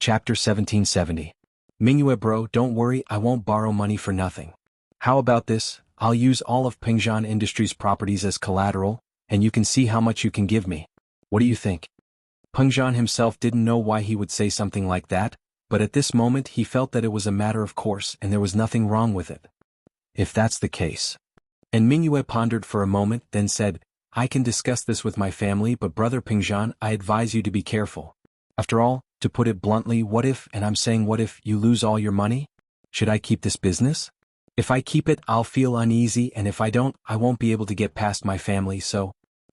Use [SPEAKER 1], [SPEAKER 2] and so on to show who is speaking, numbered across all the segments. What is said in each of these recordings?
[SPEAKER 1] Chapter 1770. Mingyue bro, don't worry, I won't borrow money for nothing. How about this? I'll use all of Pingjian Industries' properties as collateral, and you can see how much you can give me. What do you think? Pingjian himself didn't know why he would say something like that, but at this moment he felt that it was a matter of course and there was nothing wrong with it. If that's the case. And Mingyue pondered for a moment, then said, I can discuss this with my family, but brother Pingjian, I advise you to be careful. After all, to put it bluntly, what if, and I'm saying what if, you lose all your money? Should I keep this business? If I keep it, I'll feel uneasy, and if I don't, I won't be able to get past my family, so.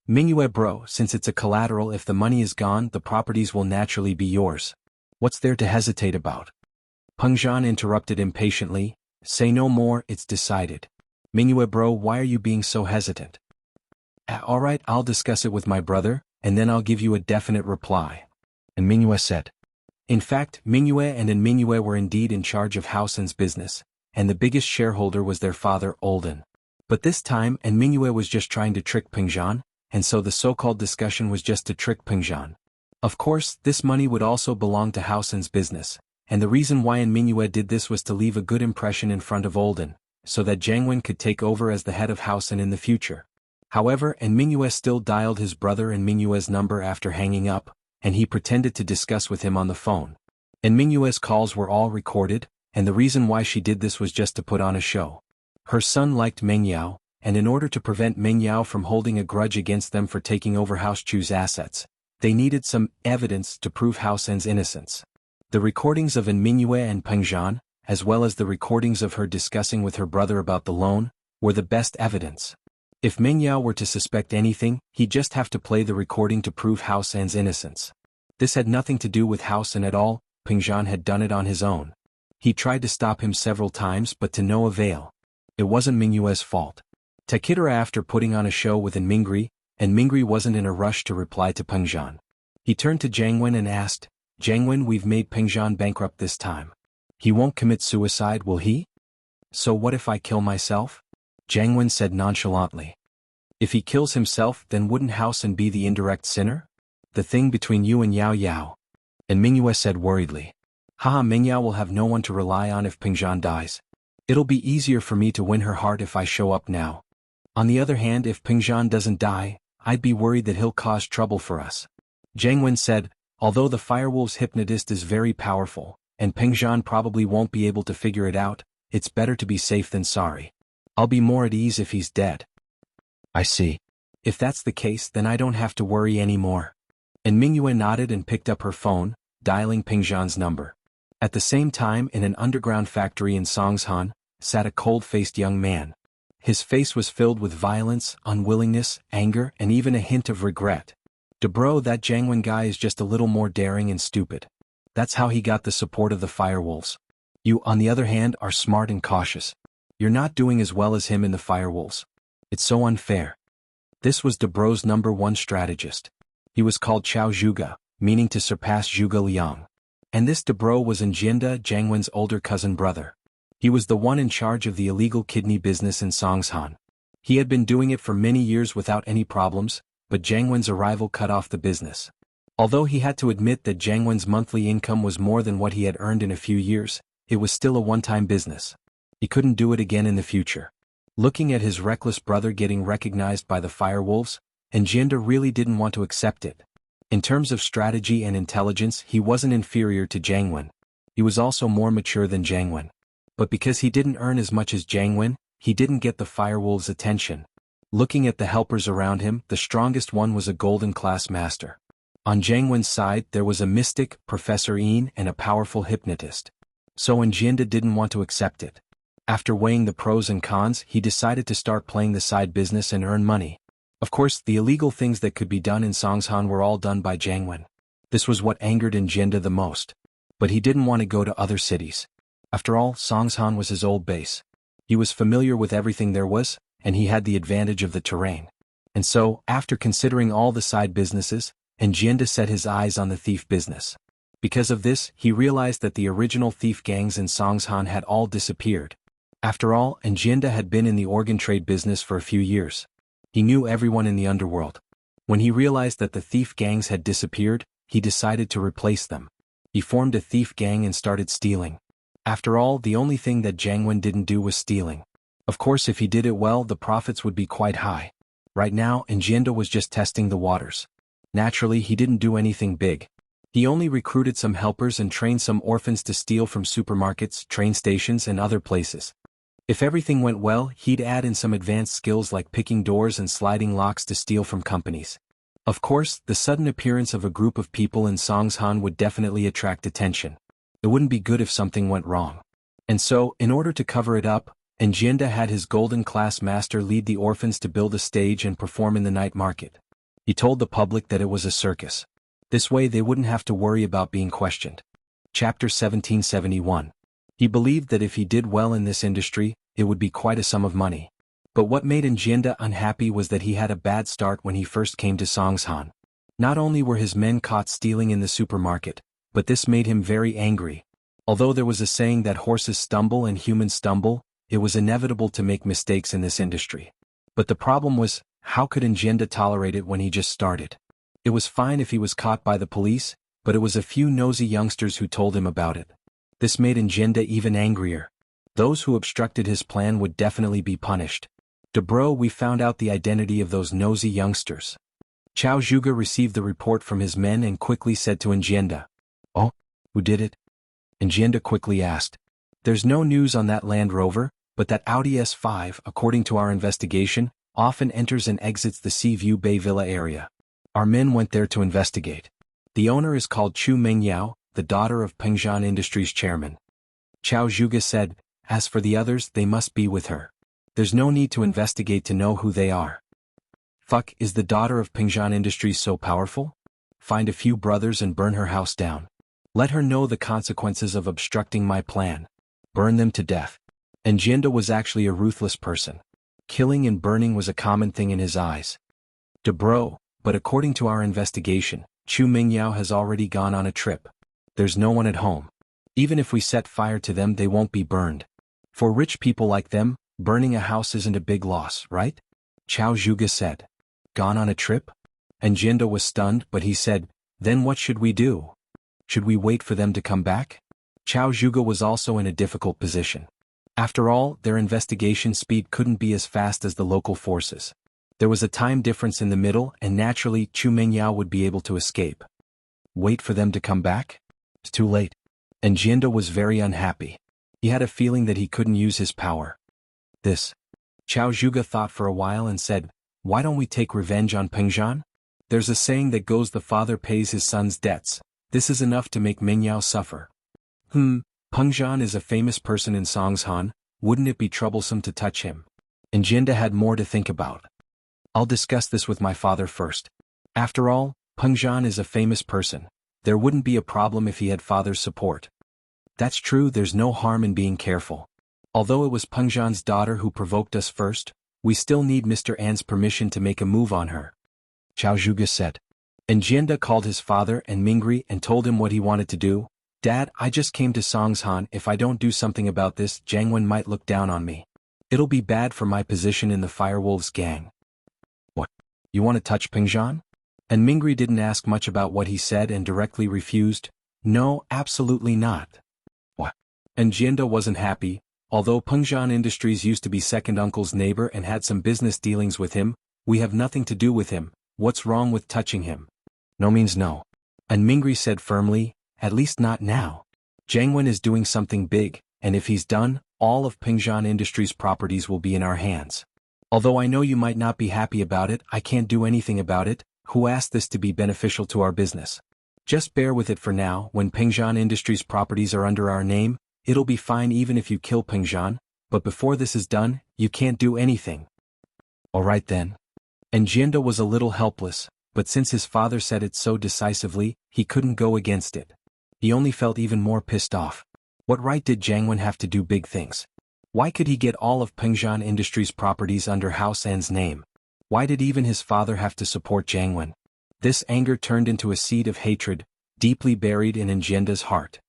[SPEAKER 1] Mingyue bro, since it's a collateral, if the money is gone, the properties will naturally be yours. What's there to hesitate about? Pingjian interrupted impatiently, say no more, it's decided. Mingyue bro, why are you being so hesitant? Alright, I'll discuss it with my brother, and then I'll give you a definite reply. And Mingyue said. In fact, Mingyue and Mingyue were indeed in charge of Haosen's business, and the biggest shareholder was their father, Olden. But this time, Mingyue was just trying to trick Pingjian, and so the so-called discussion was just to trick Pingjian. Of course, this money would also belong to Haosen's business, and the reason why Mingyue did this was to leave a good impression in front of Olden, so that Jianghu could take over as the head of Haosen in the future. However, Mingyue still dialed his brother Mingyue's number after hanging up, and he pretended to discuss with him on the phone. Mingyue's calls were all recorded, and the reason why she did this was just to put on a show. Her son liked Meng Yao, and in order to prevent Meng Yao from holding a grudge against them for taking over House Chu's assets, they needed some evidence to prove Haosen's innocence. The recordings of Mingyue and Pingjian, as well as the recordings of her discussing with her brother about the loan, were the best evidence. If Meng Yao were to suspect anything, he'd just have to play the recording to prove Haosen's innocence. This had nothing to do with Haosen at all, Pingjian had done it on his own. He tried to stop him several times but to no avail. It wasn't Mingyue's fault. Takitara, after putting on a show with Mingri, and Mingri wasn't in a rush to reply to Pingjian. He turned to Jianghu and asked, Jianghu, we've made Pingjian bankrupt this time. He won't commit suicide, will he? So what if I kill myself? Jianghu said nonchalantly. If he kills himself, then wouldn't Haosen be the indirect sinner? The thing between you and Yao Yao. And Mingyue said worriedly. Haha, Meng Yao will have no one to rely on if Pingjian dies. It'll be easier for me to win her heart if I show up now. On the other hand, if Pingjian doesn't die, I'd be worried that he'll cause trouble for us. Jianghu said, although the Firewolf's hypnotist is very powerful, and Pingjian probably won't be able to figure it out, it's better to be safe than sorry. I'll be more at ease if he's dead. I see. If that's the case, then I don't have to worry anymore. And Mingyue nodded and picked up her phone, dialing Pingjian's number. At the same time, in an underground factory in Songshan, sat a cold-faced young man. His face was filled with violence, unwillingness, anger, and even a hint of regret. Bro, that Jianghu guy is just a little more daring and stupid. That's how he got the support of the Firewolves. You, on the other hand, are smart and cautious. You're not doing as well as him in the Firewolves. It's so unfair. This was Bro's #1 strategist. He was called Chao Zhuge, meaning to surpass Zhuge Liang. And this Bro was Jianghu, Jianghu's older cousin brother. He was the one in charge of the illegal kidney business in Songshan. He had been doing it for many years without any problems, but Jianghu's arrival cut off the business. Although he had to admit that Jianghu's monthly income was more than what he had earned in a few years, it was still a one-time business. He couldn't do it again in the future. Looking at his reckless brother getting recognized by the Firewolves, Jianghu really didn't want to accept it. In terms of strategy and intelligence, he wasn't inferior to Jianghu. He was also more mature than Jianghu. But because he didn't earn as much as Jianghu, he didn't get the Firewolves' attention. Looking at the helpers around him, the strongest one was a golden class master. On Jianghu's side, there was a mystic, Professor Yin, and a powerful hypnotist. So Jianghu didn't want to accept it. After weighing the pros and cons, he decided to start playing the side business and earn money. Of course, the illegal things that could be done in Songshan were all done by Jianghu. This was what angered Jianghu the most. But he didn't want to go to other cities. After all, Songshan was his old base. He was familiar with everything there was, and he had the advantage of the terrain. And so, after considering all the side businesses, Jianghu set his eyes on the thief business. Because of this, he realized that the original thief gangs in Songshan had all disappeared. After all, Jianghu had been in the organ trade business for a few years. He knew everyone in the underworld. When he realized that the thief gangs had disappeared, he decided to replace them. He formed a thief gang and started stealing. After all, the only thing that Jianghu didn't do was stealing. Of course, if he did it well, the profits would be quite high. Right now, Jianghu was just testing the waters. Naturally, he didn't do anything big. He only recruited some helpers and trained some orphans to steal from supermarkets, train stations, and other places. If everything went well, he'd add in some advanced skills like picking doors and sliding locks to steal from companies. Of course, the sudden appearance of a group of people in Songshan would definitely attract attention. It wouldn't be good if something went wrong. And so, in order to cover it up, Jianghu had his golden class master lead the orphans to build a stage and perform in the night market. He told the public that it was a circus. This way they wouldn't have to worry about being questioned. Chapter 1771. He believed that if he did well in this industry, it would be quite a sum of money. But what made Jianghu unhappy was that he had a bad start when he first came to Songshan. Not only were his men caught stealing in the supermarket, but this made him very angry. Although there was a saying that horses stumble and humans stumble, it was inevitable to make mistakes in this industry. But the problem was, how could Jianghu tolerate it when he just started? It was fine if he was caught by the police, but it was a few nosy youngsters who told him about it. This made Jianghu even angrier. Those who obstructed his plan would definitely be punished. Bro, we found out the identity of those nosy youngsters. Chao Zhuge received the report from his men and quickly said to Jianghu, "Oh, who did it?" Jianghu quickly asked, "There's no news on that Land Rover, but that Audi S5, according to our investigation, often enters and exits the Seaview Bay Villa area. Our men went there to investigate. The owner is called Chu Mingyao, the daughter of Pengzhan Industries chairman." Chao Zhuge said, "As for the others, they must be with her. There's no need to investigate to know who they are." Fuck, is the daughter of Pengzhan Industries so powerful? Find a few brothers and burn her house down. Let her know the consequences of obstructing my plan. Burn them to death. Jianghu was actually a ruthless person. Killing and burning was a common thing in his eyes. Bro, but according to our investigation, Chu Mingyao has already gone on a trip. There's no one at home. Even if we set fire to them, they won't be burned. For rich people like them, burning a house isn't a big loss, right? Chao Zhuge said. Gone on a trip? Jianghu was stunned, but he said, "Then what should we do? Should we wait for them to come back?" Chao Zhuge was also in a difficult position. After all, their investigation speed couldn't be as fast as the local forces. There was a time difference in the middle, and naturally Chu Mingyao would be able to escape. Wait for them to come back? It's too late. Jianghu was very unhappy. He had a feeling that he couldn't use his power. Chao Zhuge thought for a while and said, "Why don't we take revenge on Pengzhan? There's a saying that goes, the father pays his son's debts. This is enough to make Mingyao suffer." Pengzhan is a famous person in Songshan, wouldn't it be troublesome to touch him? Jianghu had more to think about. "I'll discuss this with my father first. After all, Pengzhan is a famous person. There wouldn't be a problem if he had father's support." "That's true, there's no harm in being careful. Although it was Pengzhan's daughter who provoked us first, we still need Mr. An's permission to make a move on her," Chao Zhuge said. Jianghu called his father and Mingri and told him what he wanted to do. "Dad, I just came to Songshan. If I don't do something about this, Jianghu might look down on me. It'll be bad for my position in the Firewolves gang." "What? You want to touch Pengzhan?" And Mingri didn't ask much about what he said and directly refused. "No, absolutely not." "What?" And Jianghu wasn't happy. Although Pengzhan Industries used to be second uncle's neighbor and had some business dealings with him, we have nothing to do with him. What's wrong with touching him? No means no. And Mingri said firmly, "At least not now. Jianghu is doing something big, and if he's done, all of Pengzhan Industries' properties will be in our hands. Although I know you might not be happy about it, I can't do anything about it. Who asked this to be beneficial to our business? Just bear with it for now. When Pengzhan Industries' properties are under our name, it'll be fine even if you kill Pengzhan, but before this is done, you can't do anything." "All right then." And Jianghu was a little helpless, but since his father said it so decisively, he couldn't go against it. He only felt even more pissed off. What right did Jianghu have to do big things? Why could he get all of Pengzhan Industries' properties under House N's name? Why did even his father have to support Jianghu? This anger turned into a seed of hatred, deeply buried in Jianghu's heart.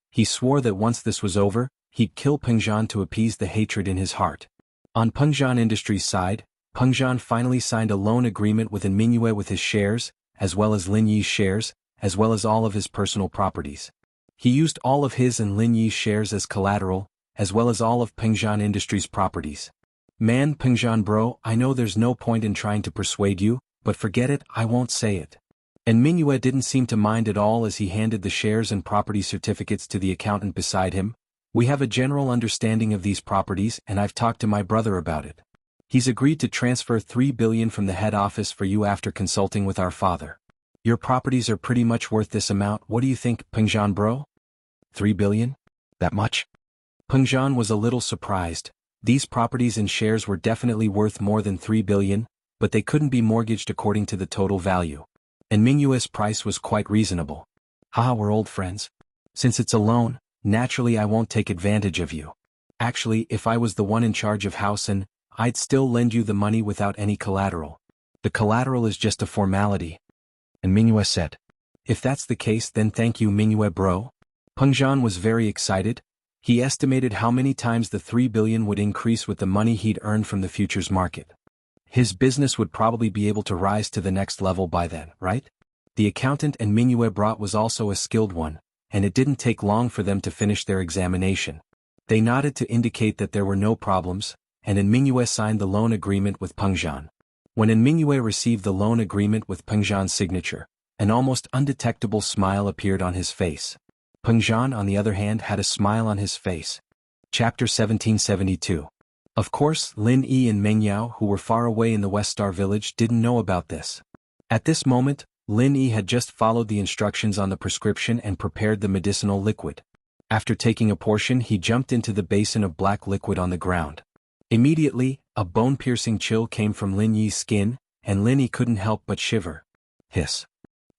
[SPEAKER 1] He swore that once this was over, he'd kill Pengzhan to appease the hatred in his heart. On Pengzhan Industries' side, Pengzhan finally signed a loan agreement with Mingyue with his shares, as well as Lin Yi's shares, as well as all of his personal properties. He used all of his and Lin Yi's shares as collateral, as well as all of Pengzhan Industries' properties. Man, Pengzhan bro, I know there's no point in trying to persuade you, but forget it, I won't say it. And Mingyue didn't seem to mind at all as he handed the shares and property certificates to the accountant beside him. We have a general understanding of these properties and I've talked to my brother about it. He's agreed to transfer 3 billion from the head office for you after consulting with our father. Your properties are pretty much worth this amount, what do you think, Pengzhan bro? 3 billion? That much? Pengzhan was a little surprised. These properties and shares were definitely worth more than 3 billion, but they couldn't be mortgaged according to the total value. And Mingyue's price was quite reasonable. Haha, we're old friends. Since it's a loan, naturally I won't take advantage of you. Actually, if I was the one in charge of Housen, I'd still lend you the money without any collateral. The collateral is just a formality. And Mingyue said, if that's the case then thank you Mingyue bro. Pengzhan was very excited. He estimated how many times the 3 billion would increase with the money he'd earned from the futures market. His business would probably be able to rise to the next level by then, right? The accountant and Mingyue brought was also a skilled one, and it didn't take long for them to finish their examination. They nodded to indicate that there were no problems, and Mingyue signed the loan agreement with Pengzhan. When Mingyue received the loan agreement with Pengzhan's signature, an almost undetectable smile appeared on his face. Pengzhan, on the other hand, had a smile on his face. Chapter 1772. Of course, Lin Yi and Meng Yao, who were far away in the West Star village, didn't know about this. At this moment, Lin Yi had just followed the instructions on the prescription and prepared the medicinal liquid. After taking a portion, he jumped into the basin of black liquid on the ground. Immediately, a bone-piercing chill came from Lin Yi's skin, and Lin Yi couldn't help but shiver. Hiss.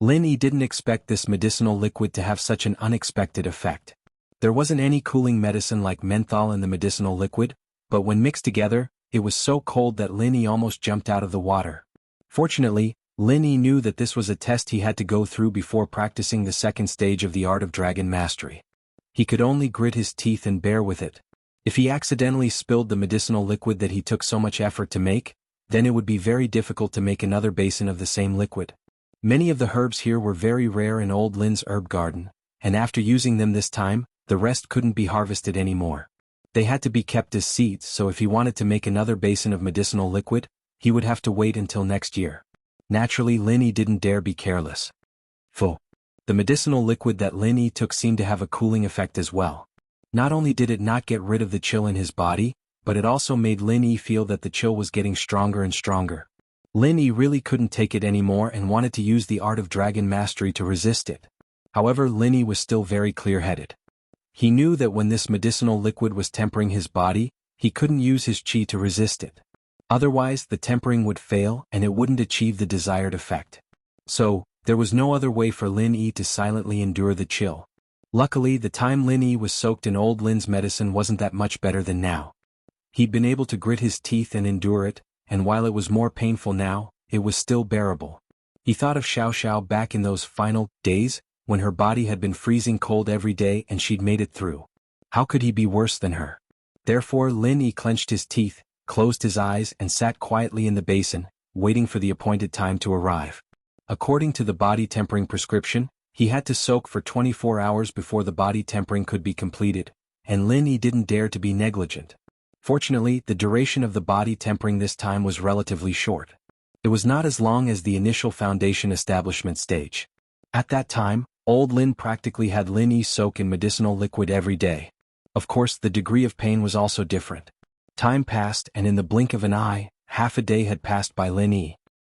[SPEAKER 1] Lin Yi didn't expect this medicinal liquid to have such an unexpected effect. There wasn't any cooling medicine like menthol in the medicinal liquid, but when mixed together, it was so cold that Lin Yi almost jumped out of the water. Fortunately, Lin Yi knew that this was a test he had to go through before practicing the second stage of the art of dragon mastery. He could only grit his teeth and bear with it. If he accidentally spilled the medicinal liquid that he took so much effort to make, then it would be very difficult to make another basin of the same liquid. Many of the herbs here were very rare in old Lin's herb garden, and after using them this time, the rest couldn't be harvested anymore. They had to be kept as seeds, so if he wanted to make another basin of medicinal liquid, he would have to wait until next year. Naturally, Lin Yi didn't dare be careless. Pho. The medicinal liquid that Lin Yi took seemed to have a cooling effect as well. Not only did it not get rid of the chill in his body, but it also made Lin Yi feel that the chill was getting stronger and stronger. Lin Yi really couldn't take it anymore and wanted to use the art of dragon mastery to resist it. However, Lin Yi was still very clear-headed. He knew that when this medicinal liquid was tempering his body, he couldn't use his qi to resist it. Otherwise, the tempering would fail and it wouldn't achieve the desired effect. So, there was no other way for Lin Yi to silently endure the chill. Luckily, the time Lin Yi was soaked in old Lin's medicine wasn't that much better than now. He'd been able to grit his teeth and endure it, and while it was more painful now, it was still bearable. He thought of Xiao Xiao back in those final days, when her body had been freezing cold every day and she'd made it through. How could he be worse than her? Therefore Lin Yi clenched his teeth, closed his eyes and sat quietly in the basin, waiting for the appointed time to arrive. According to the body tempering prescription, he had to soak for 24 hours before the body tempering could be completed, and Lin Yi didn't dare to be negligent. Fortunately, the duration of the body tempering this time was relatively short. It was not as long as the initial foundation establishment stage. At that time, old Lin practically had Lin Yi soak in medicinal liquid every day. Of course, the degree of pain was also different. Time passed and in the blink of an eye, half a day had passed by Lin Yi.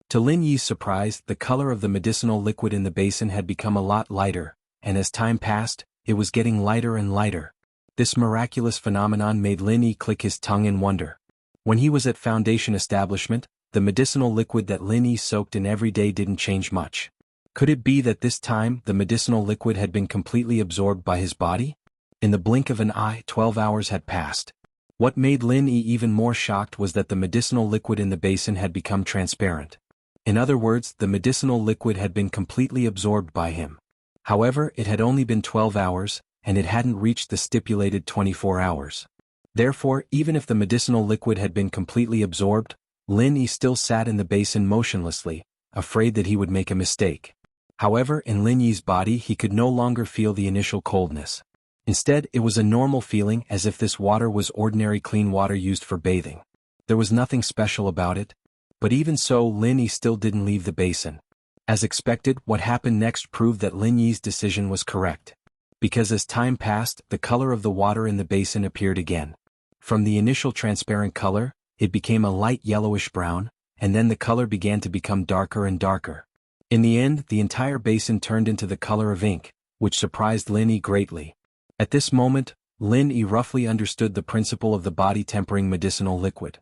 [SPEAKER 1] To Lin Yi's surprise, the color of the medicinal liquid in the basin had become a lot lighter, and as time passed, it was getting lighter and lighter. This miraculous phenomenon made Lin Yi click his tongue in wonder. When he was at foundation establishment, the medicinal liquid that Lin Yi soaked in every day didn't change much. Could it be that this time the medicinal liquid had been completely absorbed by his body? In the blink of an eye, 12 hours had passed. What made Lin Yi even more shocked was that the medicinal liquid in the basin had become transparent. In other words, the medicinal liquid had been completely absorbed by him. However, it had only been 12 hours, and it hadn't reached the stipulated 24 hours. Therefore, even if the medicinal liquid had been completely absorbed, Lin Yi still sat in the basin motionlessly, afraid that he would make a mistake. However, in Lin Yi's body he could no longer feel the initial coldness. Instead, it was a normal feeling, as if this water was ordinary clean water used for bathing. There was nothing special about it. But even so, Lin Yi still didn't leave the basin. As expected, what happened next proved that Lin Yi's decision was correct. Because as time passed, the color of the water in the basin appeared again. From the initial transparent color, it became a light yellowish brown, and then the color began to become darker and darker. In the end, the entire basin turned into the color of ink, which surprised Lin Yi greatly. At this moment, Lin Yi roughly understood the principle of the body-tempering medicinal liquid.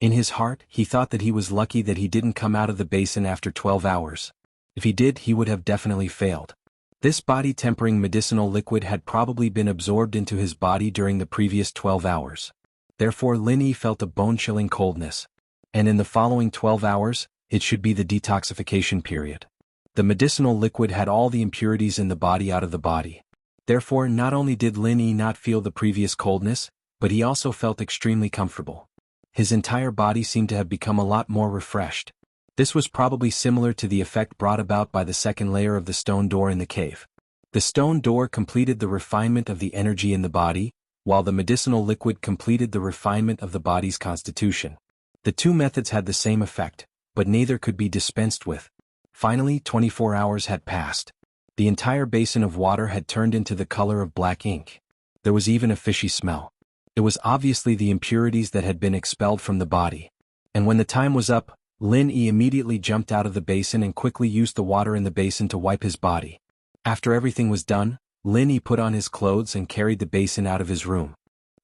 [SPEAKER 1] In his heart, he thought that he was lucky that he didn't come out of the basin after 12 hours. If he did, he would have definitely failed. This body-tempering medicinal liquid had probably been absorbed into his body during the previous 12 hours. Therefore, Lin Yi felt a bone-chilling coldness. And in the following 12 hours, it should be the detoxification period. The medicinal liquid had all the impurities in the body out of the body. Therefore, not only did Lin Yi not feel the previous coldness, but he also felt extremely comfortable. His entire body seemed to have become a lot more refreshed. This was probably similar to the effect brought about by the second layer of the stone door in the cave. The stone door completed the refinement of the energy in the body, while the medicinal liquid completed the refinement of the body's constitution. The two methods had the same effect, but neither could be dispensed with. Finally, 24 hours had passed. The entire basin of water had turned into the color of black ink. There was even a fishy smell. It was obviously the impurities that had been expelled from the body. And when the time was up, Lin Yi immediately jumped out of the basin and quickly used the water in the basin to wipe his body. After everything was done, Lin Yi put on his clothes and carried the basin out of his room.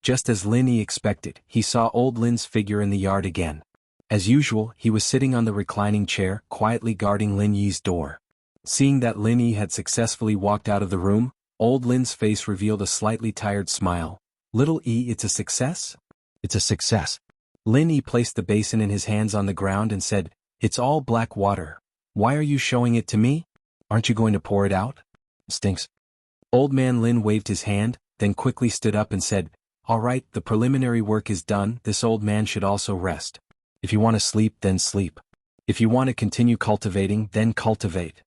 [SPEAKER 1] Just as Lin Yi expected, he saw old Lin's figure in the yard again. As usual, he was sitting on the reclining chair, quietly guarding Lin Yi's door. Seeing that Lin Yi had successfully walked out of the room, old Lin's face revealed a slightly tired smile. "Little E, it's a success?" "It's a success." Lin Yi placed the basin in his hands on the ground and said, "It's all black water. Why are you showing it to me? Aren't you going to pour it out? Stinks." Old man Lin waved his hand, then quickly stood up and said, "All right, the preliminary work is done. This old man should also rest. If you want to sleep, then sleep. If you want to continue cultivating, then cultivate."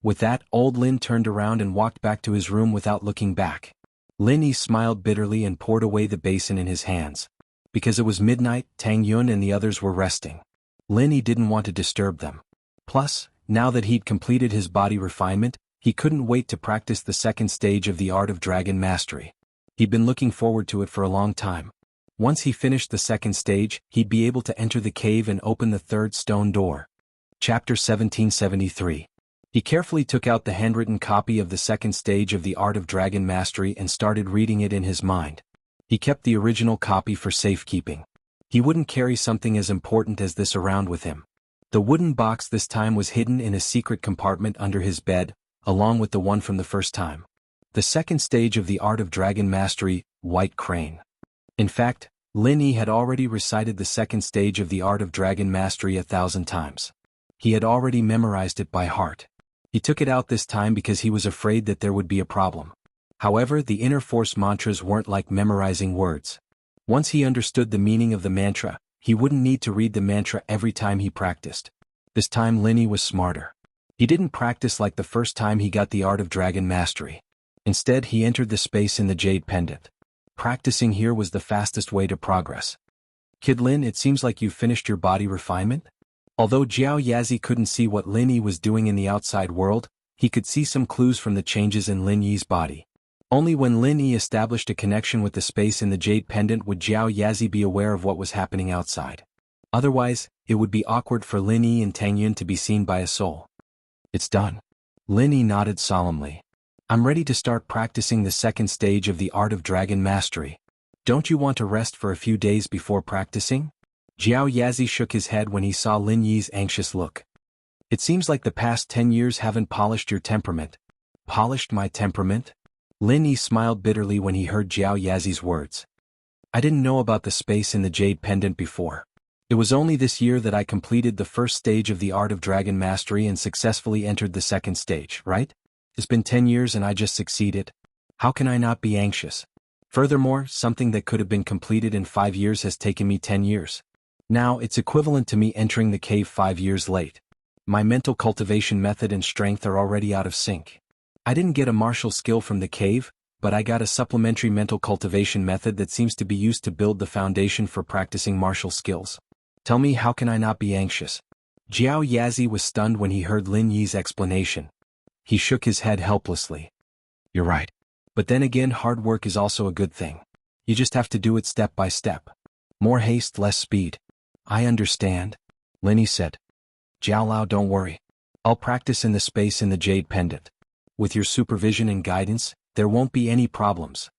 [SPEAKER 1] With that, old Lin turned around and walked back to his room without looking back. Lin Yi smiled bitterly and poured away the basin in his hands. Because it was midnight, Tang Yun and the others were resting. Lin Yi didn't want to disturb them. Plus, now that he'd completed his body refinement, he couldn't wait to practice the second stage of the art of dragon mastery. He'd been looking forward to it for a long time. Once he finished the second stage, he'd be able to enter the cave and open the third stone door. Chapter 1773. He carefully took out the handwritten copy of the second stage of the art of dragon mastery and started reading it in his mind. He kept the original copy for safekeeping. He wouldn't carry something as important as this around with him. The wooden box this time was hidden in a secret compartment under his bed, along with the one from the first time. The second stage of the art of dragon mastery, White Crane. In fact, Lin Yi had already recited the second stage of the art of dragon mastery 1,000 times. He had already memorized it by heart. He took it out this time because he was afraid that there would be a problem. However, the inner force mantras weren't like memorizing words. Once he understood the meaning of the mantra, he wouldn't need to read the mantra every time he practiced. This time Lin Yi was smarter. He didn't practice like the first time he got the art of dragon mastery. Instead, he entered the space in the jade pendant. Practicing here was the fastest way to progress. "Kid Lin, it seems like you've finished your body refinement?" Although Jiao Yazi couldn't see what Lin Yi was doing in the outside world, he could see some clues from the changes in Lin Yi's body. Only when Lin Yi established a connection with the space in the jade pendant would Jiao Yazi be aware of what was happening outside. Otherwise, it would be awkward for Lin Yi and Tang Yun to be seen by a soul. "It's done." Lin Yi nodded solemnly. "I'm ready to start practicing the second stage of the art of dragon mastery. Don't you want to rest for a few days before practicing?" Jiao Yazi shook his head when he saw Lin Yi's anxious look. "It seems like the past 10 years haven't polished your temperament." "Polished my temperament?" Lin Yi smiled bitterly when he heard Jiao Yazi's words. "I didn't know about the space in the jade pendant before. It was only this year that I completed the first stage of the art of dragon mastery and successfully entered the second stage, right? It's been 10 years and I just succeeded. How can I not be anxious? Furthermore, something that could have been completed in 5 years has taken me 10 years. Now, it's equivalent to me entering the cave 5 years late. My mental cultivation method and strength are already out of sync. I didn't get a martial skill from the cave, but I got a supplementary mental cultivation method that seems to be used to build the foundation for practicing martial skills. Tell me, how can I not be anxious? Jiao Yazi was stunned when he heard Lin Yi's explanation. He shook his head helplessly. You're right. But then again, hard work is also a good thing. You just have to do it step by step. More haste, less speed. I understand, Lin Yi said. Jiao Lao, don't worry. I'll practice in the space in the jade pendant. With your supervision and guidance, there won't be any problems.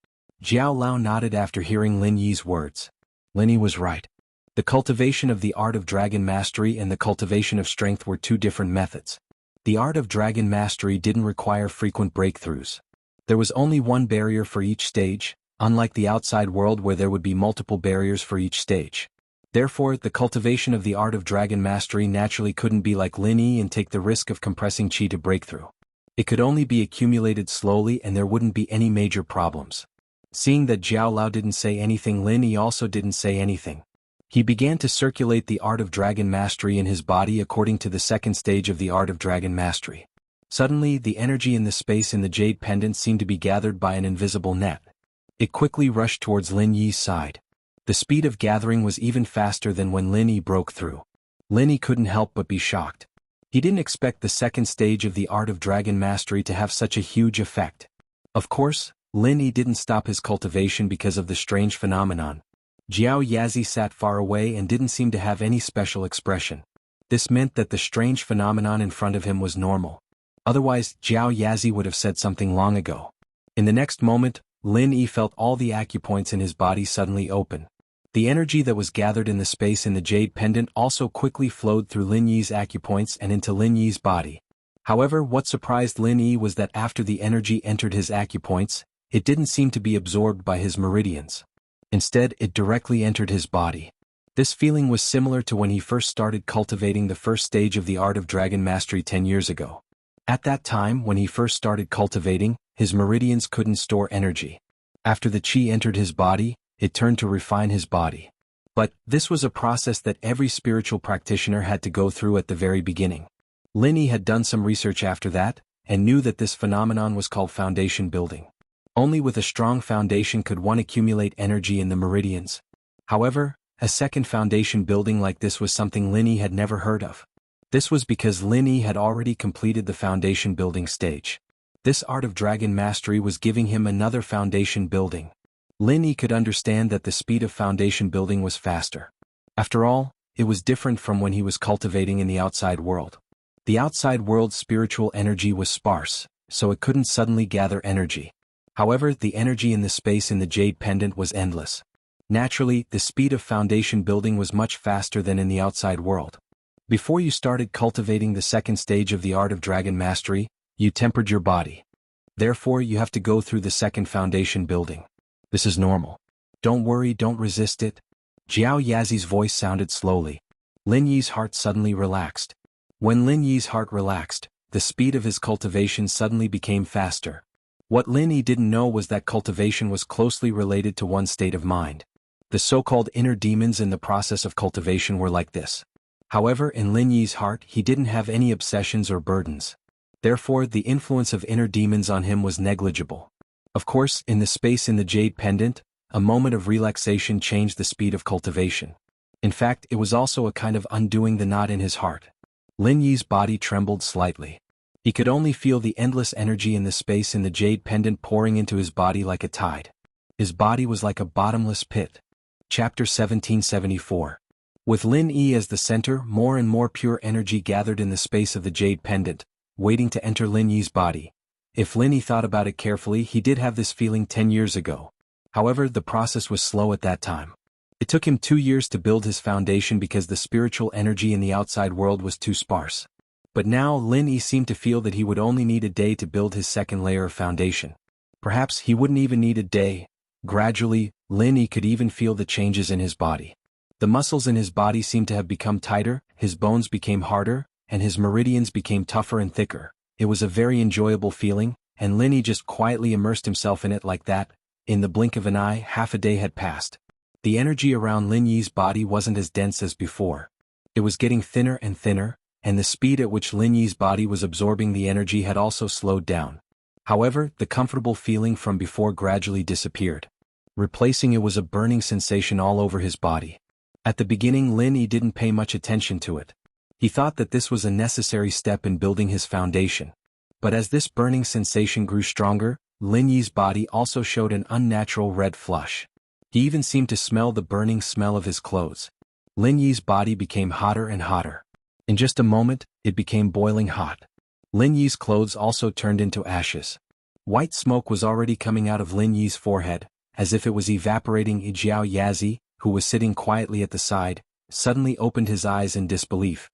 [SPEAKER 1] Jiao Lao nodded after hearing Lin Yi's words. Lin Yi was right. The cultivation of the art of dragon mastery and the cultivation of strength were two different methods. The art of dragon mastery didn't require frequent breakthroughs. There was only one barrier for each stage, unlike the outside world where there would be multiple barriers for each stage. Therefore, the cultivation of the art of dragon mastery naturally couldn't be like Lin Yi and take the risk of compressing chi to breakthrough. It could only be accumulated slowly and there wouldn't be any major problems. Seeing that Jiao Lao didn't say anything, Lin Yi also didn't say anything. He began to circulate the art of dragon mastery in his body according to the second stage of the art of dragon mastery. Suddenly, the energy in the space in the jade pendant seemed to be gathered by an invisible net. It quickly rushed towards Lin Yi's side. The speed of gathering was even faster than when Lin Yi broke through. Lin Yi couldn't help but be shocked. He didn't expect the second stage of the art of dragon mastery to have such a huge effect. Of course, Lin Yi didn't stop his cultivation because of the strange phenomenon. Jiao Yazi sat far away and didn't seem to have any special expression. This meant that the strange phenomenon in front of him was normal. Otherwise, Jiao Yazi would have said something long ago. In the next moment, Lin Yi felt all the acupoints in his body suddenly open. The energy that was gathered in the space in the jade pendant also quickly flowed through Lin Yi's acupoints and into Lin Yi's body. However, what surprised Lin Yi was that after the energy entered his acupoints, it didn't seem to be absorbed by his meridians. Instead, it directly entered his body. This feeling was similar to when he first started cultivating the first stage of the art of dragon mastery 10 years ago. At that time, when he first started cultivating, his meridians couldn't store energy. After the chi entered his body, it turned to refine his body. But this was a process that every spiritual practitioner had to go through at the very beginning. Lin Yi had done some research after that, and knew that this phenomenon was called foundation building. Only with a strong foundation could one accumulate energy in the meridians. However, a second foundation building like this was something Lin Yi had never heard of. This was because Lin Yi had already completed the foundation building stage. This art of dragon mastery was giving him another foundation building. Lin Yi could understand that the speed of foundation building was faster. After all, it was different from when he was cultivating in the outside world. The outside world's spiritual energy was sparse, so it couldn't suddenly gather energy. However, the energy in the space in the jade pendant was endless. Naturally, the speed of foundation building was much faster than in the outside world. Before you started cultivating the second stage of the art of dragon mastery, you tempered your body. Therefore, you have to go through the second foundation building. This is normal. Don't worry, don't resist it. Jiao Yazi's voice sounded slowly. Lin Yi's heart suddenly relaxed. When Lin Yi's heart relaxed, the speed of his cultivation suddenly became faster. What Lin Yi didn't know was that cultivation was closely related to one's state of mind. The so-called inner demons in the process of cultivation were like this. However, in Lin Yi's heart, he didn't have any obsessions or burdens. Therefore, the influence of inner demons on him was negligible. Of course, in the space in the jade pendant, a moment of relaxation changed the speed of cultivation. In fact, it was also a kind of undoing the knot in his heart. Lin Yi's body trembled slightly. He could only feel the endless energy in the space in the jade pendant pouring into his body like a tide. His body was like a bottomless pit. Chapter 1774. With Lin Yi as the center, more and more pure energy gathered in the space of the jade pendant, waiting to enter Lin Yi's body. If Lin Yi thought about it carefully, he did have this feeling 10 years ago. However, the process was slow at that time. It took him 2 years to build his foundation because the spiritual energy in the outside world was too sparse. But now Lin Yi seemed to feel that he would only need a day to build his second layer of foundation. Perhaps he wouldn't even need a day. Gradually, Lin Yi could even feel the changes in his body. The muscles in his body seemed to have become tighter, his bones became harder, and his meridians became tougher and thicker. It was a very enjoyable feeling, and Lin Yi just quietly immersed himself in it like that. In the blink of an eye, half a day had passed. The energy around Lin Yi's body wasn't as dense as before. It was getting thinner and thinner, and the speed at which Lin Yi's body was absorbing the energy had also slowed down. However, the comfortable feeling from before gradually disappeared. Replacing it was a burning sensation all over his body. At the beginning, Lin Yi didn't pay much attention to it. He thought that this was a necessary step in building his foundation. But as this burning sensation grew stronger, Lin Yi's body also showed an unnatural red flush. He even seemed to smell the burning smell of his clothes. Lin Yi's body became hotter and hotter. In just a moment, it became boiling hot. Lin Yi's clothes also turned into ashes. White smoke was already coming out of Lin Yi's forehead, as if it was evaporating. Zhao Yazi, who was sitting quietly at the side, suddenly opened his eyes in disbelief.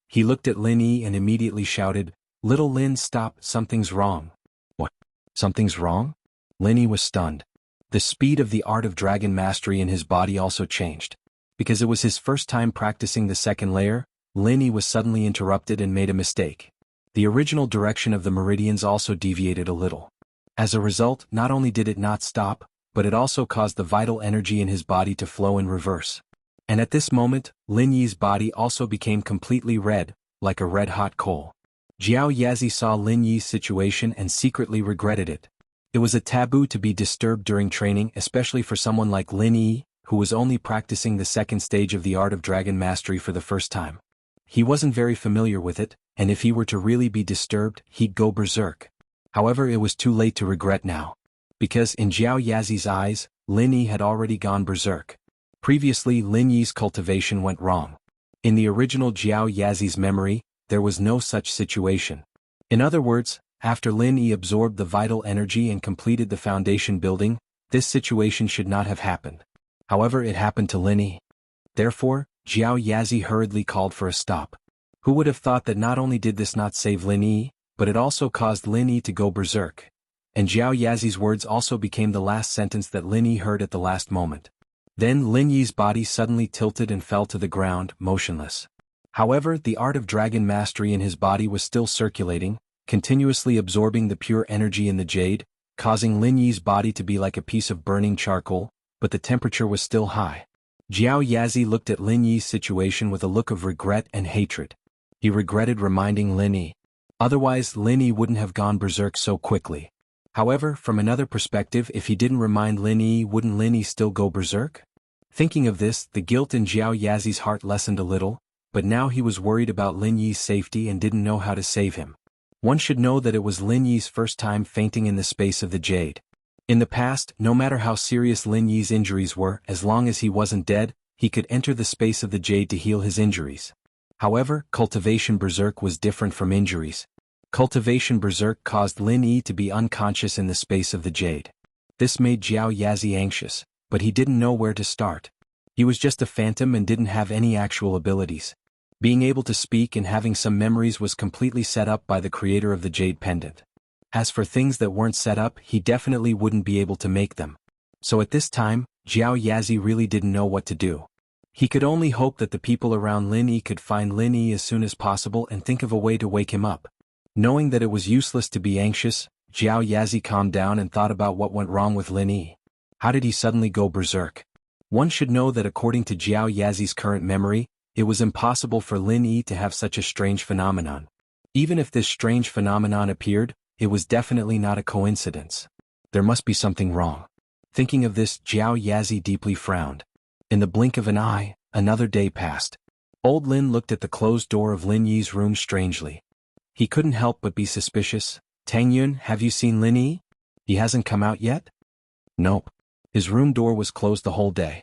[SPEAKER 1] He looked at Lin Yi and immediately shouted, "Little Lin, stop, something's wrong." "What? Something's wrong?" Lin Yi was stunned. The speed of the art of dragon mastery in his body also changed. Because it was his first time practicing the second layer, Lin Yi was suddenly interrupted and made a mistake. The original direction of the meridians also deviated a little. As a result, not only did it not stop, but it also caused the vital energy in his body to flow in reverse. And at this moment, Lin Yi's body also became completely red, like a red-hot coal. Jiao Yazi saw Lin Yi's situation and secretly regretted it. It was a taboo to be disturbed during training, especially for someone like Lin Yi, who was only practicing the second stage of the art of dragon mastery for the first time. He wasn't very familiar with it, and if he were to really be disturbed, he'd go berserk. However, it was too late to regret now. Because in Jiao Yazi's eyes, Lin Yi had already gone berserk. Previously, Lin Yi's cultivation went wrong. In the original Jiao Yazi's memory, there was no such situation. In other words, after Lin Yi absorbed the vital energy and completed the foundation building, this situation should not have happened. However, it happened to Lin Yi. Therefore, Jiao Yazi hurriedly called for a stop. Who would have thought that not only did this not save Lin Yi, but it also caused Lin Yi to go berserk. And Jiao Yazi's words also became the last sentence that Lin Yi heard at the last moment. Then Lin Yi's body suddenly tilted and fell to the ground, motionless. However, the art of dragon mastery in his body was still circulating, continuously absorbing the pure energy in the jade, causing Lin Yi's body to be like a piece of burning charcoal, but the temperature was still high. Jiao Yazi looked at Lin Yi's situation with a look of regret and hatred. He regretted reminding Lin Yi. Otherwise, Lin Yi wouldn't have gone berserk so quickly. However, from another perspective, if he didn't remind Lin Yi, wouldn't Lin Yi still go berserk? Thinking of this, the guilt in Jiao Yazi's heart lessened a little, but now he was worried about Lin Yi's safety and didn't know how to save him. One should know that it was Lin Yi's first time fainting in the space of the jade. In the past, no matter how serious Lin Yi's injuries were, as long as he wasn't dead, he could enter the space of the jade to heal his injuries. However, Cultivation Berserk was different from injuries. Cultivation Berserk caused Lin Yi to be unconscious in the space of the jade. This made Jiao Yazi anxious, but he didn't know where to start. He was just a phantom and didn't have any actual abilities. Being able to speak and having some memories was completely set up by the creator of the jade pendant. As for things that weren't set up, he definitely wouldn't be able to make them. So at this time, Jiao Yazi really didn't know what to do. He could only hope that the people around Lin Yi could find Lin Yi as soon as possible and think of a way to wake him up. Knowing that it was useless to be anxious, Jiao Yazi calmed down and thought about what went wrong with Lin Yi. How did he suddenly go berserk? One should know that according to Jiao Yazi's current memory, it was impossible for Lin Yi to have such a strange phenomenon. Even if this strange phenomenon appeared, it was definitely not a coincidence. There must be something wrong. Thinking of this, Jiao Yazi deeply frowned. In the blink of an eye, another day passed. Old Lin looked at the closed door of Lin Yi's room strangely. He couldn't help but be suspicious. "Tang Yun, have you seen Lin Yi? He hasn't come out yet?" "Nope. His room door was closed the whole day."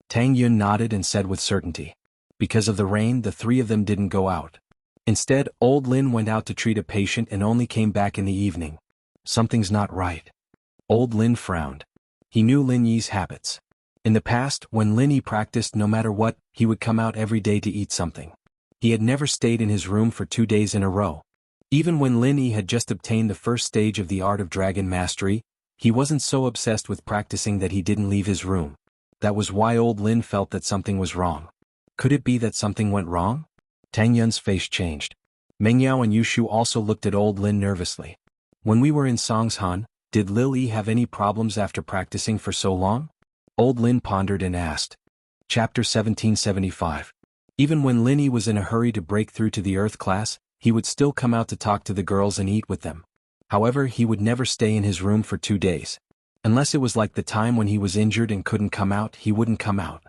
[SPEAKER 1] Tang Yun nodded and said with certainty. Because of the rain, the three of them didn't go out. Instead, old Lin went out to treat a patient and only came back in the evening. Something's not right. Old Lin frowned. He knew Lin Yi's habits. In the past, when Lin Yi practiced no matter what, he would come out every day to eat something. He had never stayed in his room for 2 days in a row. Even when Lin Yi had just obtained the first stage of the art of dragon mastery, he wasn't so obsessed with practicing that he didn't leave his room. That was why old Lin felt that something was wrong. Could it be that something went wrong? Tang Yun's face changed. Meng Yao and Yushu also looked at old Lin nervously. "When we were in Songshan, did Lil Yi have any problems after practicing for so long?" Old Lin pondered and asked. Chapter 1775. Even when Lin Yi was in a hurry to break through to the Earth class, he would still come out to talk to the girls and eat with them. However, he would never stay in his room for 2 days. Unless it was like the time when he was injured and couldn't come out, he wouldn't come out.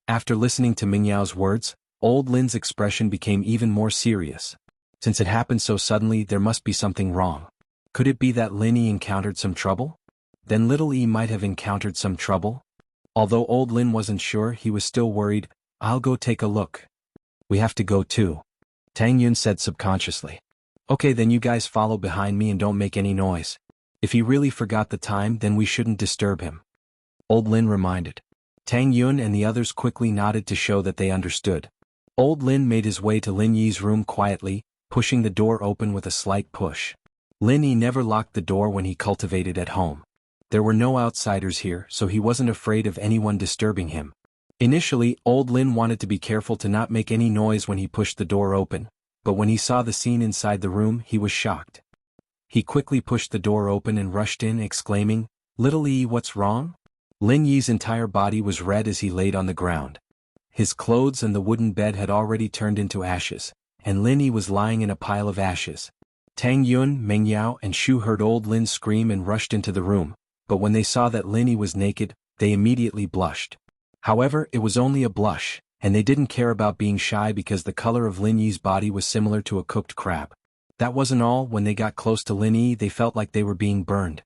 [SPEAKER 1] After listening to Mingyao's words, old Lin's expression became even more serious. Since it happened so suddenly, there must be something wrong. Could it be that Lin Yi encountered some trouble? Then little Yi might have encountered some trouble? Although old Lin wasn't sure, he was still worried. I'll go take a look. We have to go too, Tang Yun said subconsciously. Okay, then you guys follow behind me and don't make any noise. If he really forgot the time, then we shouldn't disturb him. Old Lin reminded. Tang Yun and the others quickly nodded to show that they understood. Old Lin made his way to Lin Yi's room quietly, pushing the door open with a slight push. Lin Yi never locked the door when he cultivated at home. There were no outsiders here, so he wasn't afraid of anyone disturbing him. Initially, old Lin wanted to be careful to not make any noise when he pushed the door open, but when he saw the scene inside the room, he was shocked. He quickly pushed the door open and rushed in, exclaiming, "Little Yi, what's wrong?" Lin Yi's entire body was red as he laid on the ground. His clothes and the wooden bed had already turned into ashes, and Lin Yi was lying in a pile of ashes. Tang Yun, Meng Yao and Shu heard old Lin scream and rushed into the room, but when they saw that Lin Yi was naked, they immediately blushed. However, it was only a blush, and they didn't care about being shy because the color of Lin Yi's body was similar to a cooked crab. That wasn't all. When they got close to Lin Yi, they felt like they were being burned.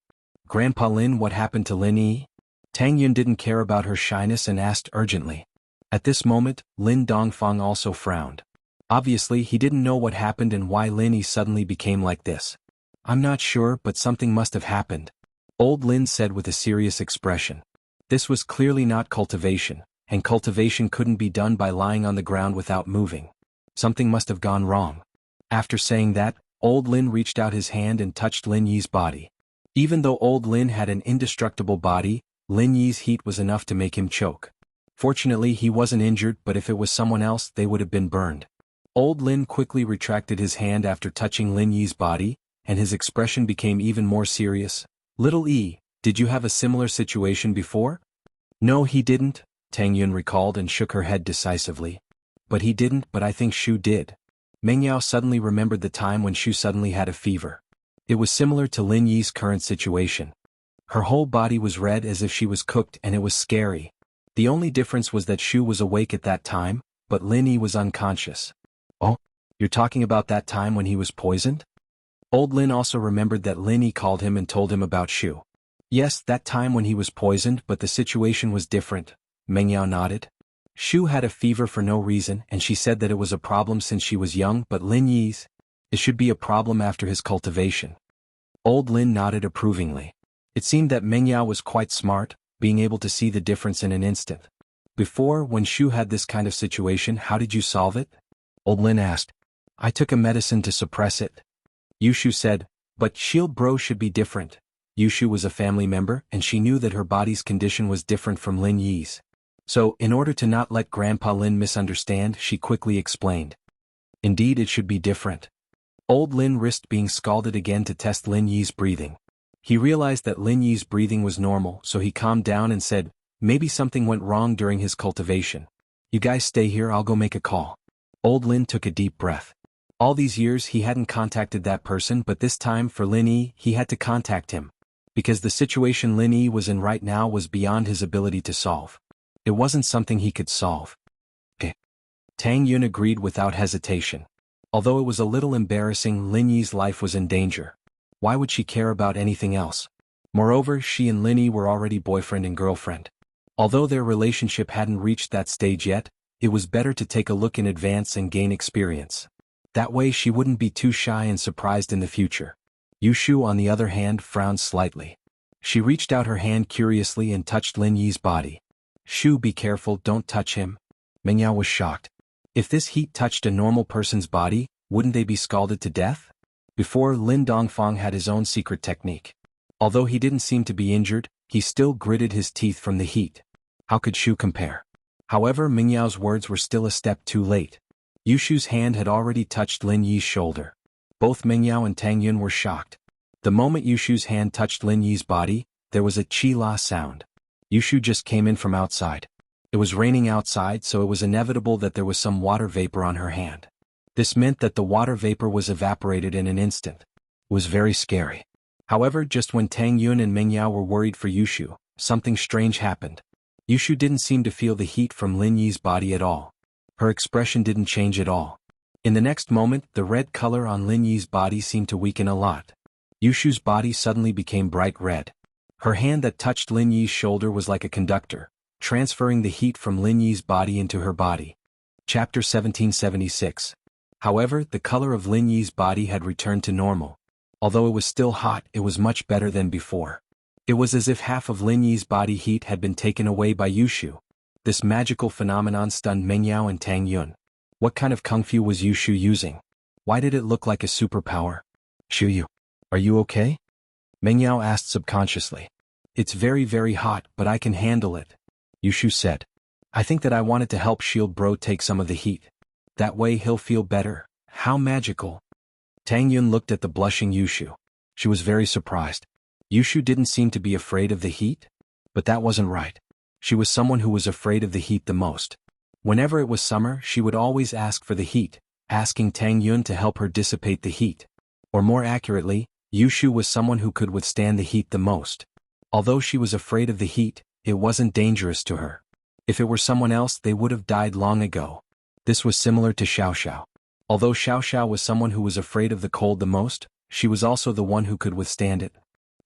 [SPEAKER 1] "Grandpa Lin, what happened to Lin Yi?" Tang Yun didn't care about her shyness and asked urgently. At this moment, Lin Dongfang also frowned. Obviously, he didn't know what happened and why Lin Yi suddenly became like this. "I'm not sure, but something must have happened," old Lin said with a serious expression. This was clearly not cultivation, and cultivation couldn't be done by lying on the ground without moving. Something must have gone wrong. After saying that, old Lin reached out his hand and touched Lin Yi's body. Even though old Lin had an indestructible body, Lin Yi's heat was enough to make him choke. Fortunately, he wasn't injured, but if it was someone else, they would have been burned. Old Lin quickly retracted his hand after touching Lin Yi's body, and his expression became even more serious. "Little Yi, did you have a similar situation before?" "No, he didn't," Tang Yun recalled and shook her head decisively. "But he didn't, but I think Shu did." Meng Yao suddenly remembered the time when Shu suddenly had a fever. It was similar to Lin Yi's current situation. Her whole body was red as if she was cooked, and it was scary. The only difference was that Shu was awake at that time, but Lin Yi was unconscious. "Oh, you're talking about that time when he was poisoned?" Old Lin also remembered that Lin Yi called him and told him about Shu. "Yes, that time when he was poisoned, but the situation was different," Meng Yao nodded. "Shu had a fever for no reason, and she said that it was a problem since she was young, but Lin Yi's, it should be a problem after his cultivation." Old Lin nodded approvingly. It seemed that Meng Yao was quite smart, being able to see the difference in an instant. "Before, when Shu had this kind of situation, how did you solve it?" Old Lin asked. "I took a medicine to suppress it," Yushu said, "but Shield Bro should be different." Yushu was a family member, and she knew that her body's condition was different from Lin Yi's. So, in order to not let Grandpa Lin misunderstand, she quickly explained. "Indeed, it should be different." Old Lin risked being scalded again to test Lin Yi's breathing. He realized that Lin Yi's breathing was normal, so he calmed down and said, "Maybe something went wrong during his cultivation. You guys stay here, I'll go make a call." Old Lin took a deep breath. All these years he hadn't contacted that person, but this time for Lin Yi, he had to contact him. Because the situation Lin Yi was in right now was beyond his ability to solve. It wasn't something he could solve. "Okay." Tang Yun agreed without hesitation. Although it was a little embarrassing, Lin Yi's life was in danger. Why would she care about anything else? Moreover, she and Lin Yi were already boyfriend and girlfriend. Although their relationship hadn't reached that stage yet, it was better to take a look in advance and gain experience. That way she wouldn't be too shy and surprised in the future. Yushu, on the other hand, frowned slightly. She reached out her hand curiously and touched Lin Yi's body. "Shu, be careful, don't touch him." Meng Yao was shocked. If this heat touched a normal person's body, wouldn't they be scalded to death? Before, Lin Dongfang had his own secret technique. Although he didn't seem to be injured, he still gritted his teeth from the heat. How could Shu compare? However, Meng Yao's words were still a step too late. Yushu's hand had already touched Lin Yi's shoulder. Both Meng Yao and Tang Yun were shocked. The moment Yushu's hand touched Lin Yi's body, there was a chi-la sound. Yushu just came in from outside. It was raining outside, so it was inevitable that there was some water vapor on her hand. This meant that the water vapor was evaporated in an instant. It was very scary. However, just when Tang Yun and Meng Yao were worried for Yushu, something strange happened. Yushu didn't seem to feel the heat from Lin Yi's body at all. Her expression didn't change at all. In the next moment, the red color on Lin Yi's body seemed to weaken a lot. Yushu's body suddenly became bright red. Her hand that touched Lin Yi's shoulder was like a conductor, transferring the heat from Lin Yi's body into her body. Chapter 1776. However, the color of Lin Yi's body had returned to normal. Although it was still hot, it was much better than before. It was as if half of Lin Yi's body heat had been taken away by Yushu. This magical phenomenon stunned Meng Yao and Tang Yun. What kind of kung fu was Yushu using? Why did it look like a superpower? Shuyu, are you okay? Meng Yao asked subconsciously. It's very, very hot, but I can handle it, Yushu said. I think that I wanted to help Shield Bro take some of the heat. That way he'll feel better. How magical. Tang Yun looked at the blushing Yushu. She was very surprised. Yushu didn't seem to be afraid of the heat? But that wasn't right. She was someone who was afraid of the heat the most. Whenever it was summer, she would always ask for the heat, asking Tang Yun to help her dissipate the heat. Or more accurately, Yushu was someone who could withstand the heat the most. Although she was afraid of the heat, it wasn't dangerous to her. If it were someone else, they would have died long ago. This was similar to Xiao Xiao. Although Xiao Xiao was someone who was afraid of the cold the most, she was also the one who could withstand it.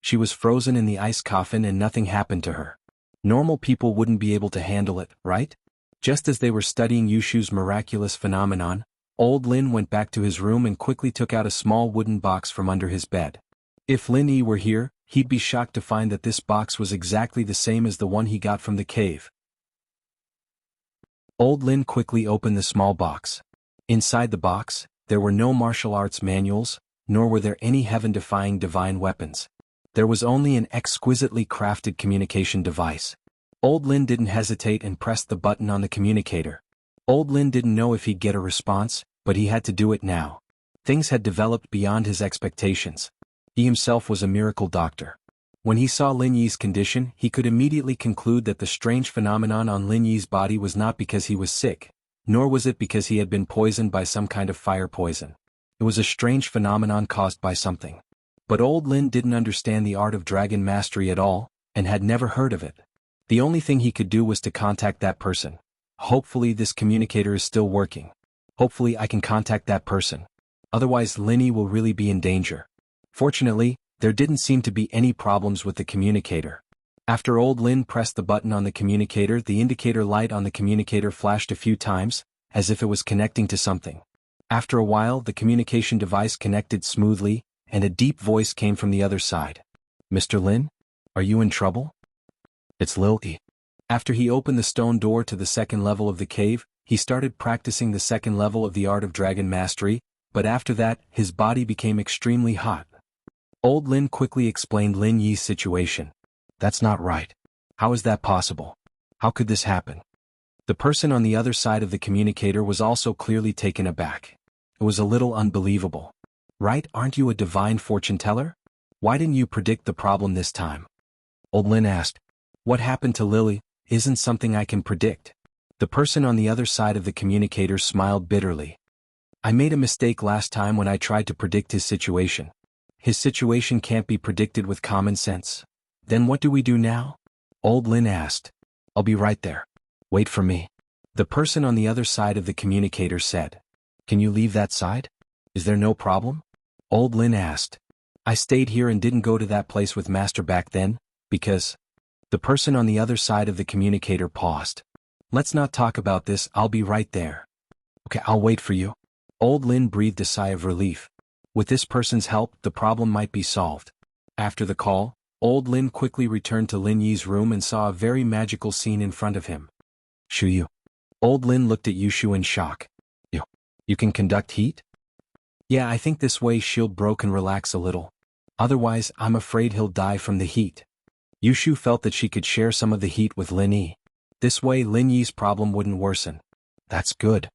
[SPEAKER 1] She was frozen in the ice coffin and nothing happened to her. Normal people wouldn't be able to handle it, right? Just as they were studying Yushu's miraculous phenomenon, old Lin went back to his room and quickly took out a small wooden box from under his bed. If Lin Yi were here, he'd be shocked to find that this box was exactly the same as the one he got from the cave. Old Lin quickly opened the small box. Inside the box, there were no martial arts manuals, nor were there any heaven-defying divine weapons. There was only an exquisitely crafted communication device. Old Lin didn't hesitate and pressed the button on the communicator. Old Lin didn't know if he'd get a response, but he had to do it now. Things had developed beyond his expectations. He himself was a miracle doctor. When he saw Lin Yi's condition, he could immediately conclude that the strange phenomenon on Lin Yi's body was not because he was sick, nor was it because he had been poisoned by some kind of fire poison. It was a strange phenomenon caused by something. But old Lin didn't understand the art of dragon mastery at all, and had never heard of it. The only thing he could do was to contact that person. Hopefully this communicator is still working. Hopefully I can contact that person. Otherwise Lin Yi will really be in danger. Fortunately, there didn't seem to be any problems with the communicator. After old Lin pressed the button on the communicator, the indicator light on the communicator flashed a few times, as if it was connecting to something. After a while, the communication device connected smoothly, and a deep voice came from the other side. Mr. Lin? Are you in trouble? It's Lil Yi. After he opened the stone door to the second level of the cave, he started practicing the second level of the art of dragon mastery, but after that, his body became extremely hot. Old Lin quickly explained Lin Yi's situation. That's not right. How is that possible? How could this happen? The person on the other side of the communicator was also clearly taken aback. It was a little unbelievable. Right, aren't you a divine fortune teller? Why didn't you predict the problem this time? Old Lin asked. What happened to Lily isn't something I can predict. The person on the other side of the communicator smiled bitterly. I made a mistake last time when I tried to predict his situation. His situation can't be predicted with common sense. Then what do we do now? Old Lin asked. I'll be right there. Wait for me. The person on the other side of the communicator said. Can you leave that side? Is there no problem? Old Lin asked. I stayed here and didn't go to that place with Master back then, because... The person on the other side of the communicator paused. Let's not talk about this, I'll be right there. Okay, I'll wait for you. Old Lin breathed a sigh of relief. With this person's help, the problem might be solved. After the call, Old Lin quickly returned to Lin Yi's room and saw a very magical scene in front of him. Shuyu. Old Lin looked at Yushu in shock. You can conduct heat? Yeah, I think this way Shield Bro can relax a little. Otherwise, I'm afraid he'll die from the heat. Yushu felt that she could share some of the heat with Lin Yi. This way Lin Yi's problem wouldn't worsen. That's good.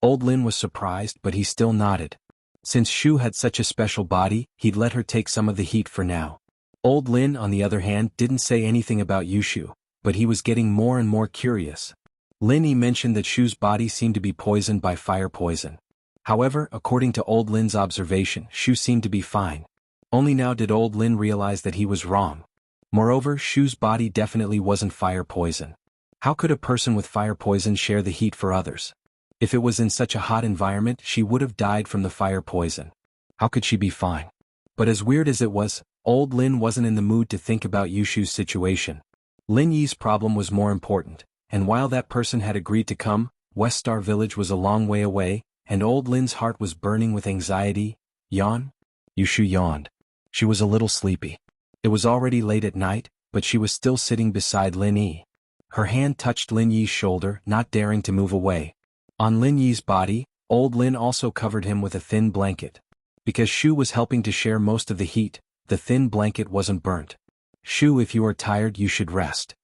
[SPEAKER 1] Old Lin was surprised, but he still nodded. Since Shu had such a special body, he'd let her take some of the heat for now. Old Lin, on the other hand, didn't say anything about Yushu, but he was getting more and more curious. Lin Yi mentioned that Shu's body seemed to be poisoned by fire poison. However, according to old Lin's observation, Shu seemed to be fine. Only now did old Lin realize that he was wrong. Moreover, Shu's body definitely wasn't fire poison. How could a person with fire poison share the heat for others? If it was in such a hot environment, she would have died from the fire poison. How could she be fine? But as weird as it was, old Lin wasn't in the mood to think about Yushu's situation. Lin Yi's problem was more important, and while that person had agreed to come, West Star Village was a long way away, and old Lin's heart was burning with anxiety. Yawn? Yushu yawned. She was a little sleepy. It was already late at night, but she was still sitting beside Lin Yi. Her hand touched Lin Yi's shoulder, not daring to move away. On Lin Yi's body, old Lin also covered him with a thin blanket. Because Shu was helping to share most of the heat, the thin blanket wasn't burnt. Shu, if you are tired, you should rest.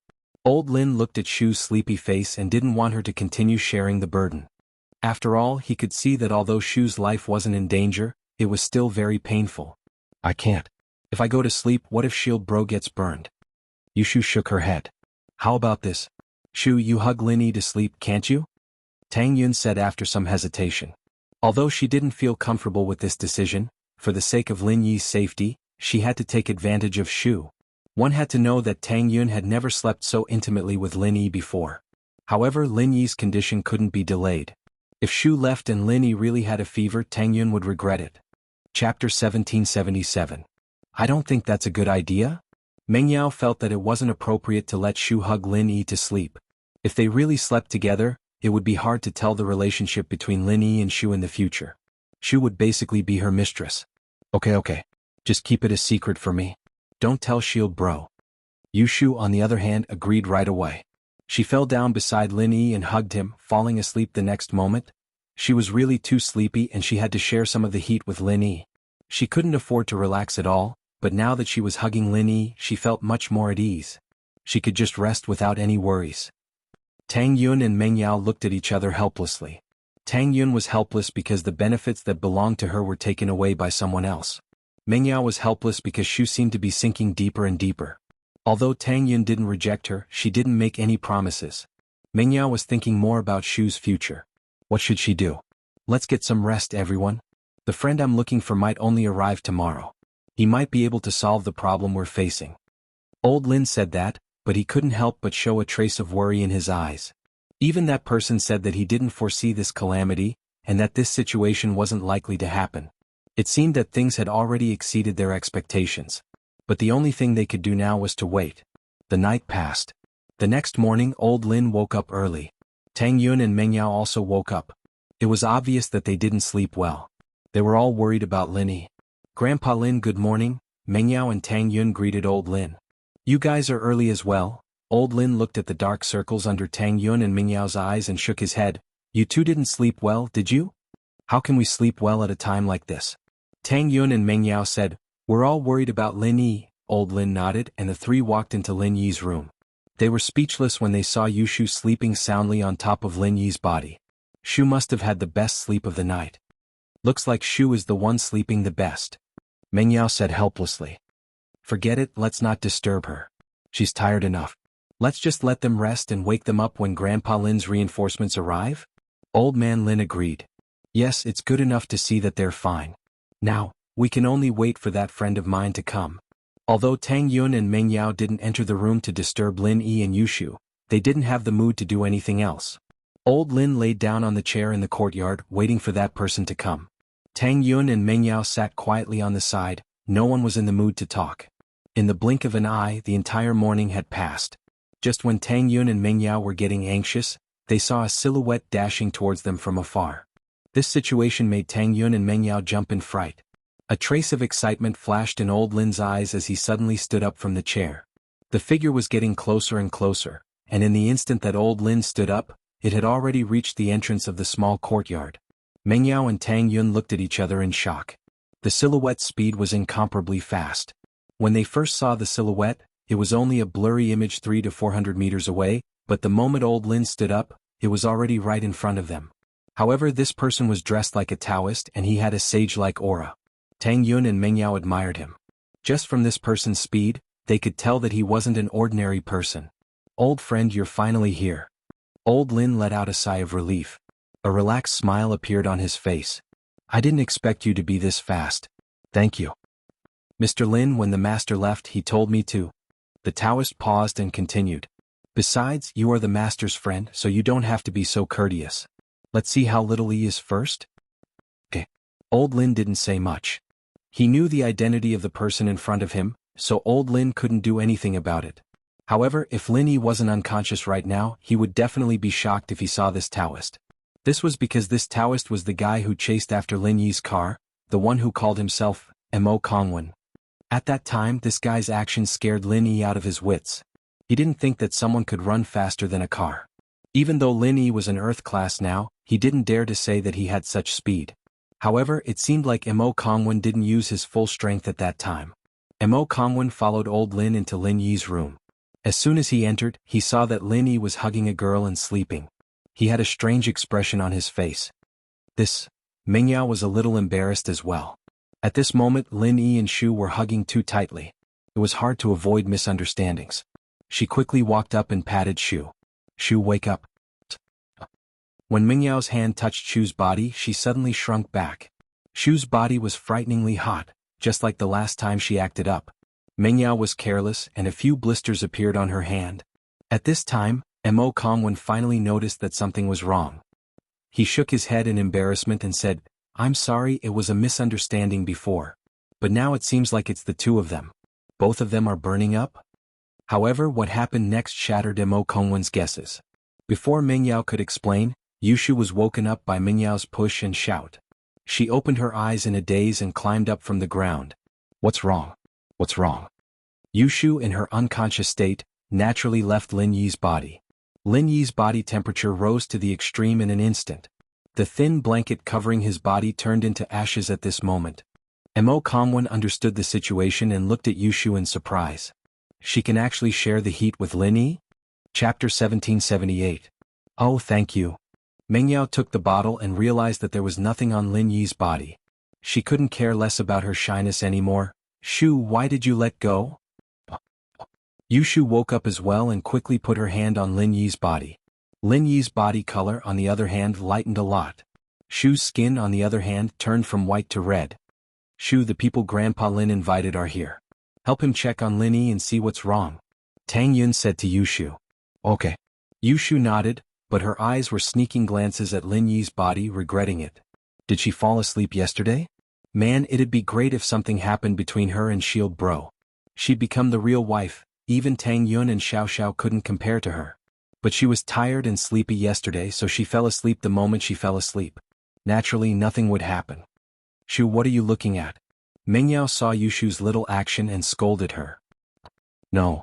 [SPEAKER 1] Old Lin looked at Shu's sleepy face and didn't want her to continue sharing the burden. After all, he could see that although Shu's life wasn't in danger, it was still very painful. I can't. If I go to sleep, what if Shield Bro gets burned? Yushu shook her head. How about this? Shu, you hug Lin Yi to sleep, can't you? Tang Yun said after some hesitation. Although she didn't feel comfortable with this decision, for the sake of Lin Yi's safety, she had to take advantage of Shu. One had to know that Tang Yun had never slept so intimately with Lin Yi before. However, Lin Yi's condition couldn't be delayed. If Shu left and Lin Yi really had a fever, Tang Yun would regret it. Chapter 1777. I don't think that's a good idea. Meng Yao felt that it wasn't appropriate to let Shu hug Lin Yi to sleep. If they really slept together, it would be hard to tell the relationship between Lin Yi and Shu in the future. Shu would basically be her mistress. Okay. Just keep it a secret for me. Don't tell Shield Bro. Yushu, on the other hand, agreed right away. She fell down beside Lin Yi and hugged him, falling asleep the next moment. She was really too sleepy and she had to share some of the heat with Lin Yi. She couldn't afford to relax at all, but now that she was hugging Lin Yi, she felt much more at ease. She could just rest without any worries. Tang Yun and Meng Yao looked at each other helplessly. Tang Yun was helpless because the benefits that belonged to her were taken away by someone else. Meng Yao was helpless because Shu seemed to be sinking deeper and deeper. Although Tang Yun didn't reject her, she didn't make any promises. Meng Yao was thinking more about Shu's future. What should she do? Let's get some rest, everyone. The friend I'm looking for might only arrive tomorrow. He might be able to solve the problem we're facing. Old Lin said that, but he couldn't help but show a trace of worry in his eyes. Even that person said that he didn't foresee this calamity, and that this situation wasn't likely to happen. It seemed that things had already exceeded their expectations. But the only thing they could do now was to wait. The night passed. The next morning, old Lin woke up early. Tang Yun and Meng Yao also woke up. It was obvious that they didn't sleep well. They were all worried about Lin Yi. Grandpa Lin, good morning. Meng Yao and Tang Yun greeted old Lin. You guys are early as well. Old Lin looked at the dark circles under Tang Yun and Meng Yao's eyes and shook his head. You two didn't sleep well, did you? How can we sleep well at a time like this? Tang Yun and Meng Yao said, we're all worried about Lin Yi. Old Lin nodded and the three walked into Lin Yi's room. They were speechless when they saw Yushu sleeping soundly on top of Lin Yi's body. Shu must have had the best sleep of the night. Looks like Shu is the one sleeping the best. Meng Yao said helplessly. Forget it, let's not disturb her. She's tired enough. Let's just let them rest and wake them up when Grandpa Lin's reinforcements arrive? Old Man Lin agreed. Yes, it's good enough to see that they're fine. Now, we can only wait for that friend of mine to come. Although Tang Yun and Meng Yao didn't enter the room to disturb Lin Yi and Yushu, they didn't have the mood to do anything else. Old Lin laid down on the chair in the courtyard, waiting for that person to come. Tang Yun and Meng Yao sat quietly on the side. No one was in the mood to talk. In the blink of an eye, the entire morning had passed. Just when Tang Yun and Meng Yao were getting anxious, they saw a silhouette dashing towards them from afar. This situation made Tang Yun and Meng Yao jump in fright. A trace of excitement flashed in old Lin's eyes as he suddenly stood up from the chair. The figure was getting closer and closer, and in the instant that old Lin stood up, it had already reached the entrance of the small courtyard. Meng Yao and Tang Yun looked at each other in shock. The silhouette's speed was incomparably fast. When they first saw the silhouette, it was only a blurry image 300 to 400 meters away, but the moment old Lin stood up, it was already right in front of them. However, this person was dressed like a Taoist and he had a sage-like aura. Tang Yun and Meng Yao admired him. Just from this person's speed, they could tell that he wasn't an ordinary person. Old friend, you're finally here. Old Lin let out a sigh of relief. A relaxed smile appeared on his face. I didn't expect you to be this fast. Thank you. Mr. Lin, when the master left, he told me to. The Taoist paused and continued. Besides, you are the master's friend, so you don't have to be so courteous. Let's see how little he is first. Old Lin didn't say much. He knew the identity of the person in front of him, so Old Lin couldn't do anything about it. However, if Lin Yi wasn't unconscious right now, he would definitely be shocked if he saw this Taoist. This was because this Taoist was the guy who chased after Lin Yi's car, the one who called himself Mo Kongwen. At that time, this guy's actions scared Lin Yi out of his wits. He didn't think that someone could run faster than a car. Even though Lin Yi was an Earth class now, he didn't dare to say that he had such speed. However, it seemed like Mo Kongwen didn't use his full strength at that time. Mo Kongwen followed Old Lin into Lin Yi's room. As soon as he entered, he saw that Lin Yi was hugging a girl and sleeping. He had a strange expression on his face. Meng Yao was a little embarrassed as well. At this moment, Lin Yi and Shu were hugging too tightly. It was hard to avoid misunderstandings. She quickly walked up and patted Shu. Shu, wake up. When Meng Yao's hand touched Shu's body, she suddenly shrunk back. Shu's body was frighteningly hot, just like the last time she acted up. Meng Yao was careless and a few blisters appeared on her hand. At this time, Mo Kongwen finally noticed that something was wrong. He shook his head in embarrassment and said, I'm sorry, it was a misunderstanding before. But now it seems like it's the two of them. Both of them are burning up? However, what happened next shattered Mo Kongwen's guesses. Before Meng Yao could explain, Yushu was woken up by Meng Yao's push and shout. She opened her eyes in a daze and climbed up from the ground. What's wrong? What's wrong? Yushu, in her unconscious state, naturally left Lin Yi's body. Lin Yi's body temperature rose to the extreme in an instant. The thin blanket covering his body turned into ashes at this moment. Mo Kongwen understood the situation and looked at Yushu in surprise. She can actually share the heat with Lin Yi? Chapter 1778. Oh, thank you. Meng Yao took the bottle and realized that there was nothing on Lin Yi's body. She couldn't care less about her shyness anymore. Shu, why did you let go? Yushu woke up as well and quickly put her hand on Lin Yi's body. Lin Yi's body color, on the other hand, lightened a lot. Shu's skin, on the other hand, turned from white to red. Shu, the people Grandpa Lin invited are here. Help him check on Lin Yi and see what's wrong. Tang Yun said to Yushu. Okay. Yushu nodded, but her eyes were sneaking glances at Lin Yi's body, regretting it. Did she fall asleep yesterday? Man, it'd be great if something happened between her and Shield Bro. She'd become the real wife. Even Tang Yun and Xiao Xiao couldn't compare to her. But she was tired and sleepy yesterday, so she fell asleep the moment she fell asleep. Naturally, nothing would happen. Shu, what are you looking at? Meng Yao saw Yushu's little action and scolded her. No.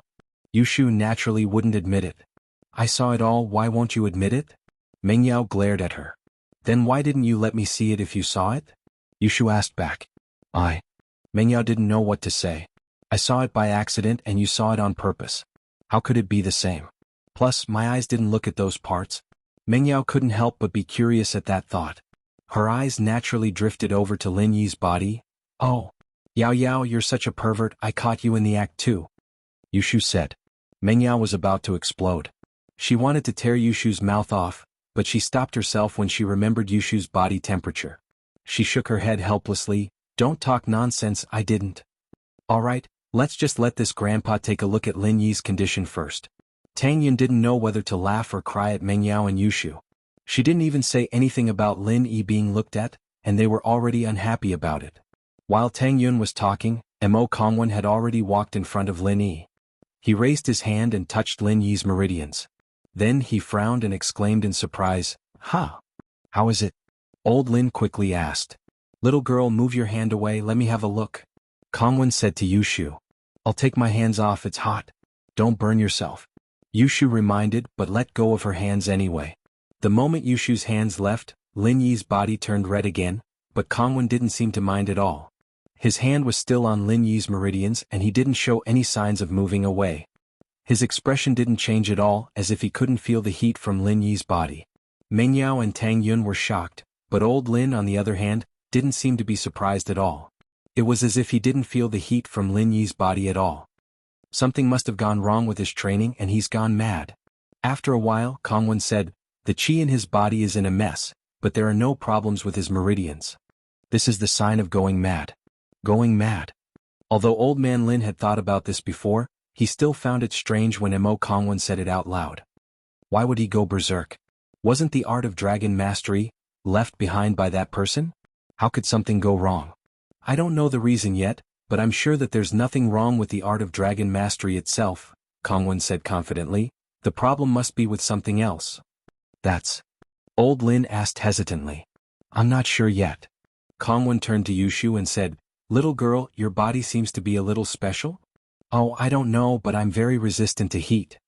[SPEAKER 1] Yushu naturally wouldn't admit it. I saw it all, why won't you admit it? Meng Yao glared at her. Then why didn't you let me see it if you saw it? Yushu asked back. Meng Yao didn't know what to say. I saw it by accident and you saw it on purpose. How could it be the same? Plus, my eyes didn't look at those parts. Meng Yao couldn't help but be curious at that thought. Her eyes naturally drifted over to Lin Yi's body. Oh. Yao Yao, you're such a pervert, I caught you in the act too. Yushu said. Meng Yao was about to explode. She wanted to tear Yushu's mouth off, but she stopped herself when she remembered Yushu's body temperature. She shook her head helplessly. Don't talk nonsense, I didn't. Alright, let's just let this grandpa take a look at Lin Yi's condition first. Tang Yun didn't know whether to laugh or cry at Meng Yao and Yushu. She didn't even say anything about Lin Yi being looked at, and they were already unhappy about it. While Tang Yun was talking, Mo Kongwen had already walked in front of Lin Yi. He raised his hand and touched Lin Yi's meridians. Then he frowned and exclaimed in surprise, "Ha! How is it?" Old Lin quickly asked. "Little girl, move your hand away, let me have a look." Kongwen said to Yushu. "I'll take my hands off, it's hot. Don't burn yourself." Yushu reminded, but let go of her hands anyway. The moment Yushu's hands left, Lin Yi's body turned red again, but Kongwen didn't seem to mind at all. His hand was still on Lin Yi's meridians and he didn't show any signs of moving away. His expression didn't change at all, as if he couldn't feel the heat from Lin Yi's body. Meng Yao and Tang Yun were shocked, but old Lin, on the other hand, didn't seem to be surprised at all. It was as if he didn't feel the heat from Lin Yi's body at all. Something must have gone wrong with his training and he's gone mad. After a while, Kongwen said, the qi in his body is in a mess, but there are no problems with his meridians. This is the sign of going mad. Going mad. Although Old Man Lin had thought about this before, he still found it strange when Mo Kongwen said it out loud. Why would he go berserk? Wasn't the art of dragon mastery left behind by that person? How could something go wrong? I don't know the reason yet, but I'm sure that there's nothing wrong with the art of dragon mastery itself, Kongwen said confidently. The problem must be with something else. That's... Old Lin asked hesitantly. I'm not sure yet. Kongwen turned to Yushu and said, little girl, your body seems to be a little special? Oh, I don't know, but I'm very resistant to heat.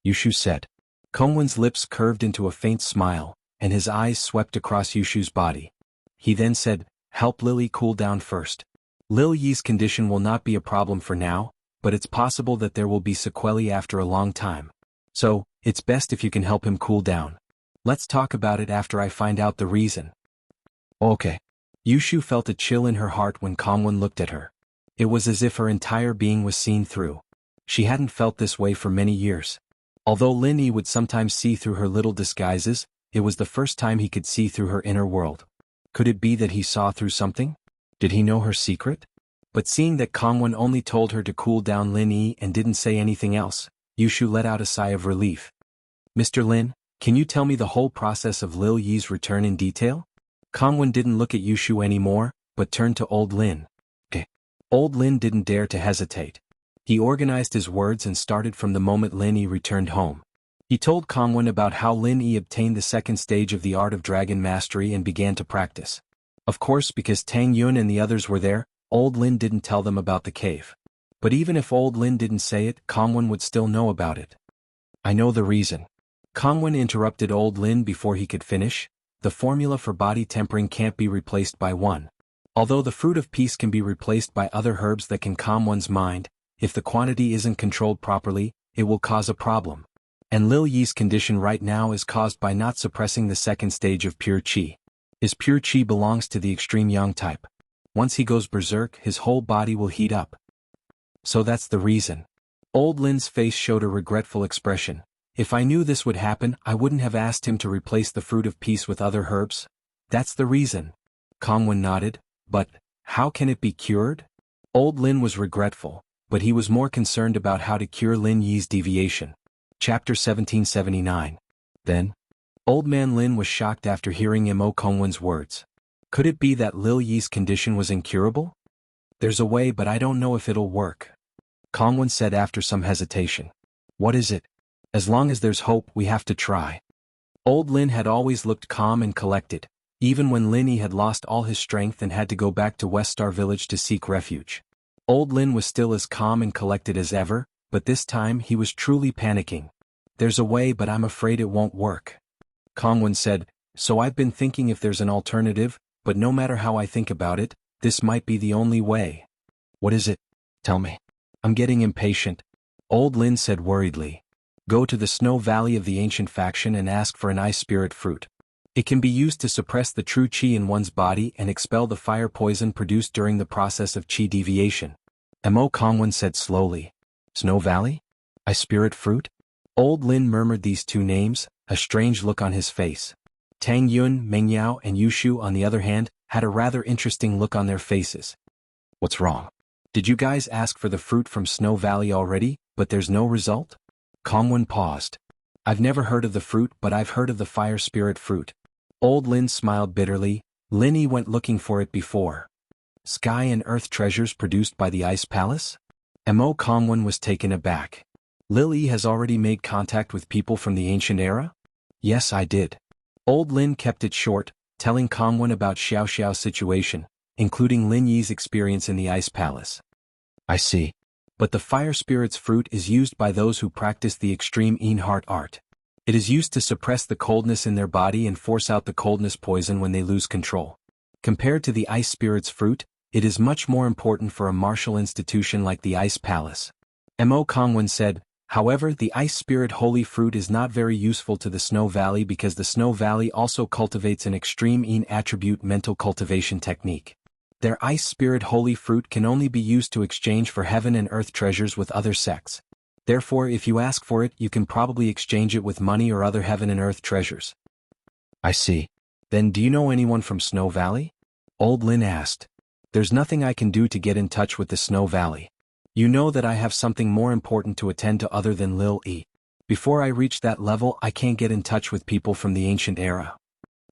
[SPEAKER 1] Yushu said. Kongwen's lips curved into a faint smile, and his eyes swept across Yushu's body. He then said, help Lily cool down first. Lil Yi's condition will not be a problem for now, but it's possible that there will be sequelae after a long time. So, it's best if you can help him cool down. Let's talk about it after I find out the reason. Okay. Yushu felt a chill in her heart when Kongwen looked at her. It was as if her entire being was seen through. She hadn't felt this way for many years. Although Lin Yi would sometimes see through her little disguises, it was the first time he could see through her inner world. Could it be that he saw through something? Did he know her secret? But seeing that Kongwen only told her to cool down Lin Yi and didn't say anything else, Yushu let out a sigh of relief. Mr. Lin, can you tell me the whole process of Lil Yi's return in detail? Kongwen didn't look at Yushu anymore, but turned to Old Lin. Old Lin didn't dare to hesitate. He organized his words and started from the moment Lin Yi returned home. He told Kongwen about how Lin Yi obtained the second stage of the art of dragon mastery and began to practice. Of course, because Tang Yun and the others were there, Old Lin didn't tell them about the cave. But even if Old Lin didn't say it, Kongwen would still know about it. I know the reason. Kongwen interrupted Old Lin before he could finish. The formula for body tempering can't be replaced by one. Although the fruit of peace can be replaced by other herbs that can calm one's mind, if the quantity isn't controlled properly, it will cause a problem. And Lil Yi's condition right now is caused by not suppressing the second stage of pure qi. His pure qi belongs to the extreme yang type. Once he goes berserk, his whole body will heat up. So that's the reason. Old Lin's face showed a regretful expression. If I knew this would happen, I wouldn't have asked him to replace the fruit of peace with other herbs. That's the reason. Kongwen nodded. But, how can it be cured? Old Lin was regretful, but he was more concerned about how to cure Lin Yi's deviation. Chapter 1779. Then, Old Man Lin was shocked after hearing Mo Kongwen's words. Could it be that Lil Yi's condition was incurable? There's a way, but I don't know if it'll work. Kongwen said after some hesitation. What is it? As long as there's hope, we have to try. Old Lin had always looked calm and collected, even when Lin Yi had lost all his strength and had to go back to West Star Village to seek refuge. Old Lin was still as calm and collected as ever, but this time he was truly panicking. There's a way, but I'm afraid it won't work. Kongwen said, so I've been thinking if there's an alternative, but no matter how I think about it, this might be the only way. What is it? Tell me. I'm getting impatient. Old Lin said worriedly. Go to the Snow Valley of the Ancient Faction and ask for an ice spirit fruit. It can be used to suppress the true qi in one's body and expel the fire poison produced during the process of qi deviation. Mo Kongwen said slowly. Snow Valley? Ice spirit fruit? Old Lin murmured these two names, a strange look on his face. Tang Yun, Meng Yao and Yushu on the other hand, had a rather interesting look on their faces. What's wrong? Did you guys ask for the fruit from Snow Valley already, but there's no result? Kongwen paused. I've never heard of the fruit, but I've heard of the fire spirit fruit. Old Lin smiled bitterly. Lin Yi went looking for it before. Sky and earth treasures produced by the Ice Palace? Mo Kongwen was taken aback. Lil Yi has already made contact with people from the ancient era? Yes, I did. Old Lin kept it short, telling Kongwen about Xiao Xiao's situation, including Lin Yi's experience in the Ice Palace. I see. But the fire spirit's fruit is used by those who practice the extreme Heart art. It is used to suppress the coldness in their body and force out the coldness poison when they lose control. Compared to the ice spirit's fruit, it is much more important for a martial institution like the Ice Palace. Mo Kongwen said, however, the ice spirit holy fruit is not very useful to the Snow Valley because the Snow Valley also cultivates an extreme attribute mental cultivation technique. Their ice spirit holy fruit can only be used to exchange for heaven and earth treasures with other sects. Therefore, if you ask for it, you can probably exchange it with money or other heaven and earth treasures. I see. Then do you know anyone from Snow Valley? Old Lin asked. There's nothing I can do to get in touch with the Snow Valley. You know that I have something more important to attend to other than Lil E. Before I reach that level, I can't get in touch with people from the ancient era.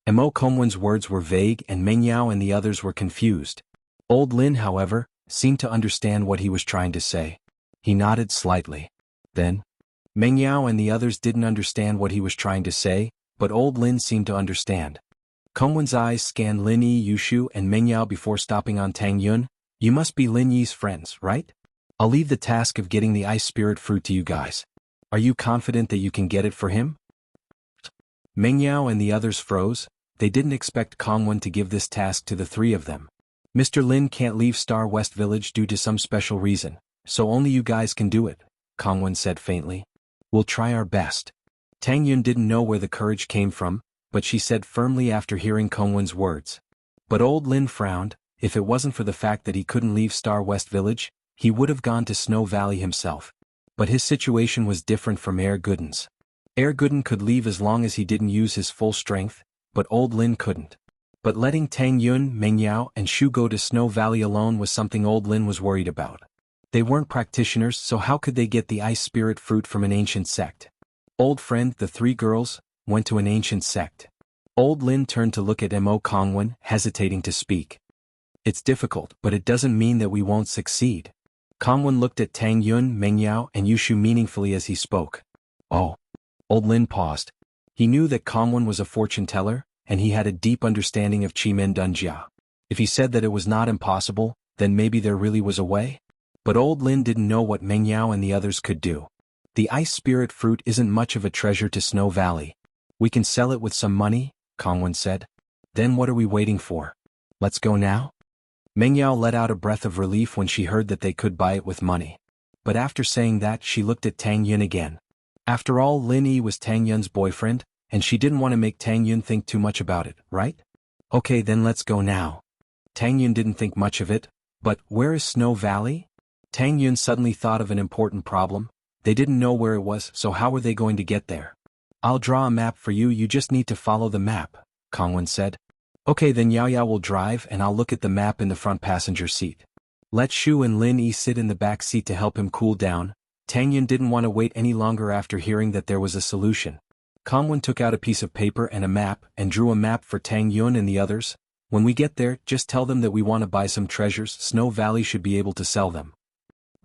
[SPEAKER 1] Mo Kongwen's words were vague and Meng Yao and the others were confused. Old Lin, however, seemed to understand what he was trying to say. He nodded slightly. Then, Meng Yao and the others didn't understand what he was trying to say, but Old Lin seemed to understand. Kongwen's eyes scanned Lin Yi, Yushu, and Meng Yao before stopping on Tang Yun. You must be Lin Yi's friends, right? I'll leave the task of getting the ice spirit fruit to you guys. Are you confident that you can get it for him? Meng Yao and the others froze. They didn't expect Kongwen to give this task to the three of them. Mr. Lin can't leave Star West Village due to some special reason, so only you guys can do it, Kongwen said faintly. We'll try our best. Tang Yun didn't know where the courage came from, but she said firmly after hearing Kongwen's words. But Old Lin frowned. If it wasn't for the fact that he couldn't leave Star West Village, he would have gone to Snow Valley himself. But his situation was different from Air Gooden's. Air Gooden could leave as long as he didn't use his full strength, but Old Lin couldn't. But letting Tang Yun, Meng Yao, and Shu go to Snow Valley alone was something Old Lin was worried about. They weren't practitioners, so how could they get the ice spirit fruit from an ancient sect? Old friend, the three girls, went to an ancient sect. Old Lin turned to look at Mo Kongwen, hesitating to speak. It's difficult, but it doesn't mean that we won't succeed. Kongwen looked at Tang Yun, Meng Yao, and Yushu meaningfully as he spoke. Oh. Old Lin paused. He knew that Kongwen was a fortune teller, and he had a deep understanding of Chimen Dunjia. If he said that it was not impossible, then maybe there really was a way? But Old Lin didn't know what Meng Yao and the others could do. The ice spirit fruit isn't much of a treasure to Snow Valley. We can sell it with some money, Kongwen said. Then what are we waiting for? Let's go now? Meng Yao let out a breath of relief when she heard that they could buy it with money. But after saying that, she looked at Tang Yun again. After all, Lin Yi was Tang Yun's boyfriend, and she didn't want to make Tang Yun think too much about it, right? Okay, then let's go now. Tang Yun didn't think much of it, but where is Snow Valley? Tang Yun suddenly thought of an important problem. They didn't know where it was, so how were they going to get there? I'll draw a map for you, you just need to follow the map, Kongwen said. Okay, then Yao Yao will drive and I'll look at the map in the front passenger seat. Let Shu and Lin Yi sit in the back seat to help him cool down. Tang Yun didn't want to wait any longer after hearing that there was a solution. Kongwen took out a piece of paper and a map and drew a map for Tang Yun and the others. When we get there, just tell them that we want to buy some treasures. Snow Valley should be able to sell them.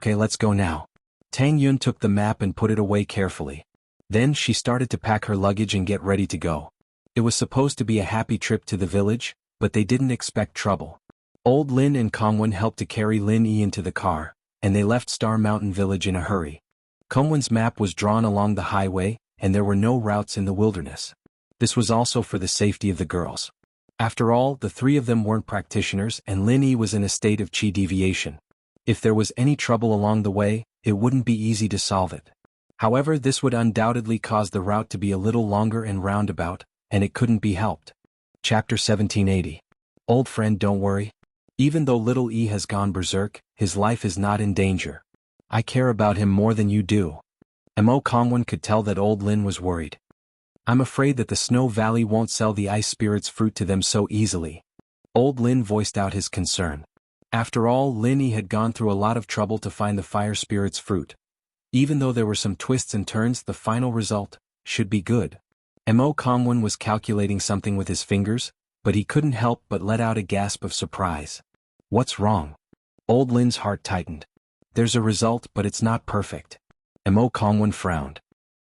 [SPEAKER 1] Okay, let's go now. Tang Yun took the map and put it away carefully. Then she started to pack her luggage and get ready to go. It was supposed to be a happy trip to the village, but they didn't expect trouble. Old Lin and Kongwen helped to carry Lin Yi into the car, and they left Star Mountain Village in a hurry. Kongwen's map was drawn along the highway, and there were no routes in the wilderness. This was also for the safety of the girls. After all, the three of them weren't practitioners and Lin Yi was in a state of chi deviation. If there was any trouble along the way, it wouldn't be easy to solve it. However, this would undoubtedly cause the route to be a little longer and roundabout, and it couldn't be helped. Chapter 1780. Old friend, don't worry. Even though little E has gone berserk, his life is not in danger. I care about him more than you do. Mo Kongwen could tell that Old Lin was worried. I'm afraid that the Snow Valley won't sell the ice spirit's fruit to them so easily. Old Lin voiced out his concern. After all, Lin Yi had gone through a lot of trouble to find the fire spirit's fruit. Even though there were some twists and turns, the final result should be good. Mo Kongwen was calculating something with his fingers, but he couldn't help but let out a gasp of surprise. What's wrong? Old Lin's heart tightened. There's a result, but it's not perfect. Mo Kongwen frowned.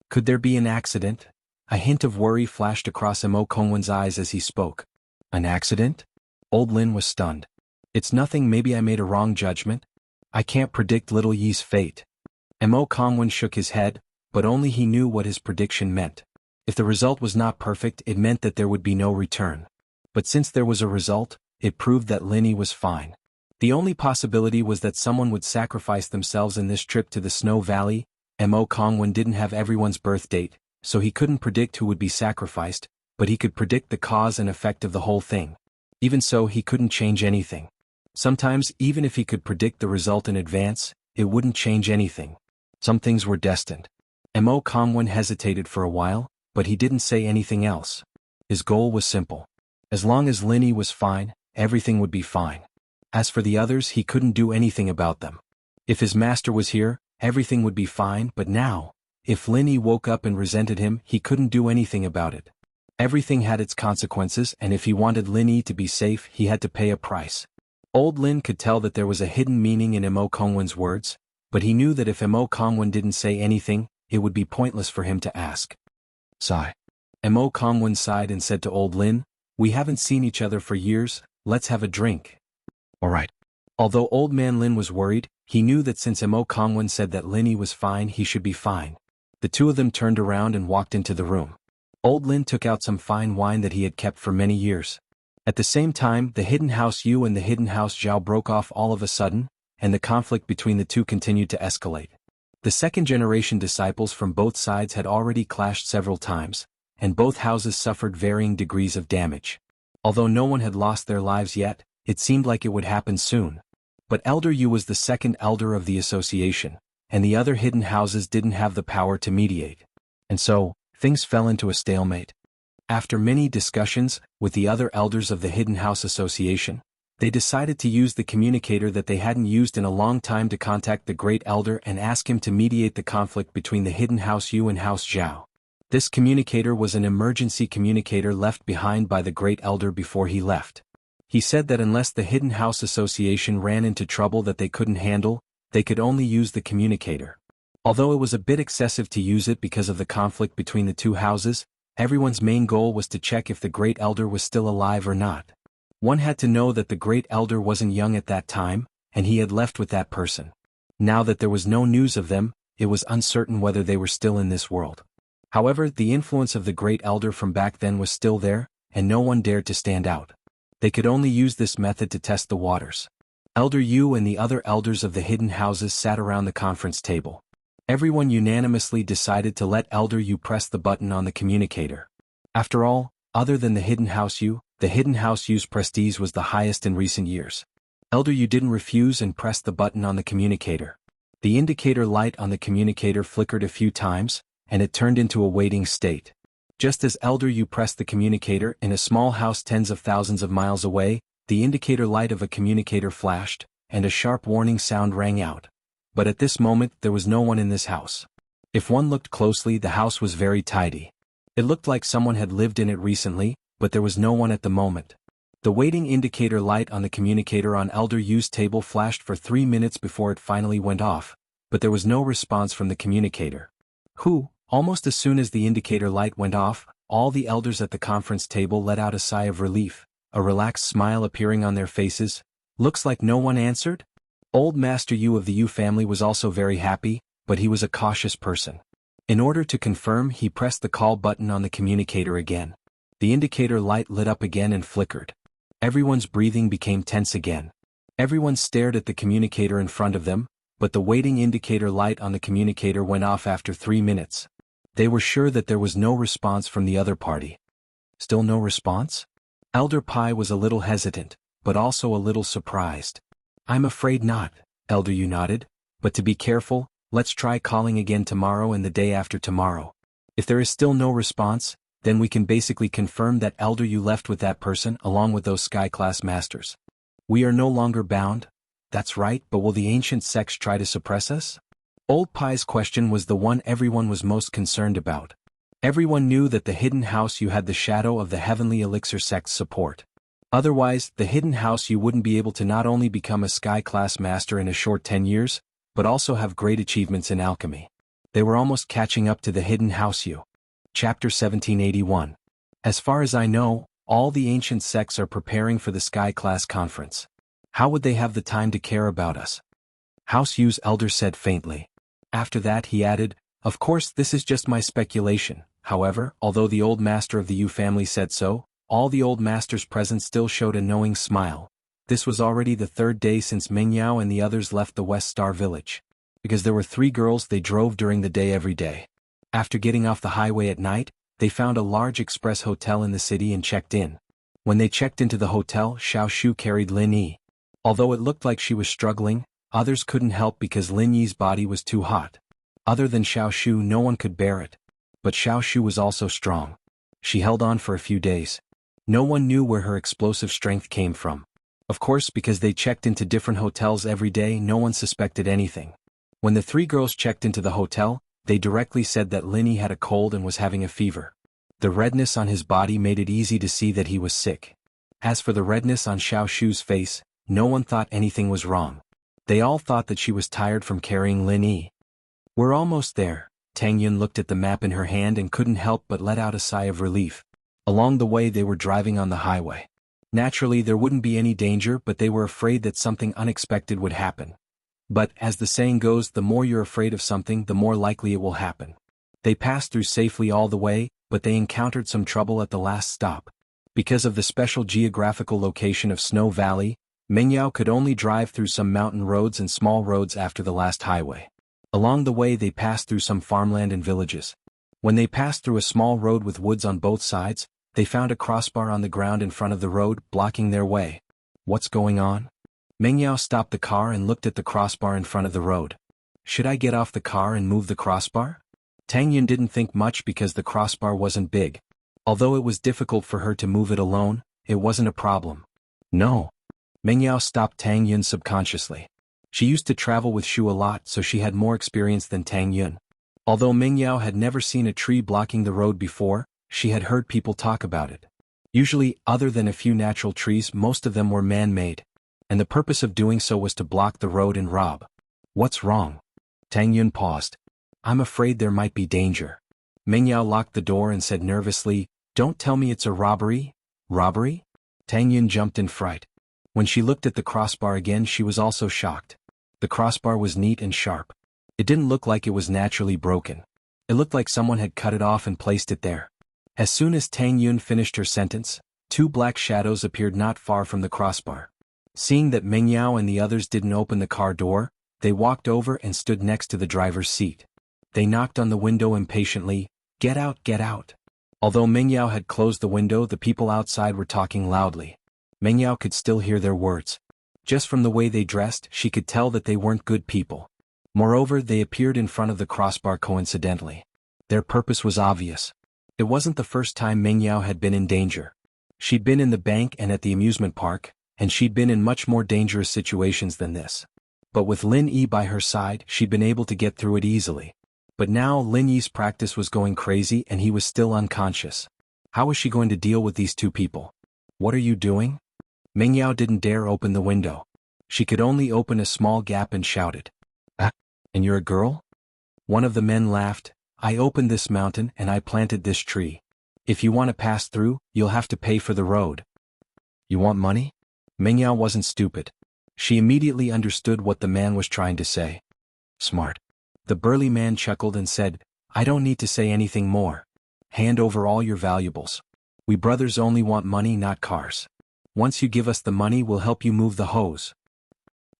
[SPEAKER 1] Could there be an accident? A hint of worry flashed across Mo Kongwen's eyes as he spoke. An accident? Old Lin was stunned. It's nothing, maybe I made a wrong judgment. I can't predict little Yi's fate. Mo Kongwen shook his head, but only he knew what his prediction meant. If the result was not perfect, it meant that there would be no return. But since there was a result, it proved that Lin Yi was fine. The only possibility was that someone would sacrifice themselves in this trip to the Snow Valley. Mo Kongwen didn't have everyone's birth date, so he couldn't predict who would be sacrificed, but he could predict the cause and effect of the whole thing. Even so, he couldn't change anything. Sometimes, even if he could predict the result in advance, it wouldn't change anything. Some things were destined. Mo Kongwen hesitated for a while, but he didn't say anything else. His goal was simple. As long as Linny was fine, everything would be fine. As for the others, he couldn't do anything about them. If his master was here, everything would be fine, but now, if Linny woke up and resented him, he couldn't do anything about it. Everything had its consequences, and if he wanted Linny to be safe, he had to pay a price. Old Lin could tell that there was a hidden meaning in Mo Kongwen's words, but he knew that if Mo Kongwen didn't say anything, it would be pointless for him to ask. Sigh. Mo Kongwen sighed and said to Old Lin, "We haven't seen each other for years, let's have a drink." All right. Although Old Man Lin was worried, he knew that since Mo Kongwen said that Linny was fine, he should be fine. The two of them turned around and walked into the room. Old Lin took out some fine wine that he had kept for many years. At the same time, the Hidden House Yu and the Hidden House Zhao broke off all of a sudden, and the conflict between the two continued to escalate. The second-generation disciples from both sides had already clashed several times, and both houses suffered varying degrees of damage. Although no one had lost their lives yet, it seemed like it would happen soon. But Elder Yu was the second elder of the association, and the other hidden houses didn't have the power to mediate. And so, things fell into a stalemate. After many discussions with the other elders of the Hidden House Association, they decided to use the communicator that they hadn't used in a long time to contact the Great Elder and ask him to mediate the conflict between the Hidden House Yu and House Zhao. This communicator was an emergency communicator left behind by the Great Elder before he left. He said that unless the Hidden House Association ran into trouble that they couldn't handle, they could only use the communicator. Although it was a bit excessive to use it because of the conflict between the two houses, everyone's main goal was to check if the Great Elder was still alive or not. One had to know that the Great Elder wasn't young at that time, and he had left with that person. Now that there was no news of them, it was uncertain whether they were still in this world. However, the influence of the Great Elder from back then was still there, and no one dared to stand out. They could only use this method to test the waters. Elder Yu and the other elders of the hidden houses sat around the conference table. Everyone unanimously decided to let Elder Yu press the button on the communicator. After all, other than the Hidden House Yu, the Hidden House Yu's prestige was the highest in recent years. Elder Yu didn't refuse and pressed the button on the communicator. The indicator light on the communicator flickered a few times, and it turned into a waiting state. Just as Elder Yu pressed the communicator in a small house tens of thousands of miles away, the indicator light of a communicator flashed, and a sharp warning sound rang out. But at this moment there was no one in this house. If one looked closely, the house was very tidy. It looked like someone had lived in it recently, but there was no one at the moment. The waiting indicator light on the communicator on Elder Yu's table flashed for 3 minutes before it finally went off, but there was no response from the communicator. Almost as soon as the indicator light went off, all the elders at the conference table let out a sigh of relief, a relaxed smile appearing on their faces. Looks like no one answered? Old Master Yu of the Yu family was also very happy, but he was a cautious person. In order to confirm, he pressed the call button on the communicator again. The indicator light lit up again and flickered. Everyone's breathing became tense again. Everyone stared at the communicator in front of them, but the waiting indicator light on the communicator went off after 3 minutes. They were sure that there was no response from the other party. Still no response? Elder Pai was a little hesitant, but also a little surprised. "I'm afraid not," Elder Yu nodded, "but to be careful, let's try calling again tomorrow and the day after tomorrow. If there is still no response, then we can basically confirm that Elder Yu left with that person along with those sky-class masters. We are no longer bound." "That's right, but will the ancient sects try to suppress us?" Old Pai's question was the one everyone was most concerned about. Everyone knew that the Hidden House Yu had the shadow of the Heavenly Elixir sect's support. Otherwise, the Hidden House Yu wouldn't be able to not only become a sky-class master in a short 10 years, but also have great achievements in alchemy. They were almost catching up to the Hidden House Yu. Chapter 1781. As far as I know, all the ancient sects are preparing for the sky-class conference. How would they have the time to care about us? House Yu's elder said faintly. After that he added, "Of course this is just my speculation." However, although the old master of the Yu family said so, all the old masters present still showed a knowing smile. This was already the 3rd day since Mengyao and the others left the West Star village. Because there were 3 girls, they drove during the day every day. After getting off the highway at night, they found a large express hotel in the city and checked in. When they checked into the hotel, Xiao Shu carried Lin Yi. Although it looked like she was struggling, others couldn't help because Lin Yi's body was too hot. Other than Xiao Shu, no one could bear it. But Xiao Shu was also strong. She held on for a few days. No one knew where her explosive strength came from. Of course, because they checked into different hotels every day, no one suspected anything. When the three girls checked into the hotel, they directly said that Linny had a cold and was having a fever. The redness on his body made it easy to see that he was sick. As for the redness on Xiao Shu's face, no one thought anything was wrong. They all thought that she was tired from carrying Linny. "We're almost there." Tang Yun looked at the map in her hand and couldn't help but let out a sigh of relief. Along the way they were driving on the highway. Naturally there wouldn't be any danger, but they were afraid that something unexpected would happen. But, as the saying goes, the more you're afraid of something, the more likely it will happen. They passed through safely all the way, but they encountered some trouble at the last stop. Because of the special geographical location of Snow Valley, Mengyao could only drive through some mountain roads and small roads after the last highway. Along the way they passed through some farmland and villages. When they passed through a small road with woods on both sides, they found a crossbar on the ground in front of the road, blocking their way. "What's going on?" Mengyao stopped the car and looked at the crossbar in front of the road. "Should I get off the car and move the crossbar?" Tang Yun didn't think much because the crossbar wasn't big. Although it was difficult for her to move it alone, it wasn't a problem. "No." Mengyao stopped Tang Yun subconsciously. She used to travel with Shu a lot, so she had more experience than Tang Yun. Although Mengyao had never seen a tree blocking the road before, she had heard people talk about it. Usually, other than a few natural trees, most of them were man-made. And the purpose of doing so was to block the road and rob. "What's wrong?" Tang Yun paused. "I'm afraid there might be danger." Mengyao locked the door and said nervously, "Don't tell me it's a robbery?" "Robbery?" Tang Yun jumped in fright. When she looked at the crossbar again, she was also shocked. The crossbar was neat and sharp. It didn't look like it was naturally broken. It looked like someone had cut it off and placed it there. As soon as Tang Yun finished her sentence, two black shadows appeared not far from the crossbar. Seeing that Mengyao and the others didn't open the car door, they walked over and stood next to the driver's seat. They knocked on the window impatiently, "Get out, get out." Although Mengyao had closed the window, the people outside were talking loudly. Mengyao could still hear their words. Just from the way they dressed, she could tell that they weren't good people. Moreover, they appeared in front of the crossbar coincidentally. Their purpose was obvious. It wasn't the first time Mengyao had been in danger. She'd been in the bank and at the amusement park, and she'd been in much more dangerous situations than this. But with Lin Yi by her side, she'd been able to get through it easily. But now Lin Yi's practice was going crazy and he was still unconscious. How was she going to deal with these two people? "What are you doing?" Mengyao didn't dare open the window. She could only open a small gap and shouted, "Ah, and you're a girl?" One of the men laughed. "I opened this mountain and I planted this tree. If you want to pass through, you'll have to pay for the road." "You want money?" Mengyao wasn't stupid. She immediately understood what the man was trying to say. "Smart." The burly man chuckled and said, "I don't need to say anything more. Hand over all your valuables. We brothers only want money, not cars. Once you give us the money, we'll help you move the hose."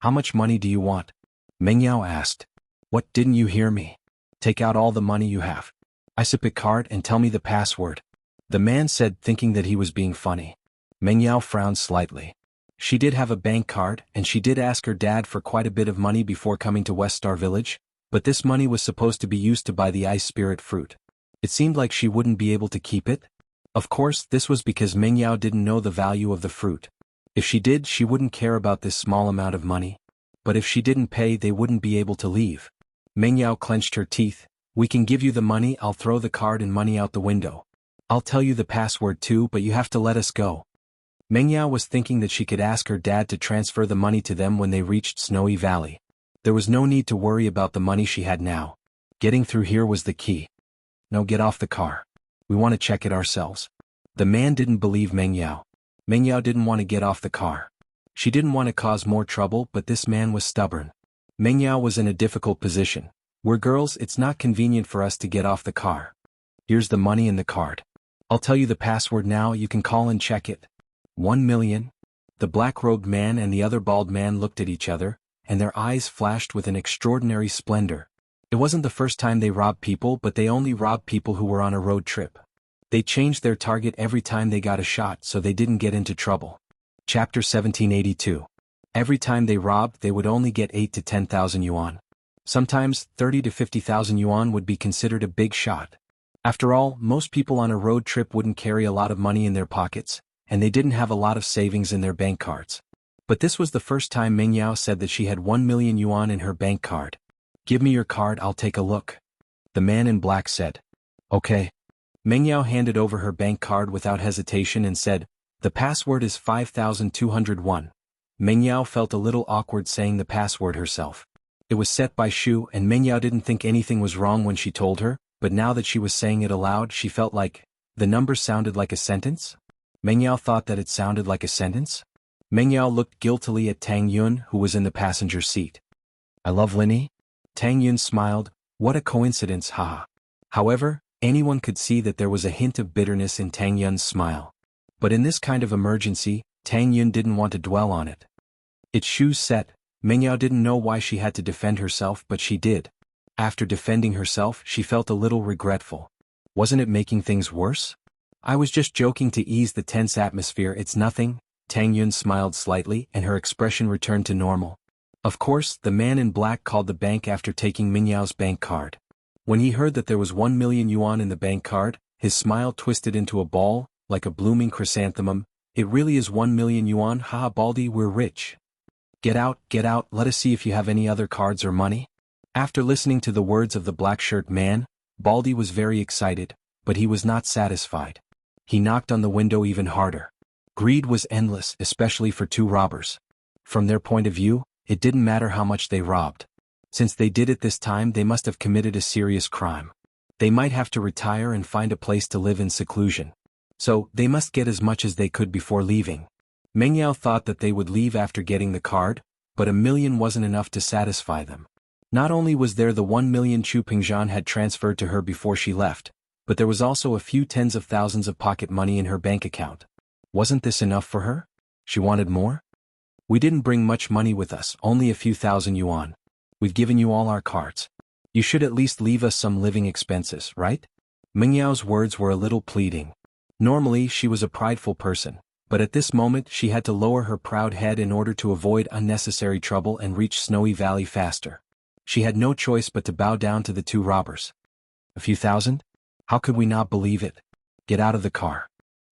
[SPEAKER 1] "How much money do you want?" Mengyao asked. "What, didn't you hear me? Take out all the money you have. I sip a card and tell me the password." The man said, thinking that he was being funny. Mengyao frowned slightly. She did have a bank card, and she did ask her dad for quite a bit of money before coming to West Star Village, but this money was supposed to be used to buy the ice spirit fruit. It seemed like she wouldn't be able to keep it. Of course, this was because Mengyao didn't know the value of the fruit. If she did, she wouldn't care about this small amount of money. But if she didn't pay, they wouldn't be able to leave. Mengyao clenched her teeth. "We can give you the money, I'll throw the card and money out the window. I'll tell you the password too, but you have to let us go." Mengyao was thinking that she could ask her dad to transfer the money to them when they reached Snowy Valley. There was no need to worry about the money she had now. Getting through here was the key. "No, get off the car. We want to check it ourselves." The man didn't believe Mengyao. Mengyao didn't want to get off the car. She didn't want to cause more trouble, but this man was stubborn. Mengyao was in a difficult position. "We're girls, it's not convenient for us to get off the car. Here's the money and the card. I'll tell you the password now, you can call and check it." 1,000,000. The black-robed man and the other bald man looked at each other, and their eyes flashed with an extraordinary splendor. It wasn't the first time they robbed people, but they only robbed people who were on a road trip. They changed their target every time they got a shot so they didn't get into trouble. Chapter 1782. Every time they robbed, they would only get 8 to 10,000 yuan. Sometimes 30 to 50,000 yuan would be considered a big shot. After all, most people on a road trip wouldn't carry a lot of money in their pockets, and they didn't have a lot of savings in their bank cards. But this was the first time Meng Yao said that she had 1 million yuan in her bank card. "Give me your card, I'll take a look." The man in black said. "Okay." Meng Yao handed over her bank card without hesitation and said, "The password is 5,201. Meng Yao felt a little awkward saying the password herself. It was set by Shu and Meng Yao didn't think anything was wrong when she told her, but now that she was saying it aloud she felt like, the number sounded like a sentence? Meng Yao thought that it sounded like a sentence? Meng Yao looked guiltily at Tang Yun who was in the passenger seat. "I love Linny?" Tang Yun smiled. "What a coincidence, haha." However, anyone could see that there was a hint of bitterness in Tang Yun's smile. But in this kind of emergency, Tang Yun didn't want to dwell on it. It's Shu's set. Meng Yao didn't know why she had to defend herself but she did. After defending herself she felt a little regretful. Wasn't it making things worse? "I was just joking to ease the tense atmosphere, it's nothing." Tang Yun smiled slightly and her expression returned to normal. Of course, the man in black called the bank after taking Meng Yao's bank card. When he heard that there was 1 million yuan in the bank card, his smile twisted into a ball, like a blooming chrysanthemum. "It really is 1 million yuan, haha Baldy, we're rich. Get out, let us see if you have any other cards or money." After listening to the words of the black-shirt man, Baldy was very excited, but he was not satisfied. He knocked on the window even harder. Greed was endless, especially for two robbers. From their point of view, it didn't matter how much they robbed. Since they did it this time they must have committed a serious crime. They might have to retire and find a place to live in seclusion. So, they must get as much as they could before leaving. Meng Yao thought that they would leave after getting the card, but 1 million wasn't enough to satisfy them. Not only was there the 1 million Chu Pingzhan had transferred to her before she left, but there was also a few tens of thousands of pocket money in her bank account. Wasn't this enough for her? She wanted more? "We didn't bring much money with us, only a few thousand yuan. We've given you all our cards. You should at least leave us some living expenses, right?" Meng Yao's words were a little pleading. Normally she was a prideful person, but at this moment she had to lower her proud head in order to avoid unnecessary trouble and reach Snowy Valley faster. She had no choice but to bow down to the two robbers. "A few thousand? How could we not believe it? Get out of the car.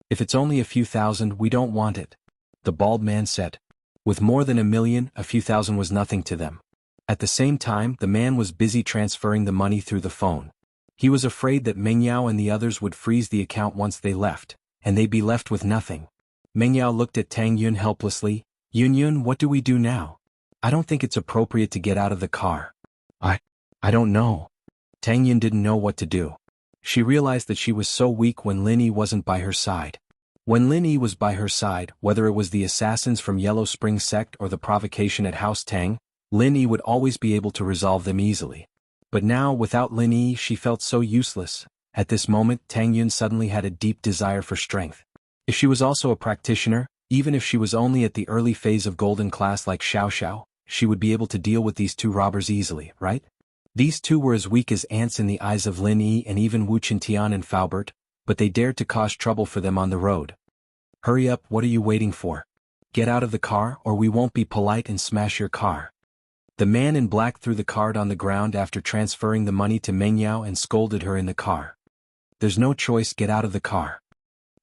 [SPEAKER 1] If it's only a few thousand we don't want it," the bald man said. With more than 1 million, a few thousand was nothing to them. At the same time the man was busy transferring the money through the phone. He was afraid that Meng Yao and the others would freeze the account once they left, and they'd be left with nothing. Meng Yao looked at Tang Yun helplessly. Yun, what do we do now? I don't think it's appropriate to get out of the car." I don't know." Tang Yun didn't know what to do. She realized that she was so weak when Lin Yi wasn't by her side. When Lin Yi was by her side, whether it was the assassins from Yellow Spring sect or the provocation at House Tang, Lin Yi would always be able to resolve them easily. But now, without Lin Yi, she felt so useless. At this moment, Tang Yun suddenly had a deep desire for strength. If she was also a practitioner, even if she was only at the early phase of golden class like Xiao Xiao, she would be able to deal with these two robbers easily, right? These two were as weak as ants in the eyes of Lin Yi and even Wu Qintian and Faubert, but they dared to cause trouble for them on the road. "Hurry up, what are you waiting for? Get out of the car or we won't be polite and smash your car." The man in black threw the card on the ground after transferring the money to Meng Yao and scolded her in the car. "There's no choice, get out of the car."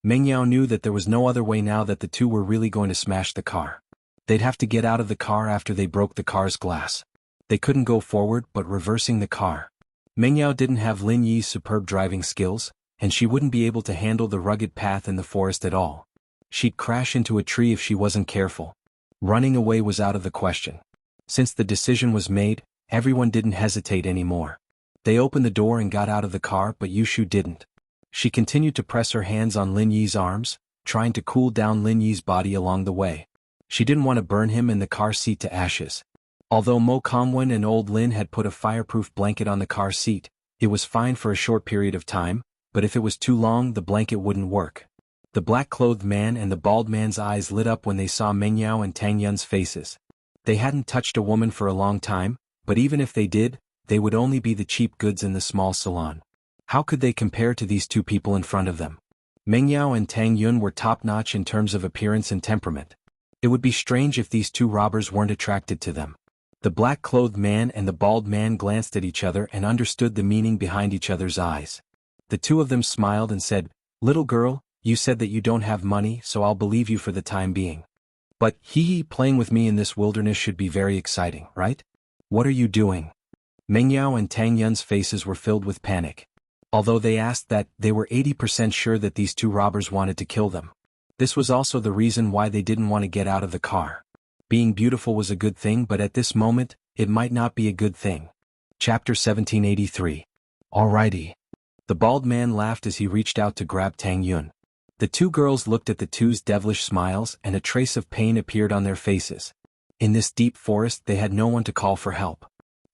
[SPEAKER 1] Meng Yao knew that there was no other way now that the two were really going to smash the car. They'd have to get out of the car after they broke the car's glass. They couldn't go forward but reversing the car. Meng Yao didn't have Lin Yi's superb driving skills, and she wouldn't be able to handle the rugged path in the forest at all. She'd crash into a tree if she wasn't careful. Running away was out of the question. Since the decision was made, everyone didn't hesitate anymore. They opened the door and got out of the car but Yushu didn't. She continued to press her hands on Lin Yi's arms, trying to cool down Lin Yi's body along the way. She didn't want to burn him in the car seat to ashes. Although Mo Kongwen and old Lin had put a fireproof blanket on the car seat, it was fine for a short period of time, but if it was too long the blanket wouldn't work. The black-clothed man and the bald man's eyes lit up when they saw Meng Yao and Tang Yun's faces. They hadn't touched a woman for a long time, but even if they did, they would only be the cheap goods in the small salon. How could they compare to these two people in front of them? Meng Yao and Tang Yun were top-notch in terms of appearance and temperament. It would be strange if these two robbers weren't attracted to them. The black-clothed man and the bald man glanced at each other and understood the meaning behind each other's eyes. The two of them smiled and said, "Little girl, you said that you don't have money, so I'll believe you for the time being. But, playing with me in this wilderness should be very exciting, right? What are you doing?" Mengyao and Tang Yun's faces were filled with panic. Although they asked that, they were 80% sure that these two robbers wanted to kill them. This was also the reason why they didn't want to get out of the car. Being beautiful was a good thing, but at this moment, it might not be a good thing. Chapter 1783. Alrighty. The bald man laughed as he reached out to grab Tang Yun. The two girls looked at the two's devilish smiles and a trace of pain appeared on their faces. In this deep forest they had no one to call for help.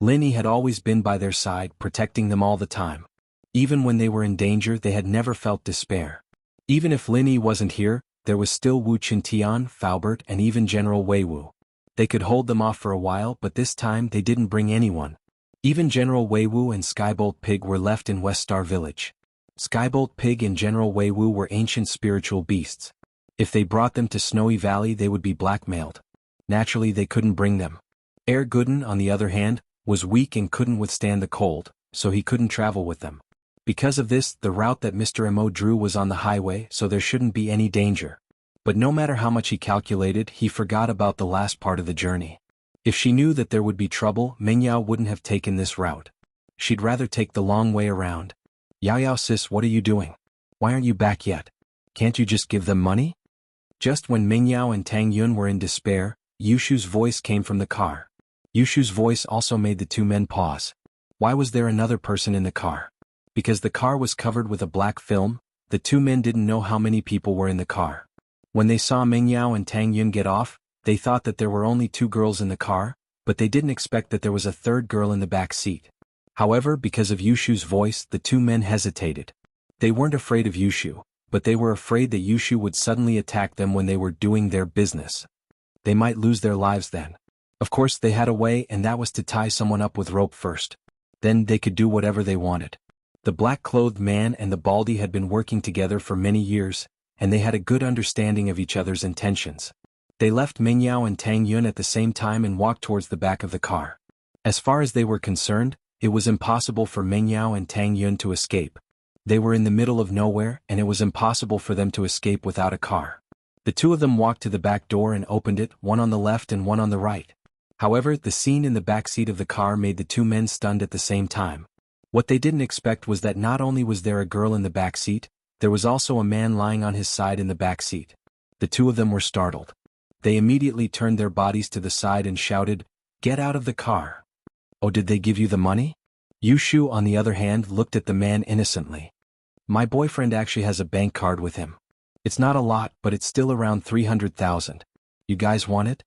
[SPEAKER 1] Lin Yi had always been by their side, protecting them all the time. Even when they were in danger they had never felt despair. Even if Lin Yi wasn't here, there was still Wu Qintian, Faubert and even General Wei Wu. They could hold them off for a while, but this time they didn't bring anyone. Even General Wei Wu and Skybolt Pig were left in West Star Village. Skybolt Pig and General Wei Wu were ancient spiritual beasts. If they brought them to Snowy Valley they would be blackmailed. Naturally they couldn't bring them. Air Gooden, on the other hand, was weak and couldn't withstand the cold, so he couldn't travel with them. Because of this, the route that Mr. Mo drew was on the highway, so there shouldn't be any danger. But no matter how much he calculated, he forgot about the last part of the journey. If she knew that there would be trouble, Mengyao wouldn't have taken this route. She'd rather take the long way around. "Yao sis, what are you doing? Why aren't you back yet? Can't you just give them money?" Just when Mengyao and Tang Yun were in despair, Yushu's voice came from the car. Yushu's voice also made the two men pause. Why was there another person in the car? Because the car was covered with a black film, the two men didn't know how many people were in the car. When they saw Mengyao and Tang Yun get off, they thought that there were only two girls in the car, but they didn't expect that there was a third girl in the back seat. However, because of Yushu's voice, the two men hesitated. They weren't afraid of Yushu, but they were afraid that Yushu would suddenly attack them when they were doing their business. They might lose their lives then. Of course they had a way, and that was to tie someone up with rope first. Then they could do whatever they wanted. The black-clothed man and the baldy had been working together for many years, and they had a good understanding of each other's intentions. They left Mengyao and Tang Yun at the same time and walked towards the back of the car. As far as they were concerned, it was impossible for Mengyao and Tang Yun to escape. They were in the middle of nowhere and it was impossible for them to escape without a car. The two of them walked to the back door and opened it, one on the left and one on the right. However, the scene in the back seat of the car made the two men stunned at the same time. What they didn't expect was that not only was there a girl in the back seat, there was also a man lying on his side in the back seat. The two of them were startled. They immediately turned their bodies to the side and shouted, "Get out of the car." "Oh, did they give you the money?" Yushu, on the other hand, looked at the man innocently. "My boyfriend actually has a bank card with him. It's not a lot, but it's still around 300,000. You guys want it?"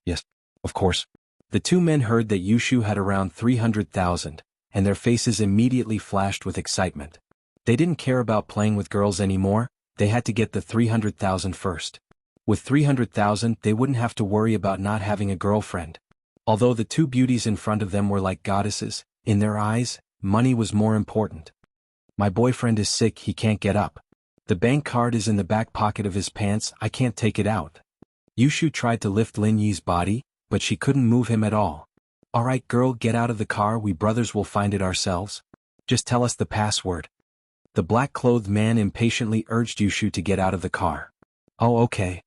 [SPEAKER 1] "Yes, of course." The two men heard that Yushu had around 300,000, and their faces immediately flashed with excitement. They didn't care about playing with girls anymore, they had to get the 300,000 first. With 300,000 they wouldn't have to worry about not having a girlfriend. Although the two beauties in front of them were like goddesses, in their eyes, money was more important. "My boyfriend is sick, he can't get up. The bank card is in the back pocket of his pants, I can't take it out." Yushu tried to lift Lin Yi's body, but she couldn't move him at all. "Alright girl, get out of the car, we brothers will find it ourselves. Just tell us the password." The black-clothed man impatiently urged Yushu to get out of the car. "Oh, okay."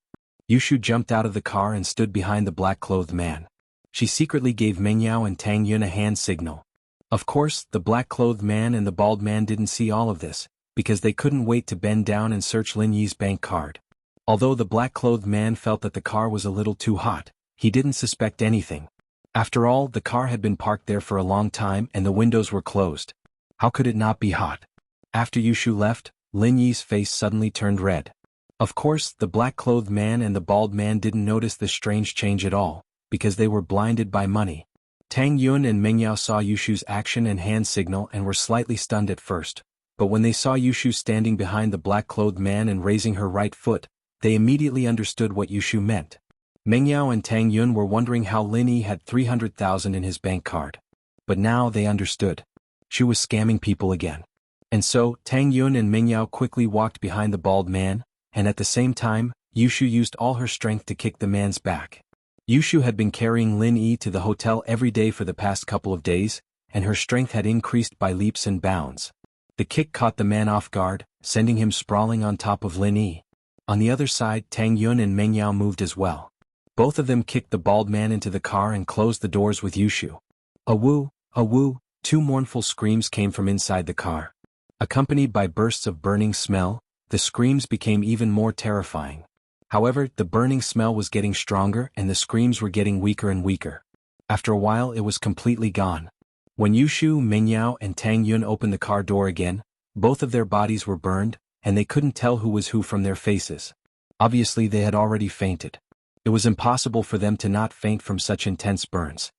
[SPEAKER 1] Yushu jumped out of the car and stood behind the black-clothed man. She secretly gave Mengyao and Tang Yun a hand signal. Of course, the black-clothed man and the bald man didn't see all of this, because they couldn't wait to bend down and search Lin Yi's bank card. Although the black-clothed man felt that the car was a little too hot, he didn't suspect anything. After all, the car had been parked there for a long time and the windows were closed. How could it not be hot? After Yushu left, Lin Yi's face suddenly turned red. Of course, the black-clothed man and the bald man didn't notice this strange change at all, because they were blinded by money. Tang Yun and Mengyao saw Yushu's action and hand signal and were slightly stunned at first, but when they saw Yushu standing behind the black-clothed man and raising her right foot, they immediately understood what Yushu meant. Mengyao and Tang Yun were wondering how Lin Yi had 300,000 in his bank card. But now they understood. She was scamming people again. And so, Tang Yun and Mengyao quickly walked behind the bald man, and at the same time, Yushu used all her strength to kick the man's back. Yushu had been carrying Lin Yi to the hotel every day for the past couple of days, and her strength had increased by leaps and bounds. The kick caught the man off guard, sending him sprawling on top of Lin Yi. On the other side, Tang Yun and Meng Yao moved as well. Both of them kicked the bald man into the car and closed the doors with Yushu. A woo, a woo, two mournful screams came from inside the car. Accompanied by bursts of burning smell, the screams became even more terrifying. However, the burning smell was getting stronger and the screams were getting weaker and weaker. After a while it was completely gone. When Yushu, Meng Yao and Tang Yun opened the car door again, both of their bodies were burned, and they couldn't tell who was who from their faces. Obviously they had already fainted. It was impossible for them to not faint from such intense burns.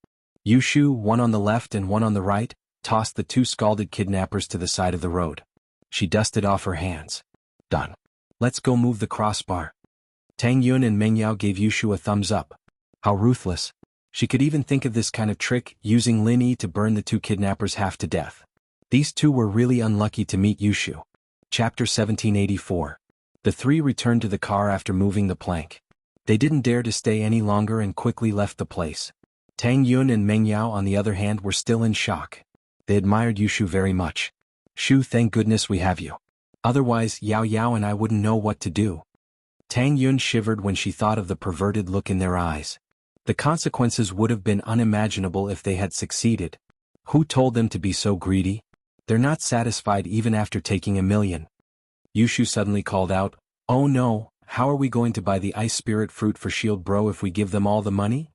[SPEAKER 1] Yushu, one on the left and one on the right, tossed the two scalded kidnappers to the side of the road. She dusted off her hands. Done. Let's go move the crossbar. Tang Yun and Meng Yao gave Yushu a thumbs up. How ruthless. She could even think of this kind of trick, using Lin Yi to burn the two kidnappers half to death. These two were really unlucky to meet Yushu. Chapter 1784. The three returned to the car after moving the plank. They didn't dare to stay any longer and quickly left the place. Tang Yun and Meng Yao on the other hand were still in shock. They admired Yushu very much. Shu, thank goodness we have you. Otherwise Yao Yao and I wouldn't know what to do. Tang Yun shivered when she thought of the perverted look in their eyes. The consequences would have been unimaginable if they had succeeded. Who told them to be so greedy? They're not satisfied even after taking $1 million. Yushu suddenly called out, "Oh no, how are we going to buy the ice spirit fruit for Shield Bro if we give them all the money?"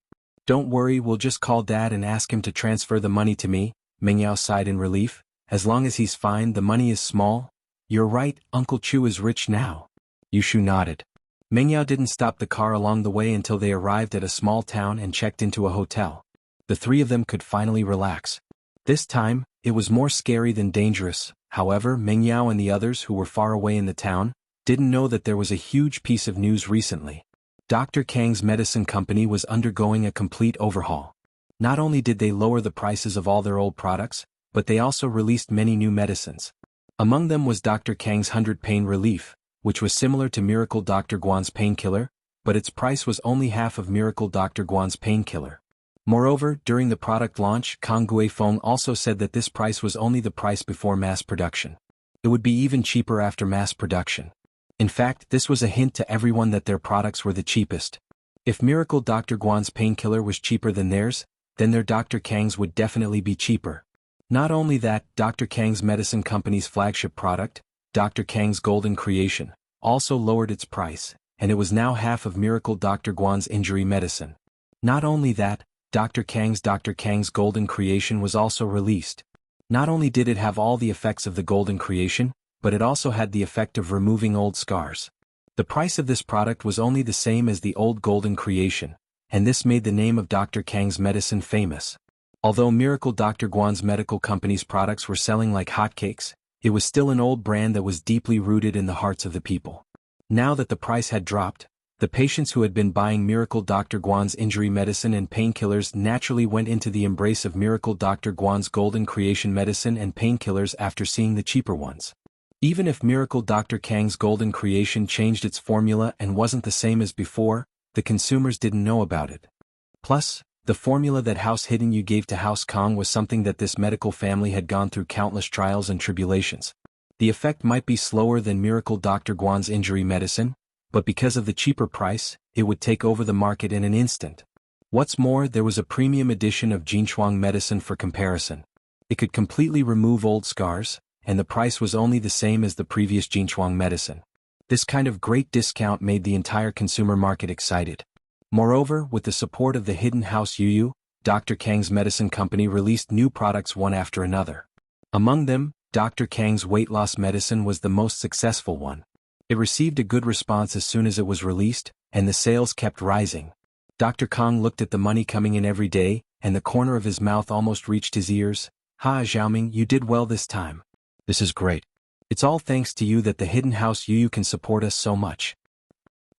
[SPEAKER 1] "Don't worry, we'll just call Dad and ask him to transfer the money to me," Meng Yao sighed in relief. "As long as he's fine, the money is small." "You're right, Uncle Chu is rich now." Yushu nodded. Meng Yao didn't stop the car along the way until they arrived at a small town and checked into a hotel. The three of them could finally relax. This time, it was more scary than dangerous. However, Meng Yao and the others who were far away in the town didn't know that there was a huge piece of news recently. Dr. Kang's medicine company was undergoing a complete overhaul. Not only did they lower the prices of all their old products, but they also released many new medicines. Among them was Dr. Kang's 100 Pain Relief, which was similar to Miracle Dr. Guan's painkiller, but its price was only half of Miracle Dr. Guan's painkiller. Moreover, during the product launch, Kang Guifeng also said that this price was only the price before mass production. It would be even cheaper after mass production. In fact, this was a hint to everyone that their products were the cheapest. If Miracle Dr. Guan's painkiller was cheaper than theirs, then their Dr. Kang's would definitely be cheaper. Not only that, Dr. Kang's medicine company's flagship product, Dr. Kang's Golden Creation, also lowered its price, and it was now half of Miracle Dr. Guan's injury medicine. Not only that, Dr. Kang's Golden Creation was also released. Not only did it have all the effects of the Golden Creation, but it also had the effect of removing old scars. The price of this product was only the same as the old Golden Creation, and this made the name of Dr. Kang's medicine famous. Although Miracle Dr. Guan's medical company's products were selling like hotcakes, it was still an old brand that was deeply rooted in the hearts of the people. Now that the price had dropped, the patients who had been buying Miracle Dr. Guan's injury medicine and painkillers naturally went into the embrace of Miracle Dr. Guan's Golden Creation medicine and painkillers after seeing the cheaper ones. Even if Miracle Dr. Kang's Golden Creation changed its formula and wasn't the same as before, the consumers didn't know about it. Plus, the formula that House Hidden Yu gave to House Kong was something that this medical family had gone through countless trials and tribulations. The effect might be slower than Miracle Dr. Guan's injury medicine, but because of the cheaper price, it would take over the market in an instant. What's more, there was a premium edition of Jinchuang medicine for comparison. It could completely remove old scars, and the price was only the same as the previous Jinchuang medicine. This kind of great discount made the entire consumer market excited. Moreover, with the support of the hidden House Yu, Dr. Kang's medicine company released new products one after another. Among them, Dr. Kang's weight loss medicine was the most successful one. It received a good response as soon as it was released, and the sales kept rising. Dr. Kong looked at the money coming in every day, and the corner of his mouth almost reached his ears. "Ha, Xiaoming, you did well this time. This is great. It's all thanks to you that the hidden House Yu can support us so much."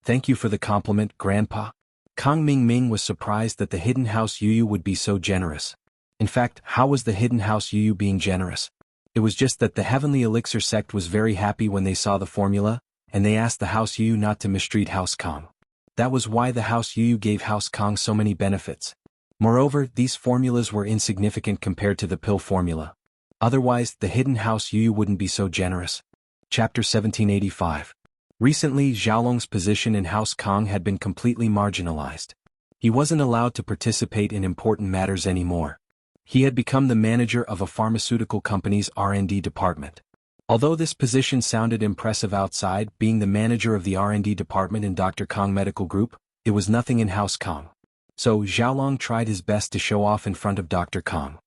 [SPEAKER 1] "Thank you for the compliment, Grandpa." Kang Ming was surprised that the hidden House Yu would be so generous. In fact, how was the hidden House Yu being generous? It was just that the Heavenly Elixir sect was very happy when they saw the formula, and they asked the House Yu not to mistreat House Kong. That was why the House Yu gave House Kong so many benefits. Moreover, these formulas were insignificant compared to the pill formula. Otherwise, the hidden House Yu wouldn't be so generous. Chapter 1785. Recently, Xiaolong's position in House Kong had been completely marginalized. He wasn't allowed to participate in important matters anymore. He had become the manager of a pharmaceutical company's R&D department. Although this position sounded impressive outside, being the manager of the R&D department in Dr. Kong Medical Group, it was nothing in House Kong. So Xiaolong tried his best to show off in front of Dr. Kong.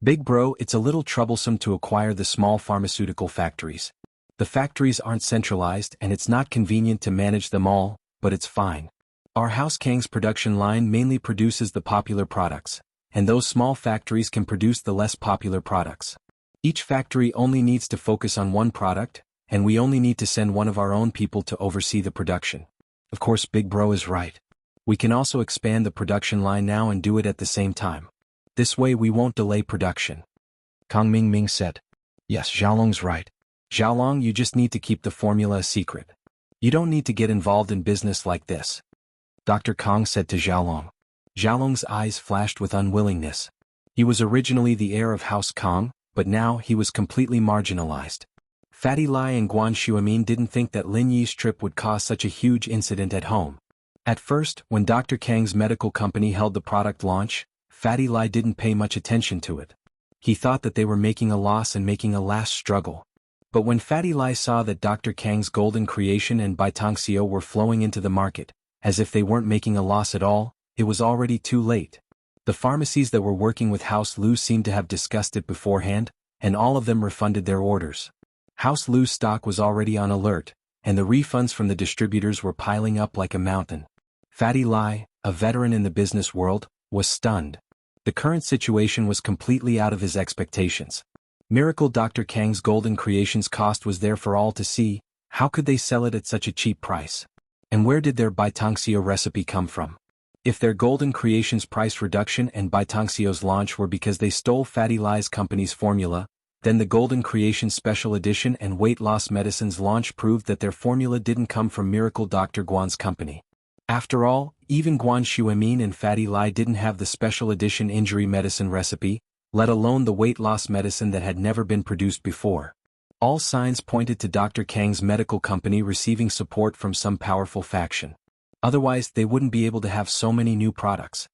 [SPEAKER 1] Big bro, it's a little troublesome to acquire the small pharmaceutical factories. The factories aren't centralized and it's not convenient to manage them all, but it's fine. Our House Kang's production line mainly produces the popular products, and those small factories can produce the less popular products. Each factory only needs to focus on one product, and we only need to send one of our own people to oversee the production. Of course, Big Bro is right. We can also expand the production line now and do it at the same time. This way we won't delay production. Kang Mingming said. Yes, Xiaolong's right. Xiaolong, you just need to keep the formula a secret. You don't need to get involved in business like this. Dr. Kong said to Xiaolong. Xiaolong's eyes flashed with unwillingness. He was originally the heir of House Kong, but now he was completely marginalized. Fatty Lai and Guan Xuemin didn't think that Lin Yi's trip would cause such a huge incident at home. At first, when Dr. Kang's medical company held the product launch, Fatty Lai didn't pay much attention to it. He thought that they were making a loss and making a last struggle. But when Fatty Lai saw that Dr. Kang's Golden Creation and Baitangxiu were flowing into the market, as if they weren't making a loss at all, it was already too late. The pharmacies that were working with House Lu seemed to have discussed it beforehand, and all of them refunded their orders. House Lu's stock was already on alert, and the refunds from the distributors were piling up like a mountain. Fatty Lai, a veteran in the business world, was stunned. The current situation was completely out of his expectations. Miracle Dr. Kang's Golden Creations cost was there for all to see. How could they sell it at such a cheap price? And where did their Baitangxiu recipe come from? If their Golden Creations price reduction and Baitangxiu's launch were because they stole Fatty Lai's company's formula, then the Golden Creations Special Edition and weight loss medicines launch proved that their formula didn't come from Miracle Dr. Guan's company. After all, even Guan Xuemin and Fatty Lai didn't have the Special Edition injury medicine recipe, let alone the weight loss medicine that had never been produced before. All signs pointed to Dr. Kang's medical company receiving support from some powerful faction. Otherwise, they wouldn't be able to have so many new products.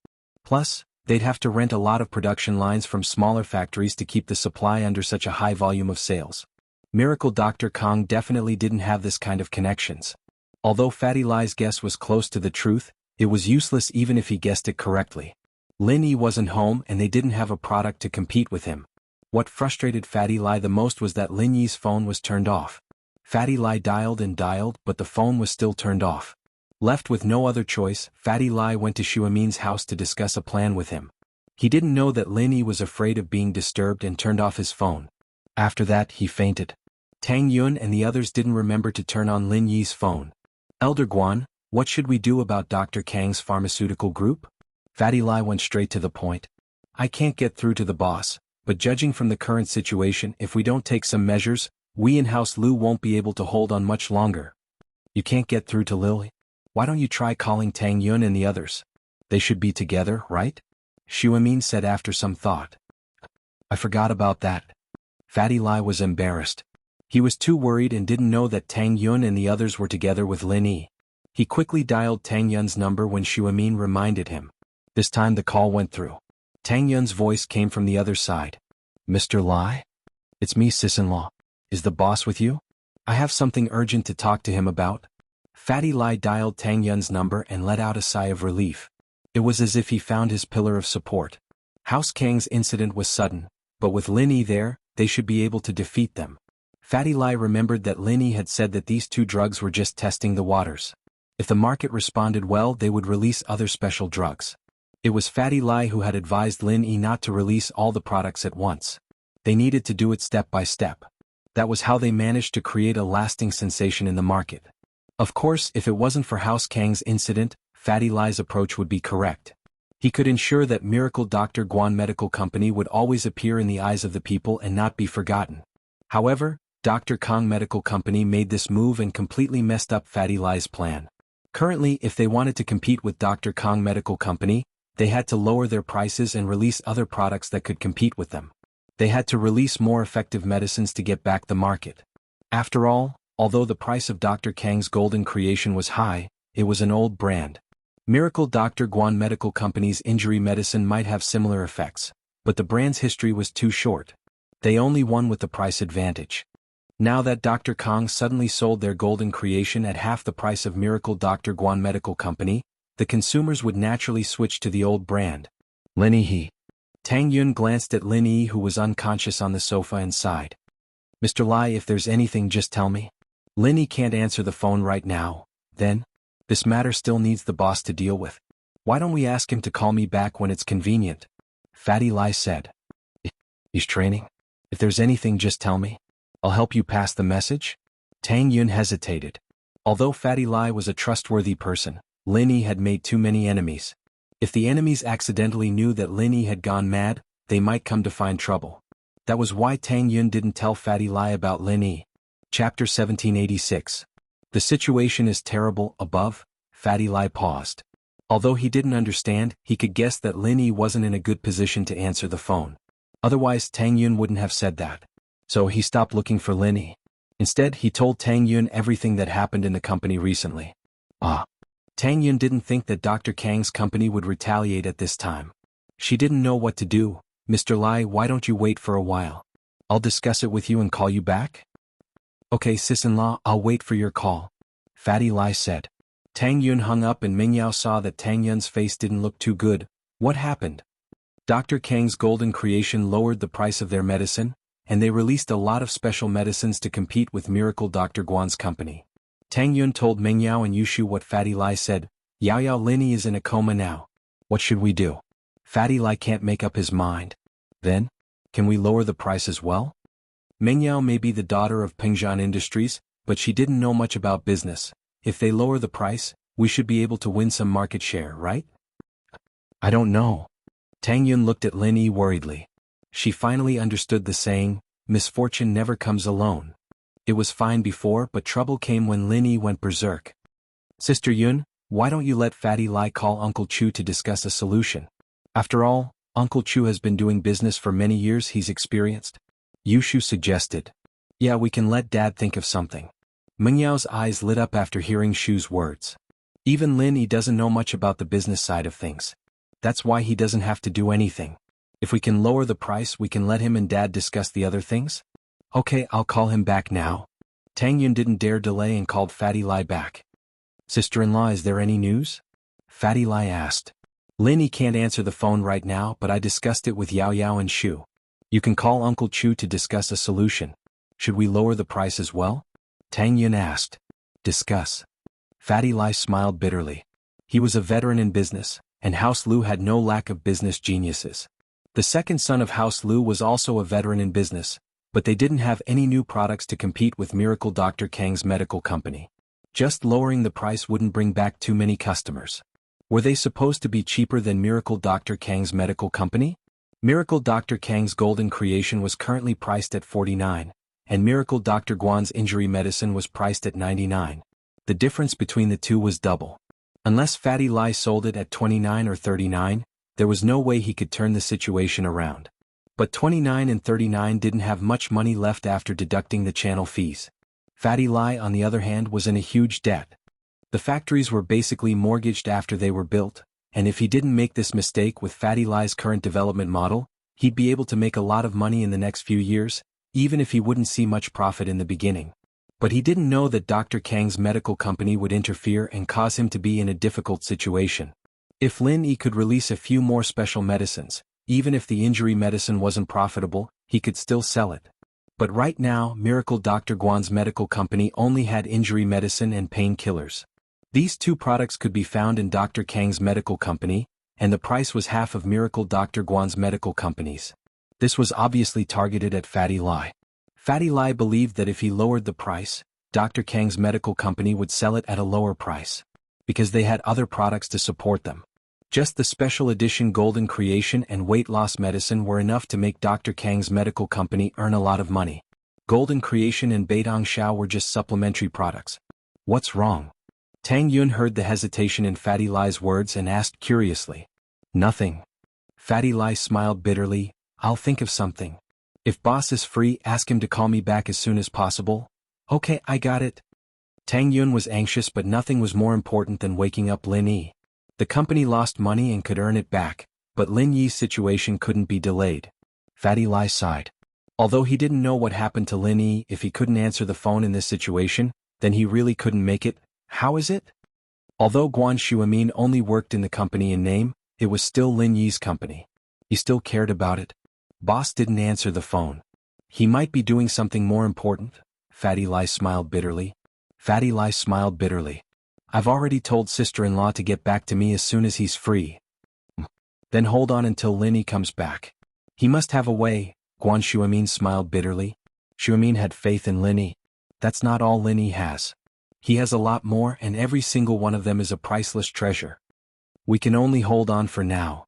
[SPEAKER 1] Plus, they'd have to rent a lot of production lines from smaller factories to keep the supply under such a high volume of sales. Miracle Dr. Kong definitely didn't have this kind of connections. Although Fatty Lai's guess was close to the truth, it was useless even if he guessed it correctly. Lin Yi wasn't home and they didn't have a product to compete with him. What frustrated Fatty Lai the most was that Lin Yi's phone was turned off. Fatty Lai dialed and dialed, but the phone was still turned off. Left with no other choice, Fatty Lai went to Xuemin's house to discuss a plan with him. He didn't know that Lin Yi was afraid of being disturbed and turned off his phone. After that, he fainted. Tang Yun and the others didn't remember to turn on Lin Yi's phone. Elder Guan, what should we do about Dr. Kang's pharmaceutical group? Fatty Lai went straight to the point. I can't get through to the boss, but judging from the current situation, if we don't take some measures, we in House Lu won't be able to hold on much longer. You can't get through to Lily? Why don't you try calling Tang Yun and the others? They should be together, right? Xuemin said after some thought. I forgot about that. Fatty Lai was embarrassed. He was too worried and didn't know that Tang Yun and the others were together with Lin Yi. He quickly dialed Tang Yun's number when Xuemin reminded him. This time the call went through. Tang Yun's voice came from the other side. Mr. Lai? It's me, sis-in-law. Is the boss with you? I have something urgent to talk to him about. Fatty Lai dialed Tang Yun's number and let out a sigh of relief. It was as if he found his pillar of support. House Kang's incident was sudden, but with Lin Yi there, they should be able to defeat them. Fatty Lai remembered that Lin Yi had said that these two drugs were just testing the waters. If the market responded well, they would release other special drugs. It was Fatty Lai who had advised Lin Yi not to release all the products at once. They needed to do it step by step. That was how they managed to create a lasting sensation in the market. Of course, if it wasn't for House Kang's incident, Fatty Lai's approach would be correct. He could ensure that Miracle Dr. Guan Medical Company would always appear in the eyes of the people and not be forgotten. However, Dr. Kong Medical Company made this move and completely messed up Fatty Lai's plan. Currently, if they wanted to compete with Dr. Kong Medical Company, they had to lower their prices and release other products that could compete with them. They had to release more effective medicines to get back the market. After all, although the price of Dr. Kang's golden creation was high, it was an old brand. Miracle Dr. Guan Medical Company's injury medicine might have similar effects, but the brand's history was too short. They only won with the price advantage. Now that Dr. Kong suddenly sold their golden creation at half the price of Miracle Dr. Guan Medical Company, the consumers would naturally switch to the old brand. Lin Yi. Tang Yun glanced at Lin Yi, who was unconscious on the sofa, and sighed. Mr. Lai, if there's anything, just tell me. Lin Yi can't answer the phone right now. Then? This matter still needs the boss to deal with. Why don't we ask him to call me back when it's convenient? Fatty Lai said. He's training. If there's anything, just tell me. I'll help you pass the message. Tang Yun hesitated. Although Fatty Lai was a trustworthy person, Lin Yi had made too many enemies. If the enemies accidentally knew that Lin Yi had gone mad, they might come to find trouble. That was why Tang Yun didn't tell Fatty Lai about Lin Yi. Chapter 1786. The situation is terrible. Above, Fatty Lai paused. Although he didn't understand, he could guess that Lin Yi wasn't in a good position to answer the phone. Otherwise Tang Yun wouldn't have said that. So he stopped looking for Lin Yi. Instead, he told Tang Yun everything that happened in the company recently. Tang Yun didn't think that Dr. Kang's company would retaliate at this time. She didn't know what to do. Mr. Lai, why don't you wait for a while? I'll discuss it with you and call you back? Okay, sis-in-law, I'll wait for your call. Fatty Lai said. Tang Yun hung up and Ming Yao saw that Tang Yun's face didn't look too good. What happened? Dr. Kang's golden creation lowered the price of their medicine, and they released a lot of special medicines to compete with Miracle Dr. Guan's company. Tang Yun told Ming Yao and Yushu what Fatty Lai said. Yao Yao, Lin Yi is in a coma now. What should we do? Fatty Lai can't make up his mind. Then? Can we lower the price as well? Ming Yao may be the daughter of Pingzhan Industries, but she didn't know much about business. If they lower the price, we should be able to win some market share, right? I don't know. Tang Yun looked at Lin Yi worriedly. She finally understood the saying, misfortune never comes alone. It was fine before, but trouble came when Lin Yi went berserk. Sister Yun, why don't you let Fatty Lai call Uncle Chu to discuss a solution? After all, Uncle Chu has been doing business for many years, he's experienced. Yushu suggested. Yeah, we can let Dad think of something. Ming Yao's eyes lit up after hearing Shu's words. Even Lin Yi doesn't know much about the business side of things. That's why he doesn't have to do anything. If we can lower the price, we can let him and Dad discuss the other things? Okay, I'll call him back now. Tang Yun didn't dare delay and called Fatty Lai back. Sister-in-law, is there any news? Fatty Lai asked. Lin Yi can't answer the phone right now, but I discussed it with Yao Yao and Shu. You can call Uncle Chu to discuss a solution. Should we lower the price as well? Tang Yun asked. Discuss. Fatty Lai smiled bitterly. He was a veteran in business, and House Lu had no lack of business geniuses. The second son of House Lu was also a veteran in business, but they didn't have any new products to compete with Miracle Dr. Kang's medical company. Just lowering the price wouldn't bring back too many customers. Were they supposed to be cheaper than Miracle Dr. Kang's medical company? Miracle Dr. Kang's golden creation was currently priced at 49, and Miracle Dr. Guan's injury medicine was priced at 99. The difference between the two was double. Unless Fatty Lai sold it at 29 or 39, there was no way he could turn the situation around. But 29 and 39 didn't have much money left after deducting the channel fees. Fatty Lai, on the other hand, was in a huge debt. The factories were basically mortgaged after they were built, and if he didn't make this mistake with Fatty Lai's current development model, he'd be able to make a lot of money in the next few years, even if he wouldn't see much profit in the beginning. But he didn't know that Dr. Kang's medical company would interfere and cause him to be in a difficult situation. If Lin Yi could release a few more special medicines, even if the injury medicine wasn't profitable, he could still sell it. But right now, Miracle Dr. Guan's medical company only had injury medicine and painkillers. These two products could be found in Dr. Kang's medical company, and the price was half of Miracle Dr. Guan's medical company's. This was obviously targeted at Fatty Lai. Fatty Lai believed that if he lowered the price, Dr. Kang's medical company would sell it at a lower price, because they had other products to support them. Just the special edition golden creation and weight loss medicine were enough to make Dr. Kang's medical company earn a lot of money. Golden creation and Beidong Shao were just supplementary products. What's wrong? Tang Yun heard the hesitation in Fatty Lai's words and asked curiously. Nothing. Fatty Lai smiled bitterly. I'll think of something. If boss is free, ask him to call me back as soon as possible. Okay, I got it. Tang Yun was anxious, but nothing was more important than waking up Lin Yi. The company lost money and could earn it back, but Lin Yi's situation couldn't be delayed. Fatty Lai sighed. Although he didn't know what happened to Lin Yi, if he couldn't answer the phone in this situation, then he really couldn't make it. How is it? Although Guan Shuamin only worked in the company in name, it was still Lin Yi's company. He still cared about it. Boss didn't answer the phone. He might be doing something more important. Fatty Lai smiled bitterly. Fatty Lai smiled bitterly. I've already told sister-in-law to get back to me as soon as he's free. Then hold on until Lin Yi comes back. He must have a way. Guan Shuamin smiled bitterly. Shuamin had faith in Lin Yi. That's not all Lin Yi has. He has a lot more, and every single one of them is a priceless treasure. We can only hold on for now.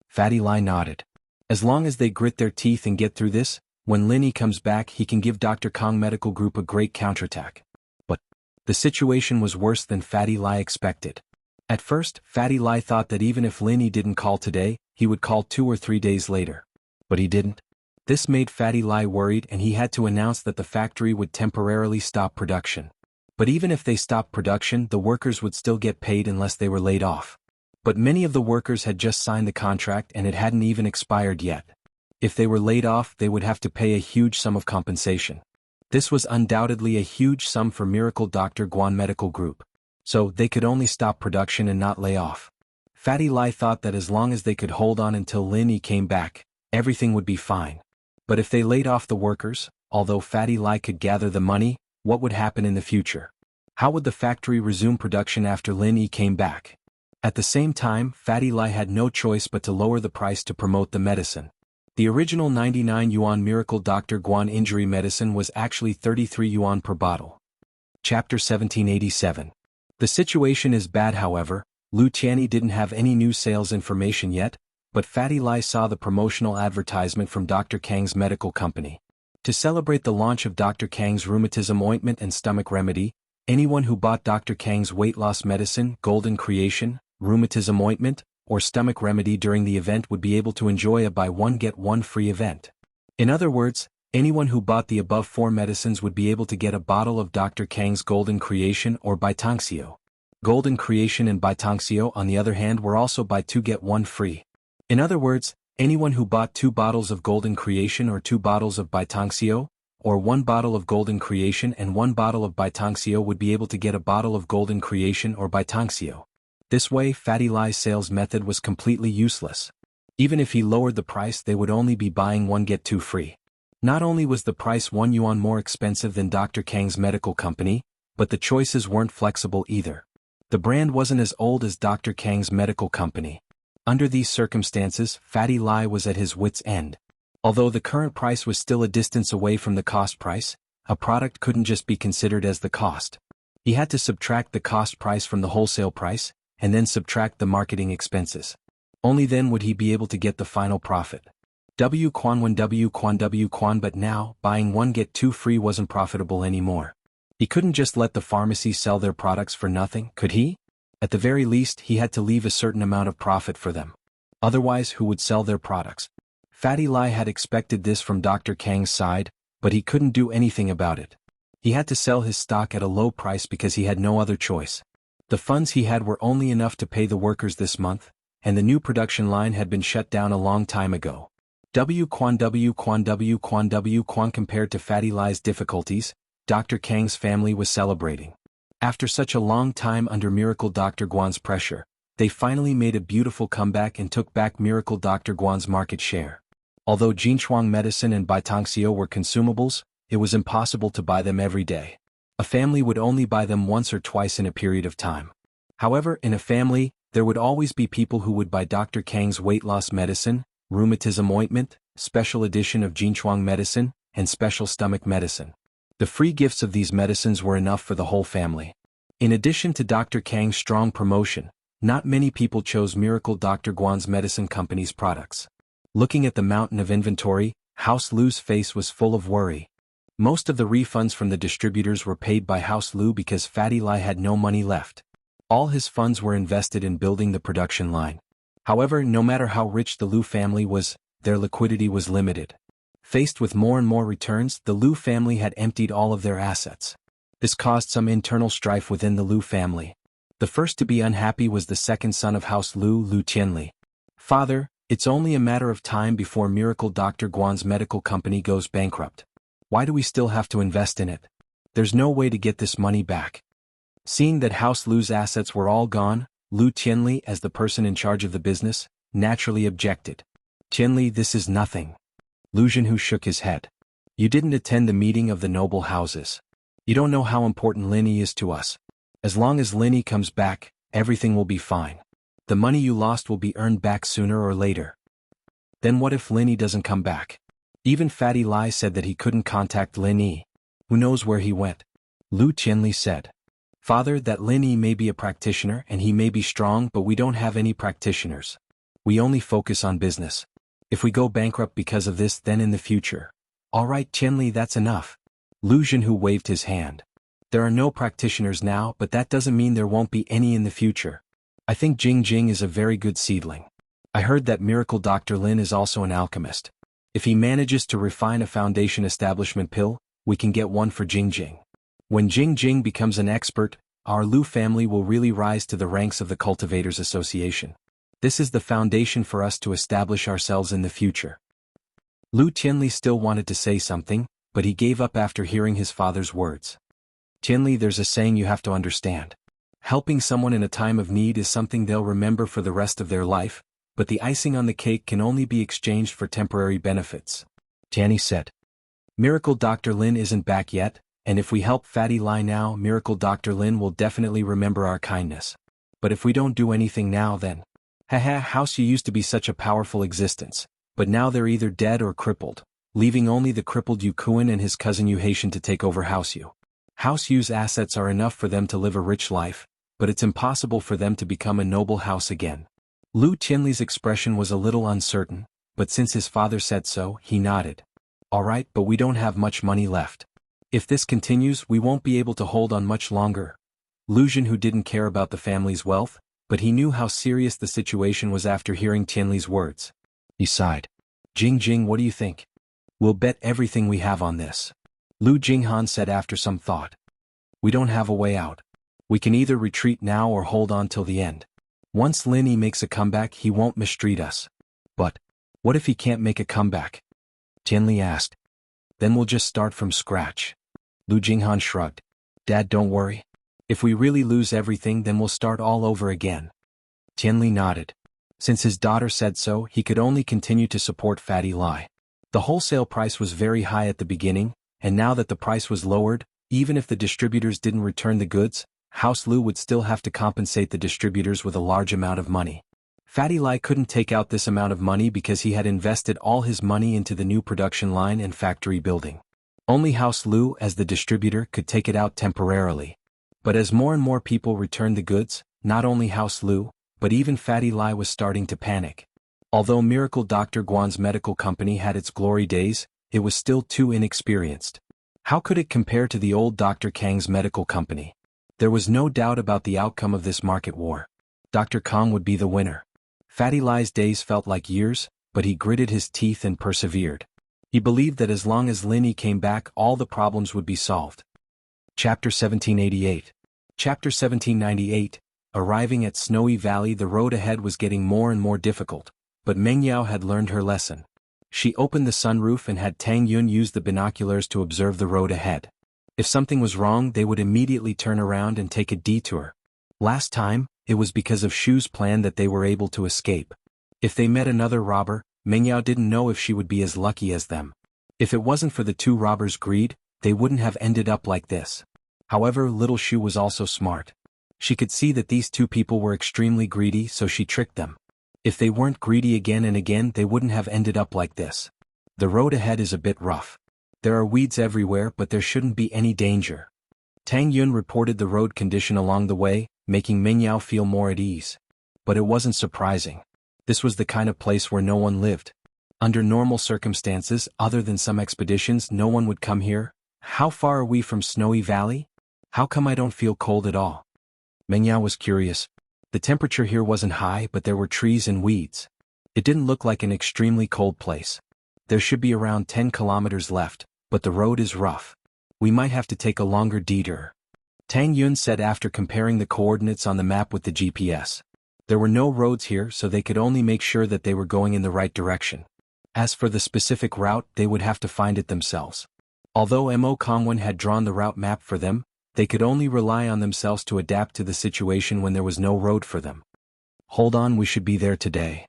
[SPEAKER 1] Fatty Lai nodded. As long as they grit their teeth and get through this, when Lin Yi comes back he can give Dr. Kong Medical Group a great counterattack. But the situation was worse than Fatty Lai expected. At first, Fatty Lai thought that even if Lin Yi didn't call today, he would call 2 or 3 days later. But he didn't. This made Fatty Lai worried, and he had to announce that the factory would temporarily stop production. But even if they stopped production, the workers would still get paid unless they were laid off. But many of the workers had just signed the contract and it hadn't even expired yet. If they were laid off, they would have to pay a huge sum of compensation. This was undoubtedly a huge sum for Miracle Dr. Guan Medical Group. So they could only stop production and not lay off. Fatty Lai thought that as long as they could hold on until Lin Yi came back, everything would be fine. But if they laid off the workers, although Fatty Lai could gather the money, what would happen in the future? How would the factory resume production after Lin Yi came back? At the same time, Fatty Lai had no choice but to lower the price to promote the medicine. The original 99 yuan Miracle Dr. Guan injury medicine was actually 33 yuan per bottle. Chapter 1787. The situation is bad, however. Lu Tianyi didn't have any new sales information yet, but Fatty Lai saw the promotional advertisement from Dr. Kang's medical company. To celebrate the launch of Dr. Kang's rheumatism ointment and stomach remedy, anyone who bought Dr. Kang's weight loss medicine, Golden Creation, rheumatism ointment, or stomach remedy during the event would be able to enjoy a buy one get one free event. In other words, anyone who bought the above 4 medicines would be able to get a bottle of Dr. Kang's Golden Creation or Baitangxiu. Golden Creation and Baitangxiu, on the other hand, were also buy 2 get 1 free. In other words, anyone who bought 2 bottles of Golden Creation or 2 bottles of Baitangxiu, or 1 bottle of Golden Creation and 1 bottle of Baitangxiu would be able to get a bottle of Golden Creation or Baitangxiu. This way, Fatty Lai's sales method was completely useless. Even if he lowered the price, they would only be buying 1 get 2 free. Not only was the price 1 yuan more expensive than Dr. Kang's medical company, but the choices weren't flexible either. The brand wasn't as old as Dr. Kang's medical company. Under these circumstances, Fatty Lai was at his wit's end. Although the current price was still a distance away from the cost price, a product couldn't just be considered as the cost. He had to subtract the cost price from the wholesale price, and then subtract the marketing expenses. Only then would he be able to get the final profit. W Quan, but now, buying 1 get 2 free wasn't profitable anymore. He couldn't just let the pharmacy sell their products for nothing, could he? At the very least, he had to leave a certain amount of profit for them. Otherwise, who would sell their products? Fatty Lai had expected this from Dr. Kang's side, but he couldn't do anything about it. He had to sell his stock at a low price because he had no other choice. The funds he had were only enough to pay the workers this month, and the new production line had been shut down a long time ago. W Quan compared to Fatty Lai's difficulties, Dr. Kang's family was celebrating. After such a long time under Miracle Dr. Guan's pressure, they finally made a beautiful comeback and took back Miracle Dr. Guan's market share. Although Jinchuang medicine and Baitangxiu were consumables, it was impossible to buy them every day. A family would only buy them once or twice in a period of time. However, in a family, there would always be people who would buy Dr. Kang's weight loss medicine, rheumatism ointment, special edition of Jinchuang medicine, and special stomach medicine. The free gifts of these medicines were enough for the whole family. In addition to Dr. Kang's strong promotion, not many people chose Miracle Dr. Guan's medicine company's products. Looking at the mountain of inventory, House Lu's face was full of worry. Most of the refunds from the distributors were paid by House Lu because Fatty Lai had no money left. All his funds were invested in building the production line. However, no matter how rich the Liu family was, their liquidity was limited. Faced with more and more returns, the Liu family had emptied all of their assets. This caused some internal strife within the Liu family. The first to be unhappy was the second son of House Liu, Liu Qianli. "Father, it's only a matter of time before Miracle Dr. Guan's medical company goes bankrupt. Why do we still have to invest in it? There's no way to get this money back." Seeing that House Liu's assets were all gone, Liu Qianli, as the person in charge of the business, naturally objected. "Qianli, this is nothing." Liu Jianghu shook his head. "You didn't attend the meeting of the noble houses. You don't know how important Linny is to us. As long as Linny comes back, everything will be fine. The money you lost will be earned back sooner or later." "Then what if Linny doesn't come back?" Even Fatty Lai said that he couldn't contact Linny. "Who knows where he went?" Liu Qianli said. "Father, that Linny may be a practitioner and he may be strong, but we don't have any practitioners. We only focus on business. If we go bankrupt because of this, then in the future—" "All right, Qianli, that's enough." Liu Jianghu waved his hand. "There are no practitioners now, but that doesn't mean there won't be any in the future. I think Jing is a very good seedling. I heard that Miracle Dr. Lin is also an alchemist. If he manages to refine a foundation establishment pill, we can get one for Jing. When Jing becomes an expert, our Liu family will really rise to the ranks of the Cultivators Association. This is the foundation for us to establish ourselves in the future." Liu Qianli still wanted to say something, but he gave up after hearing his father's words. "Qianli, there's a saying you have to understand. Helping someone in a time of need is something they'll remember for the rest of their life, but the icing on the cake can only be exchanged for temporary benefits." Tianyi said. "Miracle Dr. Lin isn't back yet, and if we help Fatty Lai now, Miracle Dr. Lin will definitely remember our kindness. But if we don't do anything now, then— House, you used to be such a powerful existence, but now they're either dead or crippled, leaving only the crippled Yu Kuan and his cousin Yu Haitian to take over House Yu. House Yu's assets are enough for them to live a rich life, but it's impossible for them to become a noble house again." Liu Qianli's expression was a little uncertain, but since his father said so, he nodded. "All right, but we don't have much money left. If this continues, we won't be able to hold on much longer." Liu Jianghu didn't care about the family's wealth, but he knew how serious the situation was after hearing Tianli's words. He sighed. Jing, what do you think?" "We'll bet everything we have on this," Liu Jinghan said after some thought. "We don't have a way out. We can either retreat now or hold on till the end. Once Linny makes a comeback, he won't mistreat us." "But what if he can't make a comeback?" Tianli asked. "Then we'll just start from scratch." Liu Jinghan shrugged. "Dad, don't worry. If we really lose everything, then we'll start all over again." Tianli nodded. Since his daughter said so, he could only continue to support Fatty Lai. The wholesale price was very high at the beginning, and now that the price was lowered, even if the distributors didn't return the goods, House Liu would still have to compensate the distributors with a large amount of money. Fatty Lai couldn't take out this amount of money because he had invested all his money into the new production line and factory building. Only House Liu, as the distributor, could take it out temporarily. But as more and more people returned the goods, not only House Liu, but even Fatty Lai was starting to panic. Although Miracle Dr. Guan's medical company had its glory days, it was still too inexperienced. How could it compare to the old Dr. Kang's medical company? There was no doubt about the outcome of this market war. Dr. Kang would be the winner. Fatty Lai's days felt like years, but he gritted his teeth and persevered. He believed that as long as Linny came back, all the problems would be solved. Chapter 1788. Chapter 1798. Arriving at Snowy Valley, the road ahead was getting more and more difficult, but Meng Yao had learned her lesson. She opened the sunroof and had Tang Yun use the binoculars to observe the road ahead. If something was wrong, they would immediately turn around and take a detour. Last time, it was because of Shu's plan that they were able to escape. If they met another robber, Meng Yao didn't know if she would be as lucky as them. If it wasn't for the two robbers' greed, they wouldn't have ended up like this. However, little Shu was also smart. She could see that these two people were extremely greedy, so she tricked them. If they weren't greedy again and again, they wouldn't have ended up like this. The road ahead is a bit rough. There are weeds everywhere, but there shouldn't be any danger. Tang Yun reported the road condition along the way, making Meng Yao feel more at ease. But it wasn't surprising. This was the kind of place where no one lived. Under normal circumstances, other than some expeditions, no one would come here. How far are we from Snowy Valley? How come I don't feel cold at all? Meng Yao was curious. The temperature here wasn't high, but there were trees and weeds. It didn't look like an extremely cold place. There should be around 10 kilometers left, but the road is rough. We might have to take a longer detour. Tang Yun said after comparing the coordinates on the map with the GPS. There were no roads here, so they could only make sure that they were going in the right direction. As for the specific route, they would have to find it themselves. Although Mo Kongwen had drawn the route map for them, they could only rely on themselves to adapt to the situation when there was no road for them. Hold on, we should be there today.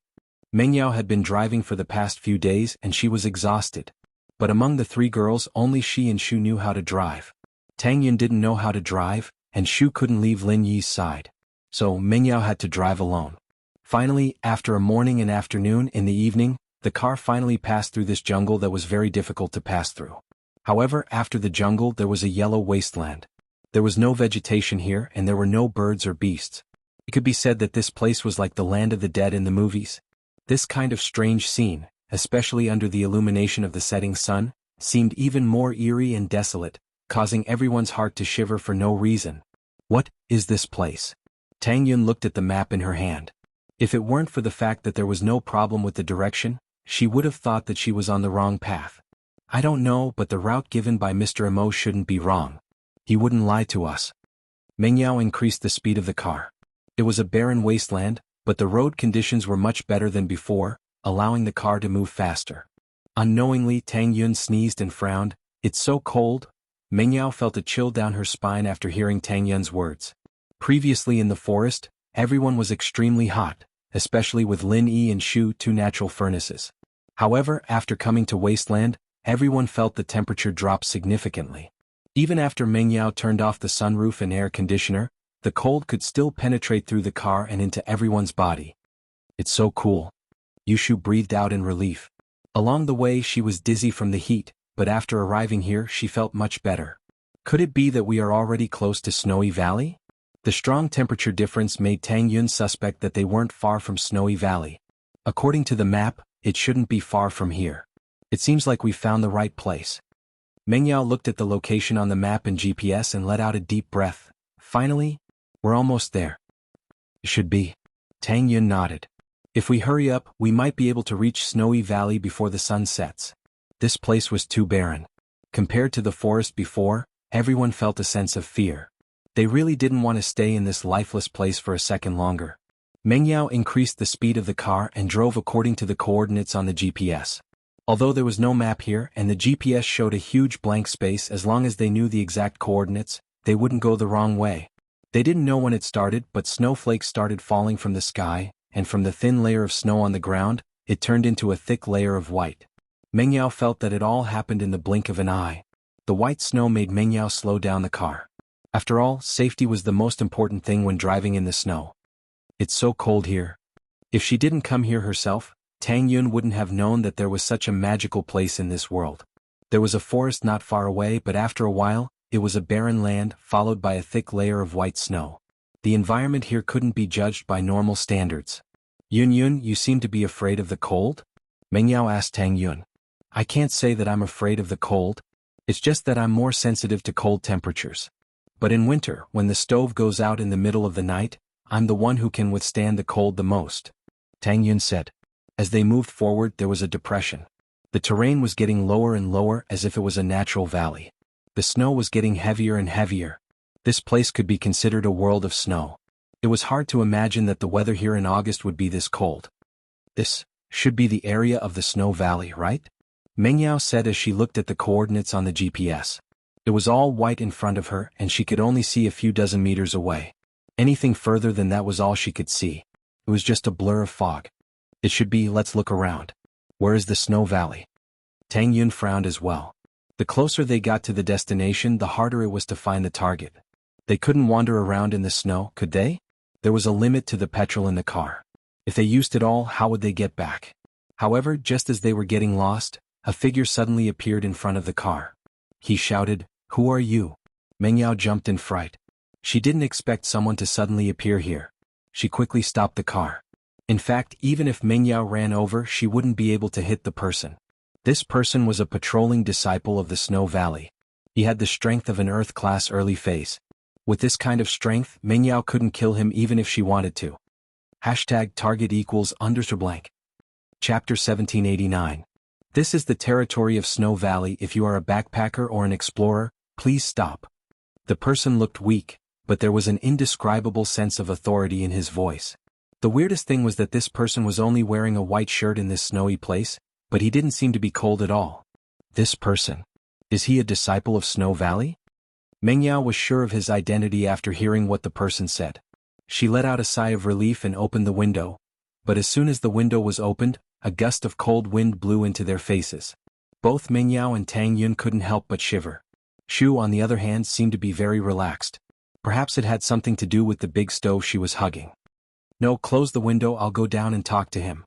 [SPEAKER 1] Meng Yao had been driving for the past few days and she was exhausted. But among the three girls, only she and Shu knew how to drive. Tang Yun didn't know how to drive, and Shu couldn't leave Lin Yi's side. So Meng Yao had to drive alone. Finally, after a morning and afternoon, in the evening, the car finally passed through this jungle that was very difficult to pass through. However, after the jungle there was a yellow wasteland. There was no vegetation here and there were no birds or beasts. It could be said that this place was like the land of the dead in the movies. This kind of strange scene, especially under the illumination of the setting sun, seemed even more eerie and desolate, causing everyone's heart to shiver for no reason. What is this place? Tang Yun looked at the map in her hand. If it weren't for the fact that there was no problem with the direction, she would have thought that she was on the wrong path. I don't know, but the route given by Mr. Mo shouldn't be wrong. He wouldn't lie to us. Meng Yao increased the speed of the car. It was a barren wasteland, but the road conditions were much better than before, allowing the car to move faster. Unknowingly, Tang Yun sneezed and frowned. It's so cold. Meng Yao felt a chill down her spine after hearing Tang Yun's words. Previously in the forest, everyone was extremely hot, especially with Lin Yi and Shu, two natural furnaces. However, after coming to wasteland, everyone felt the temperature drop significantly. Even after Meng Yao turned off the sunroof and air conditioner, the cold could still penetrate through the car and into everyone's body. It's so cool. Yushu breathed out in relief. Along the way she was dizzy from the heat, but after arriving here she felt much better. Could it be that we are already close to Snowy Valley? The strong temperature difference made Tang Yun suspect that they weren't far from Snowy Valley. According to the map, it shouldn't be far from here. It seems like we found the right place. Meng Yao looked at the location on the map and GPS and let out a deep breath. Finally, we're almost there. It should be. Tang Yun nodded. If we hurry up, we might be able to reach Snowy Valley before the sun sets. This place was too barren. Compared to the forest before, everyone felt a sense of fear. They really didn't want to stay in this lifeless place for a second longer. Meng Yao increased the speed of the car and drove according to the coordinates on the GPS. Although there was no map here and the GPS showed a huge blank space, as long as they knew the exact coordinates, they wouldn't go the wrong way. They didn't know when it started, but snowflakes started falling from the sky, and from the thin layer of snow on the ground, it turned into a thick layer of white. Meng Yao felt that it all happened in the blink of an eye. The white snow made Meng Yao slow down the car. After all, safety was the most important thing when driving in the snow. It's so cold here. If she didn't come here herself, Tang Yun wouldn't have known that there was such a magical place in this world. There was a forest not far away, but after a while, it was a barren land followed by a thick layer of white snow. The environment here couldn't be judged by normal standards. Yun, you seem to be afraid of the cold? Meng Yao asked Tang Yun. I can't say that I'm afraid of the cold. It's just that I'm more sensitive to cold temperatures. But in winter, when the stove goes out in the middle of the night, I'm the one who can withstand the cold the most. Tang Yun said. As they moved forward, there was a depression. The terrain was getting lower and lower, as if it was a natural valley. The snow was getting heavier and heavier. This place could be considered a world of snow. It was hard to imagine that the weather here in August would be this cold. This should be the area of the snow valley, right? Meng Yao said as she looked at the coordinates on the GPS. It was all white in front of her and she could only see a few dozen meters away. Anything further than that was all she could see. It was just a blur of fog. It should be. Let's look around. Where is the snow valley? Tang Yun frowned as well. The closer they got to the destination, the harder it was to find the target. They couldn't wander around in the snow, could they? There was a limit to the petrol in the car. If they used it all, how would they get back? However, just as they were getting lost, a figure suddenly appeared in front of the car. He shouted, "Who are you?" Meng Yao jumped in fright. She didn't expect someone to suddenly appear here. She quickly stopped the car. In fact, even if Meng Yao ran over, she wouldn't be able to hit the person. This person was a patrolling disciple of the Snow Valley. He had the strength of an Earth-class early phase. With this kind of strength, Mingyao couldn't kill him even if she wanted to. #target equals _blank. Chapter 1789. This is the territory of Snow Valley. If you are a backpacker or an explorer, please stop. The person looked weak, but there was an indescribable sense of authority in his voice. The weirdest thing was that this person was only wearing a white shirt in this snowy place, but he didn't seem to be cold at all. This person. Is he a disciple of Snow Valley? Mingyao was sure of his identity after hearing what the person said. She let out a sigh of relief and opened the window, but as soon as the window was opened, a gust of cold wind blew into their faces. Both Mingyao and Tang Yun couldn't help but shiver. Shu, on the other hand, seemed to be very relaxed. Perhaps it had something to do with the big stove she was hugging. No, close the window, I'll go down and talk to him.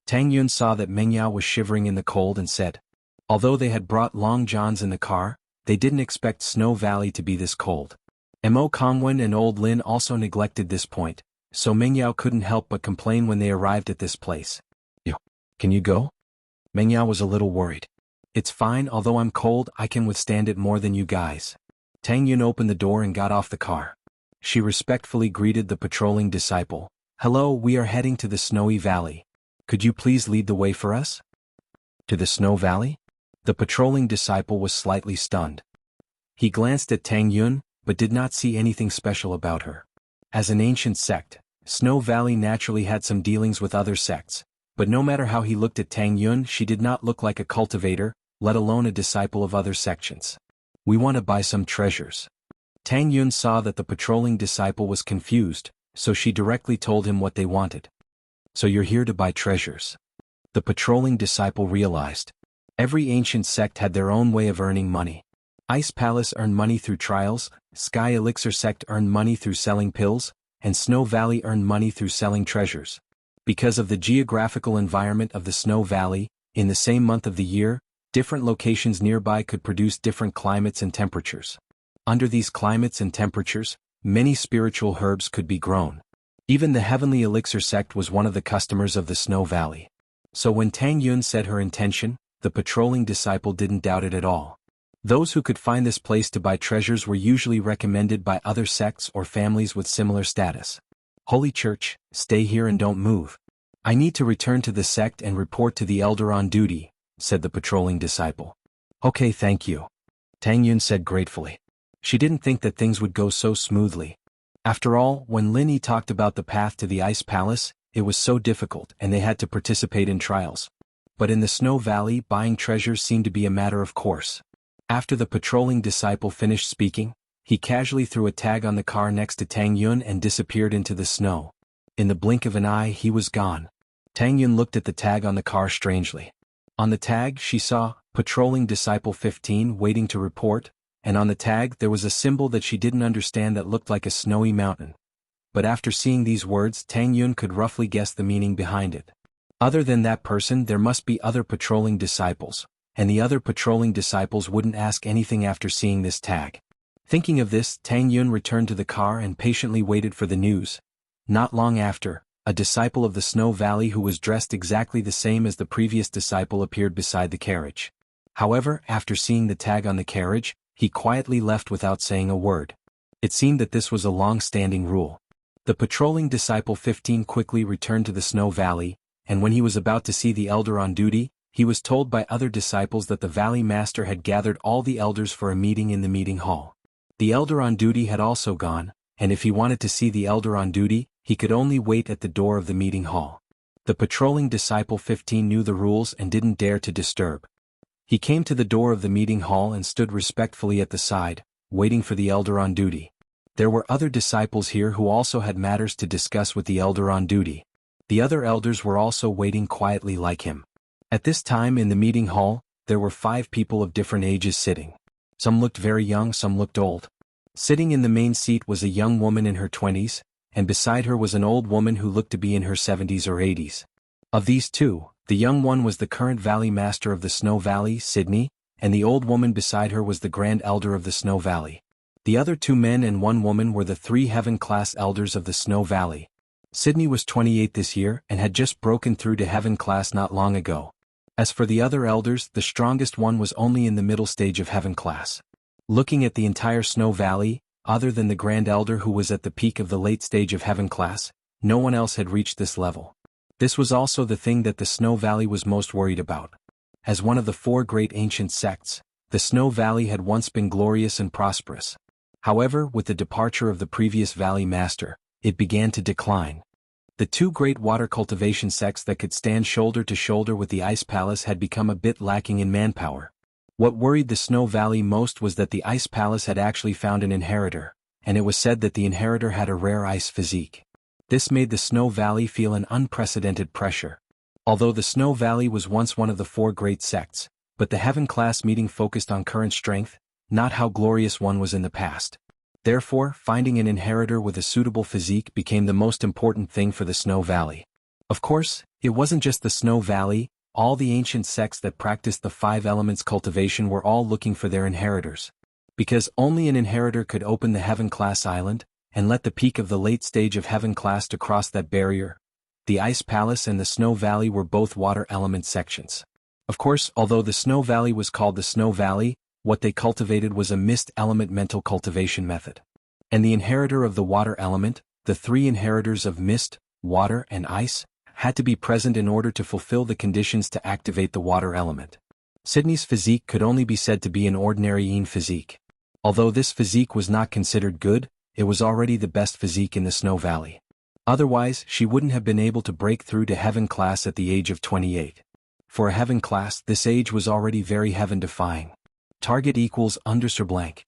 [SPEAKER 1] Tang Yun saw that Mingyao was shivering in the cold and said. Although they had brought long johns in the car, they didn't expect Snow Valley to be this cold. Mo Kongwen and Old Lin also neglected this point, so Mingyao couldn't help but complain when they arrived at this place. Can you go? Mingyao was a little worried. It's fine, although I'm cold, I can withstand it more than you guys. Tang Yun opened the door and got off the car. She respectfully greeted the patrolling disciple. Hello, we are heading to the Snowy Valley. Could you please lead the way for us? To the Snow Valley? The patrolling disciple was slightly stunned. He glanced at Tang Yun, but did not see anything special about her. As an ancient sect, Snow Valley naturally had some dealings with other sects, but no matter how he looked at Tang Yun, she did not look like a cultivator, let alone a disciple of other sections. We want to buy some treasures. Tang Yun saw that the patrolling disciple was confused, so she directly told him what they wanted. So you're here to buy treasures. The patrolling disciple realized. Every ancient sect had their own way of earning money. Ice Palace earned money through trials, Sky Elixir sect earned money through selling pills, and Snow Valley earned money through selling treasures. Because of the geographical environment of the Snow Valley, in the same month of the year, different locations nearby could produce different climates and temperatures. Under these climates and temperatures, many spiritual herbs could be grown. Even the Heavenly Elixir sect was one of the customers of the Snow Valley. So when Tang Yun said her intention, the patrolling disciple didn't doubt it at all. Those who could find this place to buy treasures were usually recommended by other sects or families with similar status. Holy Church, stay here and don't move. I need to return to the sect and report to the elder on duty, said the patrolling disciple. Okay, thank you. Tang Yun said gratefully. She didn't think that things would go so smoothly. After all, when Lin Yi talked about the path to the Ice Palace, it was so difficult and they had to participate in trials. But in the Snow Valley, buying treasures seemed to be a matter of course. After the patrolling disciple finished speaking, he casually threw a tag on the car next to Tang Yun and disappeared into the snow. In the blink of an eye, he was gone. Tang Yun looked at the tag on the car strangely. On the tag, she saw, Patrolling Disciple 15 waiting to report, and on the tag there was a symbol that she didn't understand that looked like a snowy mountain. But after seeing these words, Tang Yun could roughly guess the meaning behind it. Other than that person, there must be other patrolling disciples, and the other patrolling disciples wouldn't ask anything after seeing this tag. Thinking of this, Tang Yun returned to the car and patiently waited for the news. Not long after, a disciple of the Snow Valley who was dressed exactly the same as the previous disciple appeared beside the carriage. However, after seeing the tag on the carriage, he quietly left without saying a word. It seemed that this was a long-standing rule. The patrolling disciple 15 quickly returned to the Snow Valley, and when he was about to see the elder on duty, he was told by other disciples that the Valley Master had gathered all the elders for a meeting in the meeting hall. The elder on duty had also gone, and if he wanted to see the elder on duty, he could only wait at the door of the meeting hall. The patrolling disciple 15 knew the rules and didn't dare to disturb. He came to the door of the meeting hall and stood respectfully at the side, waiting for the elder on duty. There were other disciples here who also had matters to discuss with the elder on duty. The other elders were also waiting quietly like him. At this time in the meeting hall, there were 5 people of different ages sitting. Some looked very young, some looked old. Sitting in the main seat was a young woman in her 20s, and beside her was an old woman who looked to be in her 70s or 80s. Of these two, the young one was the current Valley Master of the Snow Valley, Sydney, and the old woman beside her was the Grand Elder of the Snow Valley. The other 2 men and 1 woman were the 3 Heaven-class elders of the Snow Valley. Sydney was 28 this year and had just broken through to Heaven class not long ago. As for the other elders, the strongest one was only in the middle stage of Heaven class. Looking at the entire Snow Valley, Other than the Grand Elder who was at the peak of the late stage of heaven class, no one else had reached this level. This was also the thing that the Snow Valley was most worried about. As one of the 4 great ancient sects, the Snow Valley had once been glorious and prosperous. However, with the departure of the previous Valley Master, it began to decline. The 2 great water cultivation sects that could stand shoulder to shoulder with the Ice Palace had become a bit lacking in manpower. What worried the Snow Valley most was that the Ice Palace had actually found an inheritor, and it was said that the inheritor had a rare ice physique. This made the Snow Valley feel an unprecedented pressure. Although the Snow Valley was once one of the 4 great sects, but the Heaven class meeting focused on current strength, not how glorious one was in the past. Therefore, finding an inheritor with a suitable physique became the most important thing for the Snow Valley. Of course, it wasn't just the Snow Valley. All the ancient sects that practiced the 5 elements cultivation were all looking for their inheritors. Because only an inheritor could open the Heaven class island, and let the peak of the late stage of Heaven class to cross that barrier. The Ice Palace and the Snow Valley were both water element sections. Of course, although the Snow Valley was called the Snow Valley, what they cultivated was a mist element mental cultivation method. And the inheritor of the water element, the 3 inheritors of mist, water and ice, had to be present in order to fulfill the conditions to activate the water element. Sydney's physique could only be said to be an ordinary Yin physique. Although this physique was not considered good, it was already the best physique in the Snow Valley. Otherwise, she wouldn't have been able to break through to Heaven class at the age of 28. For a Heaven class, this age was already very heaven-defying. Target equals _ blank.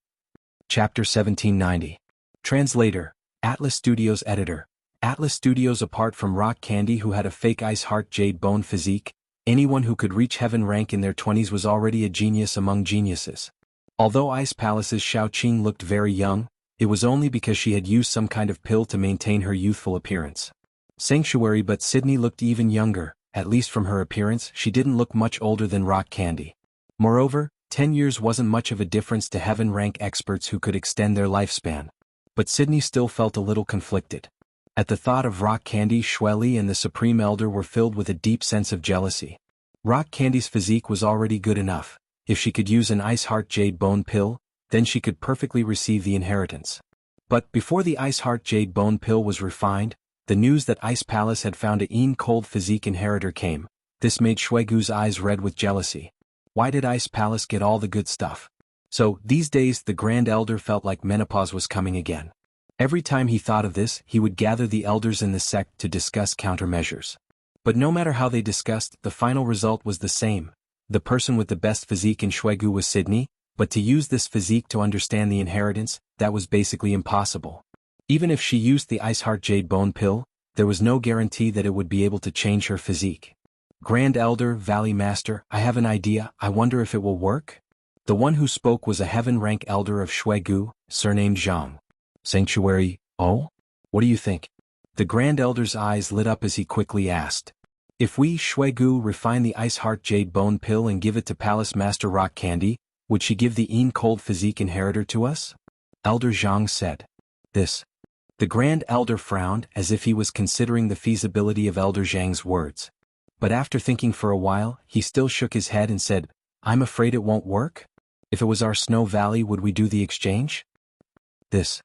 [SPEAKER 1] Chapter 1790. Translator, Atlas Studios Editor. Atlas Studios. Apart from Rock Candy who had a fake Ice Heart Jade Bone physique, anyone who could reach Heaven rank in their 20s was already a genius among geniuses. Although Ice Palace's Xiaoqing looked very young, it was only because she had used some kind of pill to maintain her youthful appearance. Sanctuary. But Sydney looked even younger, at least from her appearance. She didn't look much older than Rock Candy. Moreover, 10 years wasn't much of a difference to Heaven rank experts who could extend their lifespan. But Sydney still felt a little conflicted. At the thought of Rock Candy, Xueli and the Supreme Elder were filled with a deep sense of jealousy. Rock Candy's physique was already good enough. If she could use an Ice Heart Jade Bone pill, then she could perfectly receive the inheritance. But before the Ice Heart Jade Bone pill was refined, the news that Ice Palace had found a Yin cold physique inheritor came. This made Xuegu's eyes red with jealousy. Why did Ice Palace get all the good stuff? So, these days the Grand Elder felt like menopause was coming again. Every time he thought of this, he would gather the elders in the sect to discuss countermeasures. But no matter how they discussed, the final result was the same. The person with the best physique in Xuegu was Sydney, but to use this physique to understand the inheritance, that was basically impossible. Even if she used the Ice Heart Jade Bone pill, there was no guarantee that it would be able to change her physique. Grand Elder, Valley Master, I have an idea. I wonder if it will work? The one who spoke was a Heaven rank elder of Xuegu, surnamed Jianghu. Sanctuary, oh? What do you think? The Grand Elder's eyes lit up as he quickly asked. If we, Xuegu, refine the Ice Heart Jade Bone pill and give it to Palace Master Rock Candy, would she give the Yin cold physique inheritor to us? Elder Jianghu said. This. The Grand Elder frowned as if he was considering the feasibility of Elder Zhang's words. But after thinking for a while, he still shook his head and said, I'm afraid it won't work? If it was our Snow Valley, would we do the exchange? This.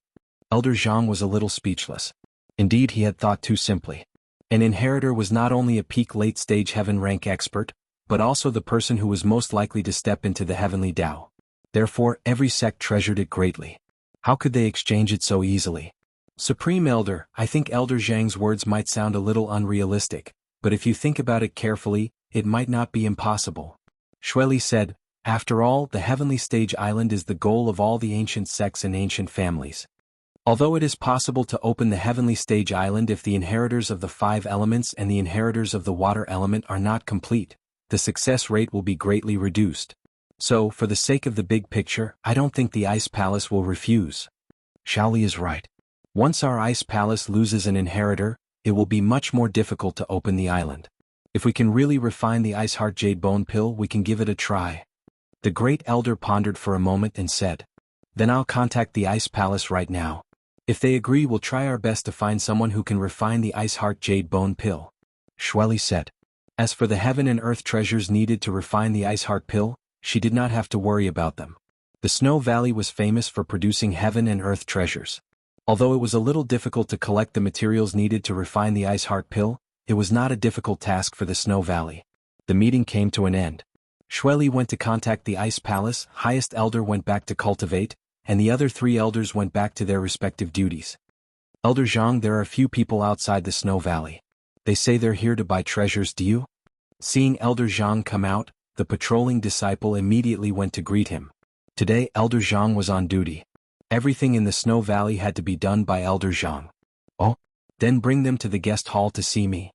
[SPEAKER 1] Elder Jianghu was a little speechless. Indeed, he had thought too simply. An inheritor was not only a peak late-stage Heaven rank expert, but also the person who was most likely to step into the heavenly Tao. Therefore, every sect treasured it greatly. How could they exchange it so easily? Supreme Elder, I think Elder Zhang's words might sound a little unrealistic, but if you think about it carefully, it might not be impossible. Xueli said, after all, the heavenly stage island is the goal of all the ancient sects and ancient families. Although it is possible to open the heavenly stage island if the inheritors of the 5 elements and the inheritors of the water element are not complete, the success rate will be greatly reduced. So, for the sake of the big picture, I don't think the Ice Palace will refuse. Shaoli is right. Once our Ice Palace loses an inheritor, it will be much more difficult to open the island. If we can really refine the Ice Heart Jade Bone pill, we can give it a try. The Great Elder pondered for a moment and said, Then I'll contact the Ice Palace right now. If they agree, we'll try our best to find someone who can refine the Ice Heart Jade Bone pill. Xueli said. As for the heaven and earth treasures needed to refine the Ice Heart pill, she did not have to worry about them. The Snow Valley was famous for producing heaven and earth treasures. Although it was a little difficult to collect the materials needed to refine the Ice Heart Pill, it was not a difficult task for the Snow Valley. The meeting came to an end. Shueli went to contact the Ice Palace, Highest Elder went back to cultivate, and the other 3 elders went back to their respective duties. Elder Jiang, there are a few people outside the Snow Valley. They say they're here to buy treasures, do you? Seeing Elder Jiang come out, the patrolling disciple immediately went to greet him. Today Elder Jiang was on duty. Everything in the Snow Valley had to be done by Elder Jiang. Oh? Then bring them to the guest hall to see me.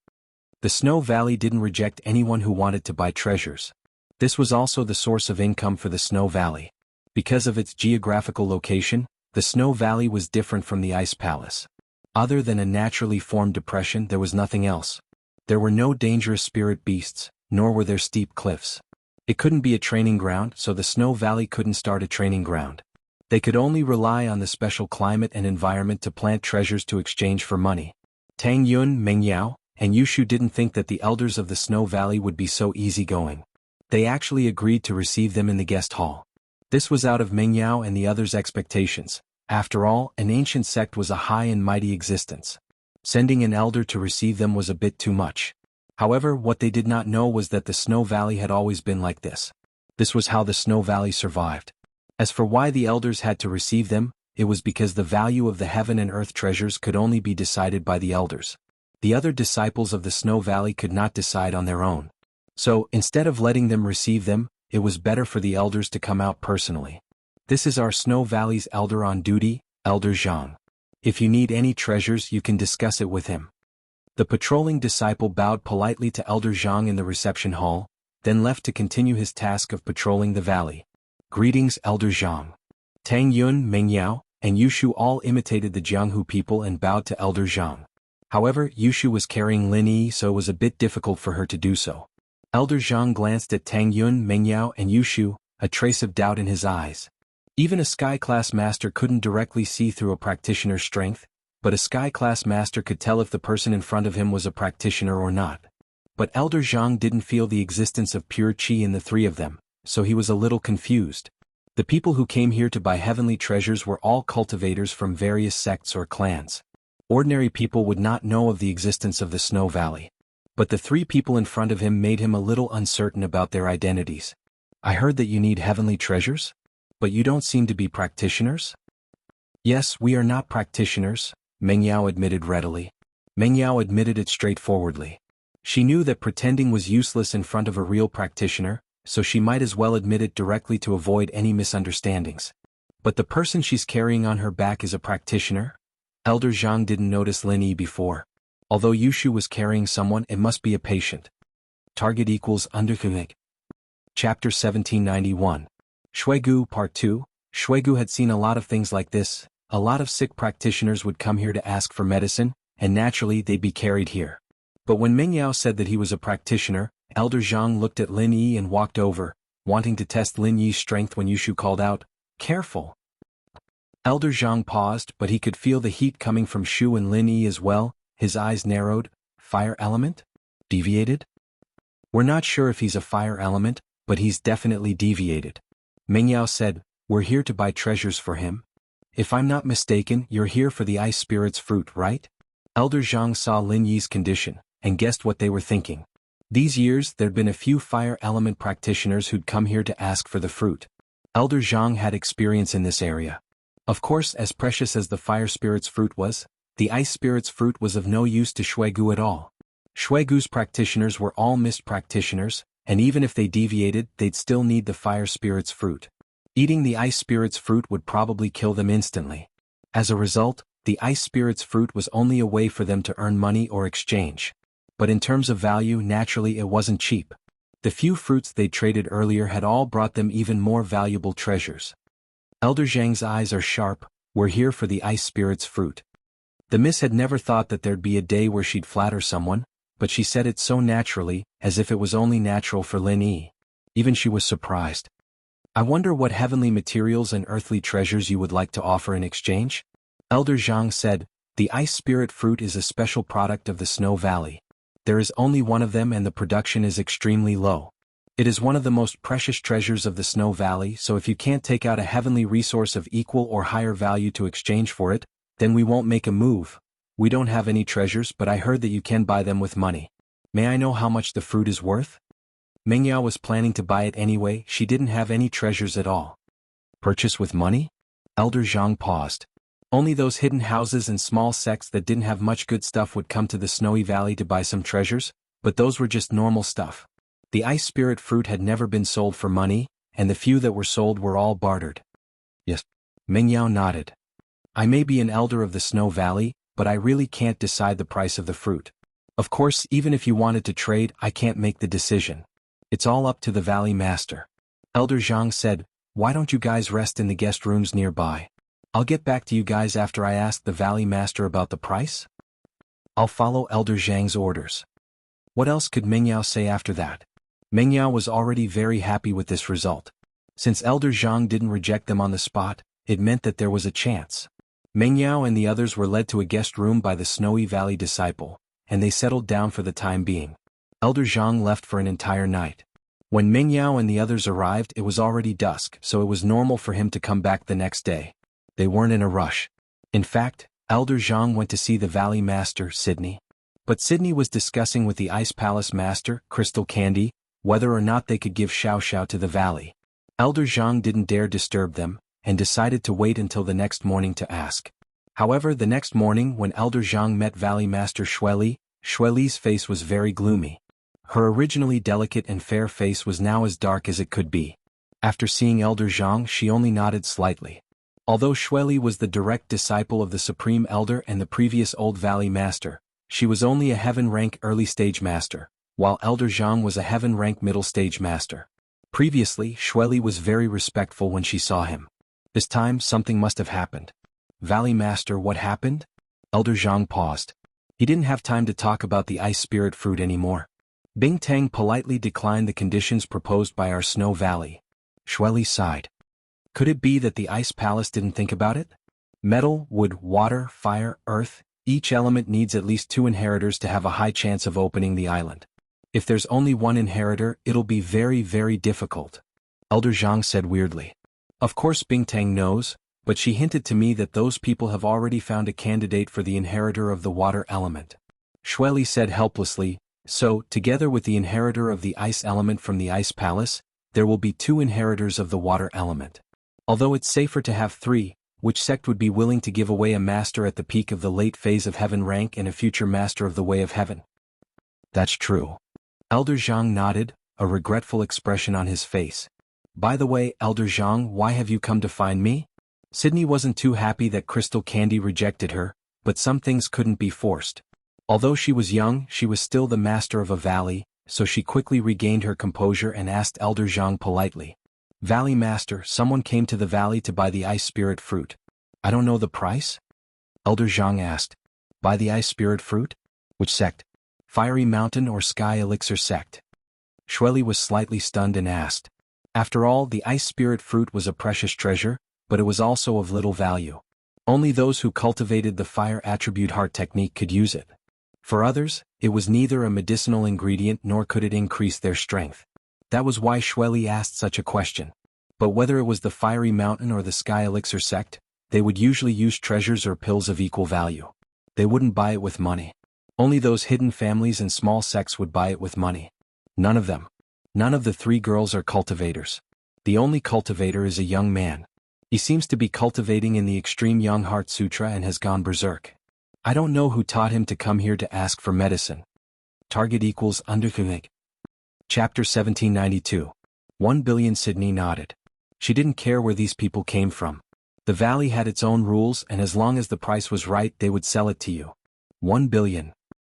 [SPEAKER 1] The Snow Valley didn't reject anyone who wanted to buy treasures. This was also the source of income for the Snow Valley. Because of its geographical location, the Snow Valley was different from the Ice Palace. Other than a naturally formed depression, there was nothing else. There were no dangerous spirit beasts, nor were there steep cliffs. It couldn't be a training ground, so the Snow Valley couldn't start a training ground. They could only rely on the special climate and environment to plant treasures to exchange for money. Tang Yun, Meng Yao, and Yushu didn't think that the elders of the Snow Valley would be so easygoing. They actually agreed to receive them in the guest hall. This was out of Meng Yao and the others' expectations. After all, an ancient sect was a high and mighty existence. Sending an elder to receive them was a bit too much. However, what they did not know was that the Snow Valley had always been like this. This was how the Snow Valley survived. As for why the elders had to receive them, it was because the value of the heaven and earth treasures could only be decided by the elders. The other disciples of the Snow Valley could not decide on their own. So, instead of letting them receive them, it was better for the elders to come out personally. This is our Snow Valley's elder on duty, Elder Jiang. If you need any treasures, you can discuss it with him. The patrolling disciple bowed politely to Elder Jiang in the reception hall, then left to continue his task of patrolling the valley. Greetings, Elder Jiang. Tang Yun, Meng Yao, and Yushu all imitated the Jianghu people and bowed to Elder Jiang. However, Yushu was carrying Lin Yi, so it was a bit difficult for her to do so. Elder Jiang glanced at Tang Yun, Meng Yao, and Yushu, a trace of doubt in his eyes. Even a Sky-class master couldn't directly see through a practitioner's strength, but a Sky-class master could tell if the person in front of him was a practitioner or not. But Elder Jiang didn't feel the existence of pure qi in the 3 of them, so he was a little confused. The people who came here to buy heavenly treasures were all cultivators from various sects or clans. Ordinary people would not know of the existence of the Snow Valley. But the 3 people in front of him made him a little uncertain about their identities. I heard that you need heavenly treasures? But you don't seem to be practitioners? Yes, we are not practitioners, Meng Yao admitted readily. Meng Yao admitted it straightforwardly. She knew that pretending was useless in front of a real practitioner, so she might as well admit it directly to avoid any misunderstandings. But the person she's carrying on her back is a practitioner? Elder Jiang didn't notice Lin Yi before. Although Yushu was carrying someone, it must be a patient. Target equals Underkunik. Chapter 1791. Shuegu Part 2. Shuegu had seen a lot of things like this. A lot of sick practitioners would come here to ask for medicine, and naturally they'd be carried here. But when Meng Yao said that he was a practitioner, Elder Jiang looked at Lin Yi and walked over, wanting to test Lin Yi's strength when Yushu called out, "Careful!" Elder Jiang paused, but he could feel the heat coming from Shu and Lin Yi as well. His eyes narrowed. Fire element? Deviated? We're not sure if he's a fire element, but he's definitely deviated. Meng Yao said, we're here to buy treasures for him. If I'm not mistaken, you're here for the Ice Spirit's fruit, right? Elder Jiang saw Lin Yi's condition, and guessed what they were thinking. These years, there'd been a few fire element practitioners who'd come here to ask for the fruit. Elder Jiang had experience in this area. Of course, as precious as the fire spirit's fruit was, the ice spirit's fruit was of no use to Shuegu at all. Shuegu's practitioners were all mist practitioners, and even if they deviated, they'd still need the fire spirit's fruit. Eating the ice spirit's fruit would probably kill them instantly. As a result, the ice spirit's fruit was only a way for them to earn money or exchange. But in terms of value, naturally it wasn't cheap. The few fruits they'd traded earlier had all brought them even more valuable treasures. Elder Zhang's eyes are sharp. We're here for the ice spirit's fruit. The miss had never thought that there'd be a day where she'd flatter someone, but she said it so naturally, as if it was only natural for Lin Yi. Even she was surprised. I wonder what heavenly materials and earthly treasures you would like to offer in exchange? Elder Jiang said, the ice spirit fruit is a special product of the Snow Valley. There is only one of them and the production is extremely low. It is one of the most precious treasures of the Snow Valley, so if you can't take out a heavenly resource of equal or higher value to exchange for it, then we won't make a move. We don't have any treasures, but I heard that you can buy them with money. May I know how much the fruit is worth? Mingyao was planning to buy it anyway, she didn't have any treasures at all. Purchase with money? Elder Zhang paused. Only those hidden houses and small sects that didn't have much good stuff would come to the Snowy Valley to buy some treasures, but those were just normal stuff. The ice spirit fruit had never been sold for money, and the few that were sold were all bartered. Yes. Mingyao nodded. I may be an elder of the Snow Valley, but I really can't decide the price of the fruit. Of course, even if you wanted to trade, I can't make the decision. It's all up to the Valley Master. Elder Zhang said, why don't you guys rest in the guest rooms nearby? I'll get back to you guys after I ask the Valley Master about the price. I'll follow Elder Zhang's orders. What else could Mingyao say after that? Mingyao was already very happy with this result. Since Elder Zhang didn't reject them on the spot, it meant that there was a chance. Mingyao and the others were led to a guest room by the Snowy Valley disciple, and they settled down for the time being. Elder Zhang left for an entire night. When Mingyao and the others arrived, it was already dusk, so it was normal for him to come back the next day. They weren't in a rush. In fact, Elder Zhang went to see the Valley Master, Sydney. But Sydney was discussing with the Ice Palace Master, Crystal Candy, whether or not they could give Xiao Xiao to the valley. Elder Zhang didn't dare disturb them, and decided to wait until the next morning to ask. However, the next morning when Elder Zhang met Valley Master Xueli, Xueli's face was very gloomy. Her originally delicate and fair face was now as dark as it could be. After seeing Elder Zhang, she only nodded slightly. Although Xueli was the direct disciple of the Supreme Elder and the previous Old Valley Master, she was only a Heaven-rank early-stage master, while Elder Zhang was a Heaven-rank middle-stage master. Previously, Xueli was very respectful when she saw him. This time, something must have happened. Valley Master, what happened? Elder Zhang paused. He didn't have time to talk about the ice spirit fruit anymore. Bing Tang politely declined the conditions proposed by our Snow Valley. Xueli sighed. Could it be that the Ice Palace didn't think about it? Metal, wood, water, fire, earth, each element needs at least 2 inheritors to have a high chance of opening the island. If there's only 1 inheritor, it'll be very, very difficult. Elder Zhang said weirdly. Of course Bing Tang knows, but she hinted to me that those people have already found a candidate for the inheritor of the water element. Xueli said helplessly, so, together with the inheritor of the ice element from the Ice Palace, there will be 2 inheritors of the water element. Although it's safer to have 3, which sect would be willing to give away a master at the peak of the late phase of Heaven rank and a future master of the Way of Heaven? That's true. Elder Zhang nodded, a regretful expression on his face. By the way, Elder Zhang, why have you come to find me? Sydney wasn't too happy that Crystal Candy rejected her, but some things couldn't be forced. Although she was young, she was still the master of a valley, so she quickly regained her composure and asked Elder Zhang politely. Valley Master, someone came to the valley to buy the ice spirit fruit. I don't know the price? Elder Zhang asked. Buy the ice spirit fruit? Which sect? Fiery Mountain or Sky Elixir sect? Xueli was slightly stunned and asked. After all, the ice spirit fruit was a precious treasure, but it was also of little value. Only those who cultivated the fire attribute heart technique could use it. For others, it was neither a medicinal ingredient nor could it increase their strength. That was why Xueli asked such a question. But whether it was the Fiery Mountain or the Sky Elixir sect, they would usually use treasures or pills of equal value. They wouldn't buy it with money. Only those hidden families and small sects would buy it with money. None of them. None of the 3 girls are cultivators. The only cultivator is a young man. He seems to be cultivating in the Extreme Young Heart Sutra and has gone berserk. I don't know who taught him to come here to ask for medicine. Target equals underconnect. Chapter 1792. 1 billion. Sydney nodded. She didn't care where these people came from. The valley had its own rules, and as long as the price was right, they would sell it to you. 1 billion.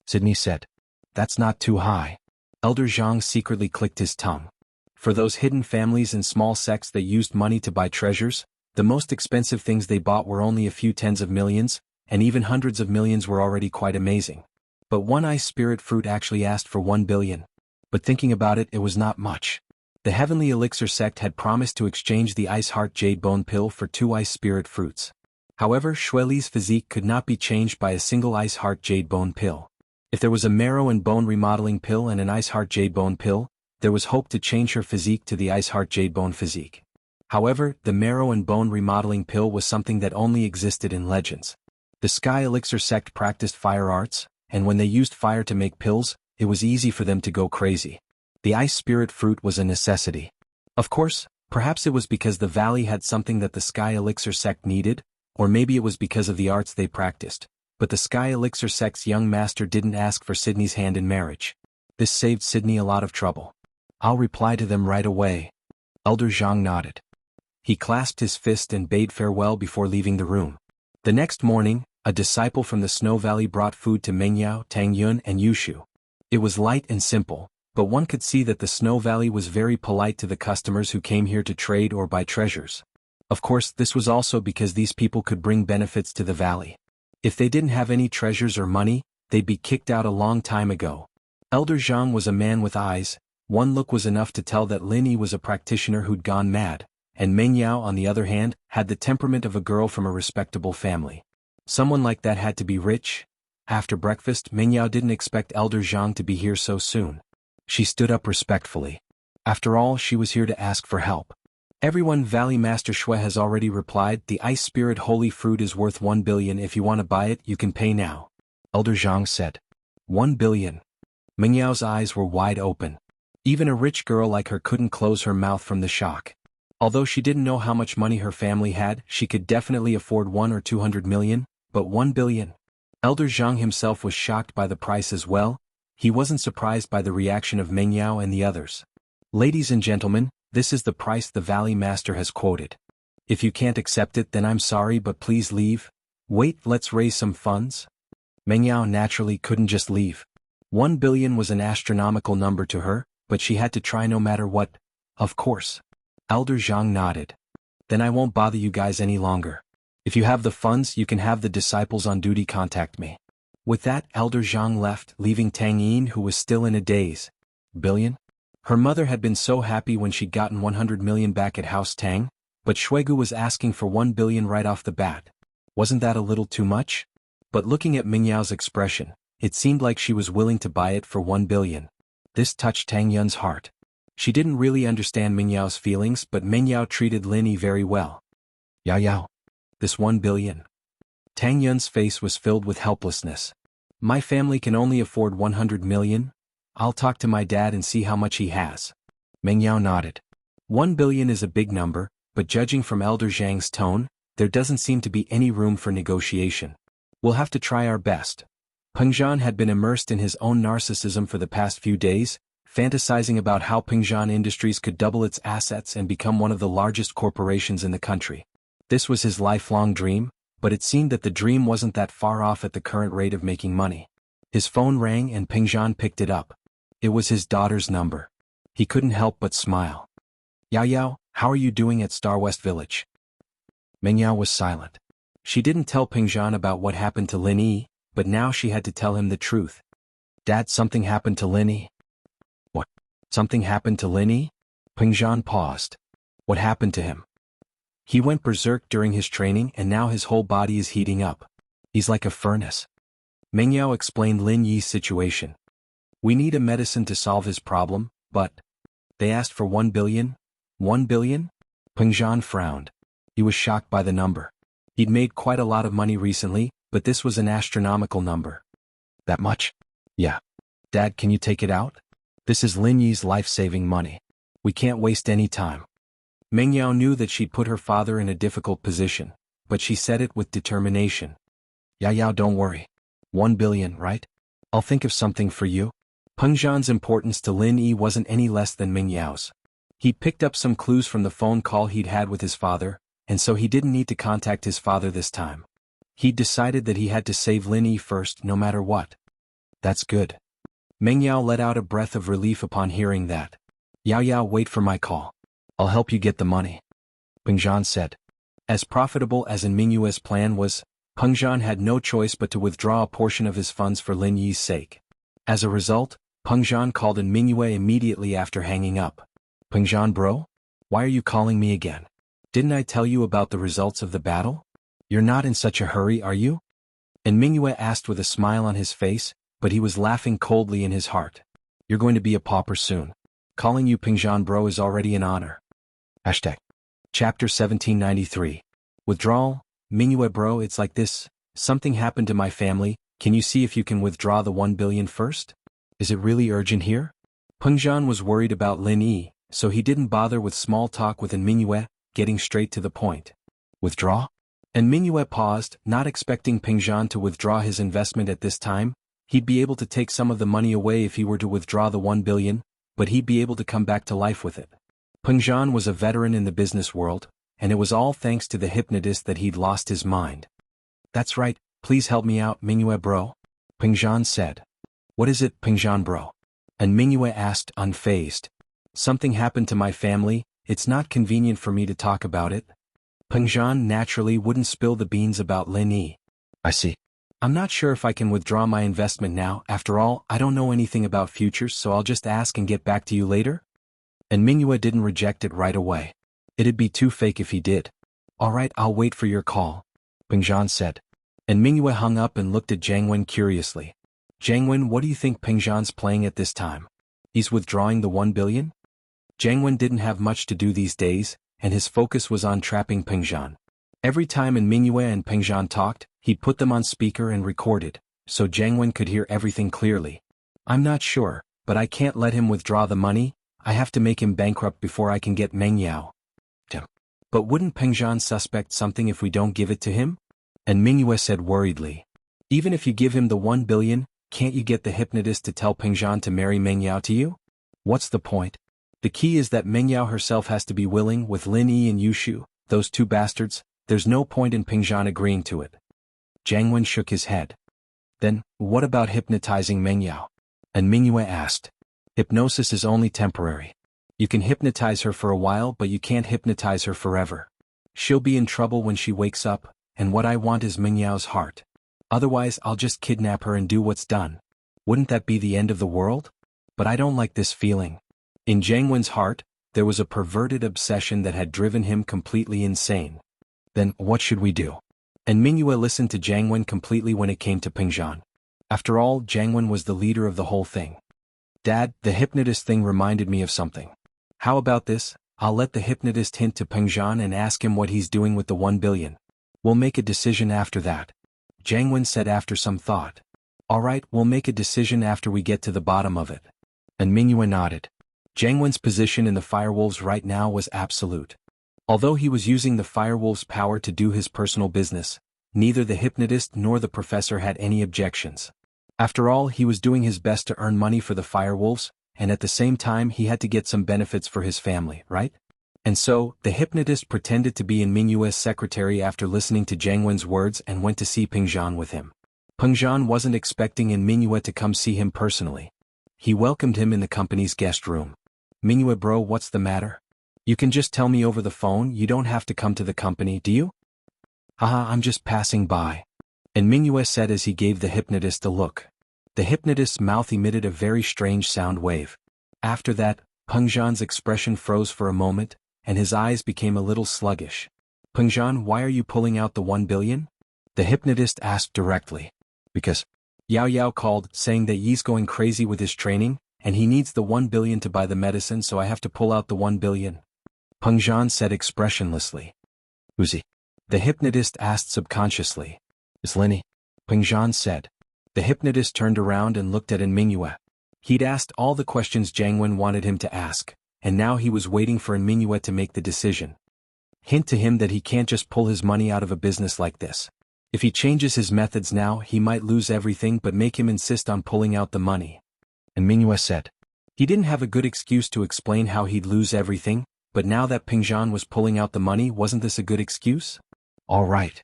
[SPEAKER 1] Sydney said. That's not too high. Elder Zhang secretly clicked his tongue. For those hidden families and small sects that used money to buy treasures, the most expensive things they bought were only a few tens of millions, and even hundreds of millions were already quite amazing. But one ice spirit fruit actually asked for 1 billion. But thinking about it, it was not much. The Heavenly Elixir sect had promised to exchange the Ice Heart Jade Bone Pill for 2 ice spirit fruits. However, Xueli's physique could not be changed by a single Ice Heart Jade Bone Pill. If there was a marrow and bone remodeling pill and an Ice Heart Jade Bone Pill, there was hope to change her physique to the Ice Heart Jadebone physique. However, the marrow and bone remodeling pill was something that only existed in legends. The Sky Elixir sect practiced fire arts, and when they used fire to make pills, it was easy for them to go crazy. The ice spirit fruit was a necessity. Of course, perhaps it was because the valley had something that the Sky Elixir sect needed, or maybe it was because of the arts they practiced, but the Sky Elixir sect's young master didn't ask for Sydney's hand in marriage. This saved Sydney a lot of trouble. I'll reply to them right away. Elder Jiang nodded. He clasped his fist and bade farewell before leaving the room. The next morning, a disciple from the Snow Valley brought food to Mengyao, Tang Yun, and Yushu. It was light and simple, but one could see that the Snow Valley was very polite to the customers who came here to trade or buy treasures. Of course, this was also because these people could bring benefits to the valley. If they didn't have any treasures or money, they'd be kicked out a long time ago. Elder Jiang was a man with eyes. One look was enough to tell that Lin Yi was a practitioner who'd gone mad, and Meng Yao, on the other hand, had the temperament of a girl from a respectable family. Someone like that had to be rich. After breakfast, Meng Yao didn't expect Elder Jiang to be here so soon. She stood up respectfully. After all, she was here to ask for help. Everyone, Valley Master Shui has already replied. The Ice Spirit Holy Fruit is worth 1 billion. If you want to buy it, you can pay now. Elder Jiang said. 1 billion. Meng Yao's eyes were wide open. Even a rich girl like her couldn't close her mouth from the shock. Although she didn't know how much money her family had, she could definitely afford 1 or 200 million, but 1 billion. Elder Jiang himself was shocked by the price as well. He wasn't surprised by the reaction of Meng Yao and the others. Ladies and gentlemen, this is the price the Valley Master has quoted. If you can't accept it, then I'm sorry, but please leave. Wait, let's raise some funds. Meng Yao naturally couldn't just leave. 1 billion was an astronomical number to her, but she had to try no matter what. Of course. Elder Jiang nodded. Then I won't bother you guys any longer. If you have the funds, you can have the disciples on duty contact me. With that, Elder Jiang left, leaving Tang Yin, who was still in a daze. Billion? Her mother had been so happy when she'd gotten 100 million back at House Tang, but Shuigu was asking for 1 billion right off the bat. Wasn't that a little too much? But looking at Meng Yao's expression, it seemed like she was willing to buy it for 1 billion. This touched Tang Yun's heart. She didn't really understand Meng Yao's feelings, but Meng Yao treated Lin Yi very well. Yao Yao. This 1 billion. Tang Yun's face was filled with helplessness. My family can only afford 100 million. I'll talk to my dad and see how much he has. Meng Yao nodded. 1 billion is a big number, but judging from Elder Zhang's tone, there doesn't seem to be any room for negotiation. We'll have to try our best. Pengzhan had been immersed in his own narcissism for the past few days, fantasizing about how Pengzhan Industries could double its assets and become one of the largest corporations in the country. This was his lifelong dream, but it seemed that the dream wasn't that far off at the current rate of making money. His phone rang and Pengzhan picked it up. It was his daughter's number. He couldn't help but smile. Yao Yao, how are you doing at Star West Village? Meng Yao was silent. She didn't tell Pengzhan about what happened to Lin Yi, but now she had to tell him the truth. Dad, something happened to Lin Yi. What? Something happened to Lin Yi? Pengzhan paused. What happened to him? He went berserk during his training and now his whole body is heating up. He's like a furnace. Meng Yao explained Lin Yi's situation. We need a medicine to solve his problem, but... They asked for 1 billion? 1 billion? Pengzhan frowned. He was shocked by the number. He'd made quite a lot of money recently, but this was an astronomical number. That much? Yeah. Dad, can you take it out? This is Lin Yi's life-saving money. We can't waste any time. Meng Yao knew that she'd put her father in a difficult position, but she said it with determination. Yao Yao, don't worry. 1 billion, right? I'll think of something for you. Pengzhan's importance to Lin Yi wasn't any less than Meng Yao's. He'd picked up some clues from the phone call he'd had with his father, and so he didn't need to contact his father this time. He'd decided that he had to save Lin Yi first no matter what. That's good. Meng Yao let out a breath of relief upon hearing that. Yao Yao, wait for my call. I'll help you get the money. Pengzhan said. As profitable as in Mingyue's plan was, Pengzhan had no choice but to withdraw a portion of his funds for Lin Yi's sake. As a result, Pengzhan called in Mingyue immediately after hanging up. Pengzhan bro? Why are you calling me again? Didn't I tell you about the results of the battle? You're not in such a hurry, are you? And Mingyue asked with a smile on his face, but he was laughing coldly in his heart. You're going to be a pauper soon. Calling you Pingzhan bro is already an honor. Hashtag. Chapter 1793. Withdrawal. Mingyue bro, it's like this. Something happened to my family. Can you see if you can withdraw the 1 billion first? Is it really urgent here? Pengzhan was worried about Lin Yi, so he didn't bother with small talk with Mingyue, getting straight to the point. Withdraw? And Mingyue paused, not expecting Pengzhan to withdraw his investment at this time. He'd be able to take some of the money away if he were to withdraw the 1 billion, but he'd be able to come back to life with it. Pengzhan was a veteran in the business world, and it was all thanks to the hypnotist that he'd lost his mind. That's right, please help me out, Mingyue bro. Pengzhan said. What is it, Pengzhan bro? And Mingyue asked, unfazed. Something happened to my family, it's not convenient for me to talk about it. Pengzhan naturally wouldn't spill the beans about Lin Yi. I see. I'm not sure if I can withdraw my investment now, after all, I don't know anything about futures, so I'll just ask and get back to you later? And Mingyue didn't reject it right away. It'd be too fake if he did. Alright, I'll wait for your call, Pengzhan said. And Mingyue hung up and looked at Jianghu curiously. Jianghu, what do you think Pengzhan's playing at this time? He's withdrawing the 1 billion? Jianghu didn't have much to do these days, and his focus was on trapping Pengzhan. Every time Mingyue and Pengzhan talked, he'd put them on speaker and recorded, so Jianghu could hear everything clearly. I'm not sure, but I can't let him withdraw the money. I have to make him bankrupt before I can get Meng Yao. But wouldn't Pengzhan suspect something if we don't give it to him? And Mingyue said worriedly. Even if you give him the 1 billion, can't you get the hypnotist to tell Pengzhan to marry Meng Yao to you? What's the point? The key is that Meng Yao herself has to be willing. With Lin Yi and Yushu, those two bastards, there's no point in Pengzhan agreeing to it. Jianghu shook his head. Then, what about hypnotizing Meng Yao? And Mingyue asked. Hypnosis is only temporary. You can hypnotize her for a while, but you can't hypnotize her forever. She'll be in trouble when she wakes up, and what I want is Meng Yao's heart. Otherwise, I'll just kidnap her and do what's done. Wouldn't that be the end of the world? But I don't like this feeling. In Jianghu's heart, there was a perverted obsession that had driven him completely insane. Then, what should we do? And Mingyue listened to Jianghu completely when it came to Pengzhan. After all, Jianghu was the leader of the whole thing. Dad, the hypnotist thing reminded me of something. How about this? I'll let the hypnotist hint to Pengzhan and ask him what he's doing with the 1 billion. We'll make a decision after that. Jianghu said after some thought. Alright, we'll make a decision after we get to the bottom of it. And Mingyue nodded. Jianghu's position in the Firewolves right now was absolute. Although he was using the Firewolves' power to do his personal business, neither the hypnotist nor the professor had any objections. After all, he was doing his best to earn money for the Firewolves, and at the same time he had to get some benefits for his family, right? And so, the hypnotist pretended to be in Mingyue's secretary after listening to Jianghu's words and went to see Pengzhan with him. Pengzhan wasn't expecting Mingyue to come see him personally. He welcomed him in the company's guest room. Mingyue bro, what's the matter? You can just tell me over the phone, you don't have to come to the company, do you? Haha, I'm just passing by. And Mingyue said as he gave the hypnotist a look. The hypnotist's mouth emitted a very strange sound wave. After that, Pengzhan's expression froze for a moment, and his eyes became a little sluggish. Pengzhan, why are you pulling out the 1 billion? The hypnotist asked directly. Because Yao Yao called, saying that Yi's going crazy with his training, and he needs the 1 billion to buy the medicine, so I have to pull out the 1 billion. Pengzhan said expressionlessly. Who's he? The hypnotist asked subconsciously. Is Lin Yi? Pengzhan said. The hypnotist turned around and looked at Mingyue. He'd asked all the questions Jianghu wanted him to ask, and now he was waiting for Mingyue to make the decision. Hint to him that he can't just pull his money out of a business like this. If he changes his methods now, he might lose everything, but make him insist on pulling out the money. And Mingyue said. He didn't have a good excuse to explain how he'd lose everything, but now that Pengzhan was pulling out the money, wasn't this a good excuse? All right.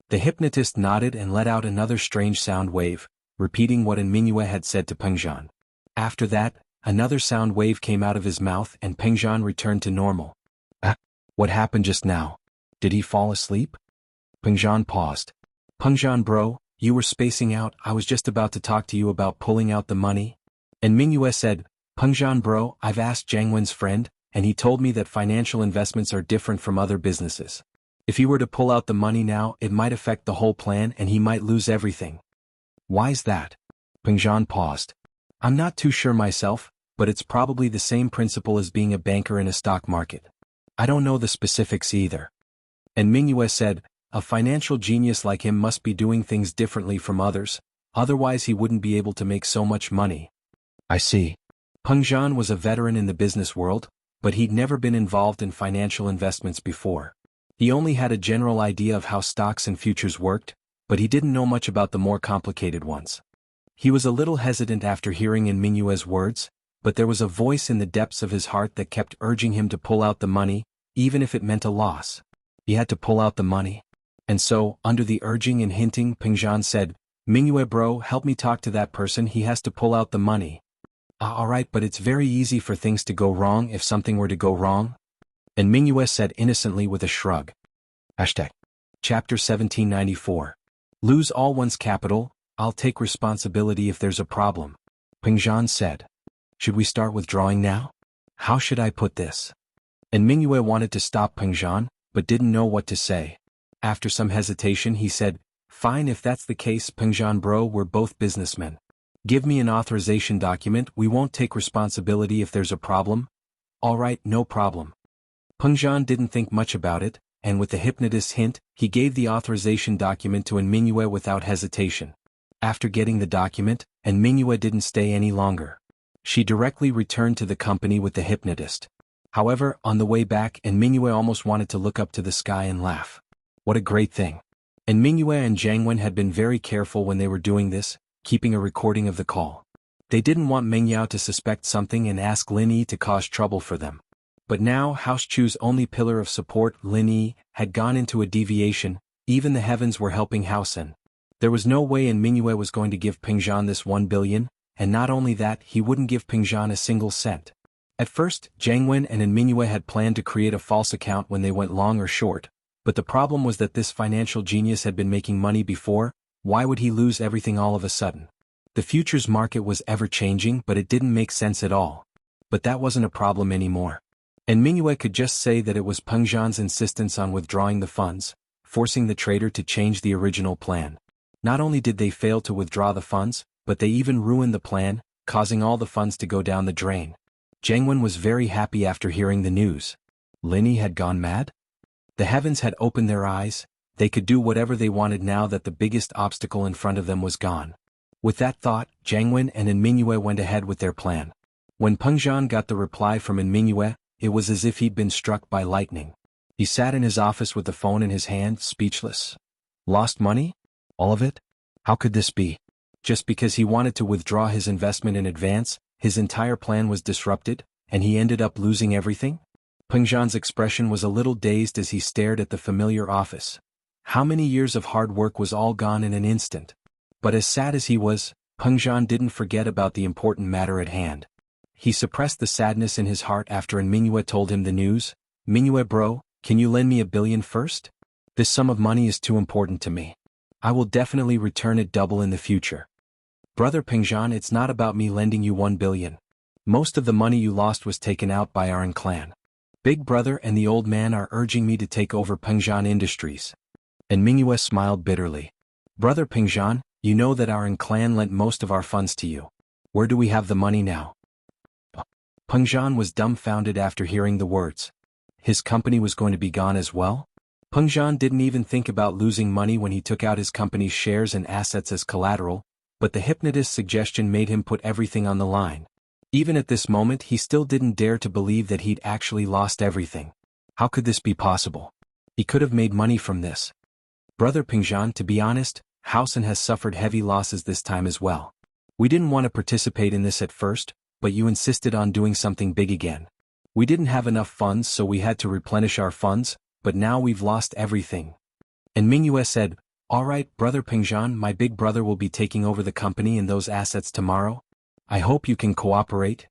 [SPEAKER 1] The hypnotist nodded and let out another strange sound wave, repeating what Mingyue had said to Pengzhan. After that, another sound wave came out of his mouth and Pengzhan returned to normal. What happened just now? Did he fall asleep? Pengzhan paused. Pengzhan bro, you were spacing out, I was just about to talk to you about pulling out the money. And Mingyue said, Pengzhan bro, I've asked Jianghu's friend, and he told me that financial investments are different from other businesses. If he were to pull out the money now, it might affect the whole plan and he might lose everything. Why's that? Pengzhan paused. I'm not too sure myself, but it's probably the same principle as being a banker in a stock market. I don't know the specifics either. And Mingyue said, a financial genius like him must be doing things differently from others, otherwise he wouldn't be able to make so much money. I see. Peng Zhan was a veteran in the business world, but he'd never been involved in financial investments before. He only had a general idea of how stocks and futures worked, but he didn't know much about the more complicated ones. He was a little hesitant after hearing in Mingyue's words, but there was a voice in the depths of his heart that kept urging him to pull out the money, even if it meant a loss. He had to pull out the money. And so, under the urging and hinting, Peng Zhan said, Mingyue bro, help me talk to that person, he has to pull out the money. Alright, but it's very easy for things to go wrong if something were to go wrong. And Mingyue said innocently with a shrug. Hashtag. Chapter 1794. Lose all one's capital, I'll take responsibility if there's a problem. Peng Zhan said. Should we start withdrawing now? How should I put this? And Mingyue wanted to stop Peng Zhan, but didn't know what to say. After some hesitation he said, fine, if that's the case, Peng Zhan bro, we're both businessmen. Give me an authorization document, we won't take responsibility if there's a problem. Alright, no problem. Peng Zhan didn't think much about it, and with the hypnotist's hint, he gave the authorization document to Mingyue without hesitation. After getting the document, Mingyue didn't stay any longer. She directly returned to the company with the hypnotist. However, on the way back, Mingyue almost wanted to look up to the sky and laugh. What a great thing. Mingyue and Jianghu had been very careful when they were doing this, keeping a recording of the call. They didn't want Meng Yao to suspect something and ask Lin Yi to cause trouble for them. But now House Chu's only pillar of support, Lin Yi, had gone into a deviation, even the heavens were helping House N. There was no way Mingyue was going to give Peng Zhan this 1 billion, and not only that, he wouldn't give Peng Zhan a single cent. At first, Jianghu and Mingyue had planned to create a false account when they went long or short, but the problem was that this financial genius had been making money before. Why would he lose everything all of a sudden? The futures market was ever-changing, but it didn't make sense at all. But that wasn't a problem anymore. And Mingyue could just say that it was Peng Zhan's insistence on withdrawing the funds, forcing the trader to change the original plan. Not only did they fail to withdraw the funds, but they even ruined the plan, causing all the funds to go down the drain. Jianghu was very happy after hearing the news. Lin Yi had gone mad? The heavens had opened their eyes. They could do whatever they wanted now that the biggest obstacle in front of them was gone. With that thought, Jianghu and Mingyue went ahead with their plan. When Peng Zhan got the reply from Mingyue, it was as if he'd been struck by lightning. He sat in his office with the phone in his hand, speechless. Lost money? All of it? How could this be? Just because he wanted to withdraw his investment in advance, his entire plan was disrupted, and he ended up losing everything? Peng Zhan's expression was a little dazed as he stared at the familiar office. How many years of hard work was all gone in an instant? But as sad as he was, Peng Zhan didn't forget about the important matter at hand. He suppressed the sadness in his heart after Mingyue told him the news. Mingyue bro, can you lend me 1 billion first? This sum of money is too important to me. I will definitely return it double in the future. Brother Peng Zhan, it's not about me lending you 1 billion. Most of the money you lost was taken out by our clan. Big brother and the old man are urging me to take over Peng Zhan Industries. And Mingyue smiled bitterly. Brother Peng Zhan, you know that our clan lent most of our funds to you. Where do we have the money now? Peng Zhan was dumbfounded after hearing the words. His company was going to be gone as well? Peng Zhan didn't even think about losing money when he took out his company's shares and assets as collateral, but the hypnotist's suggestion made him put everything on the line. Even at this moment he still didn't dare to believe that he'd actually lost everything. How could this be possible? He could have made money from this. Brother Peng Zhan, to be honest, Housen has suffered heavy losses this time as well. We didn't want to participate in this at first, but you insisted on doing something big again. We didn't have enough funds, so we had to replenish our funds, but now we've lost everything. And Mingyue said, Alright, Brother Peng Zhan, my big brother will be taking over the company and those assets tomorrow. I hope you can cooperate.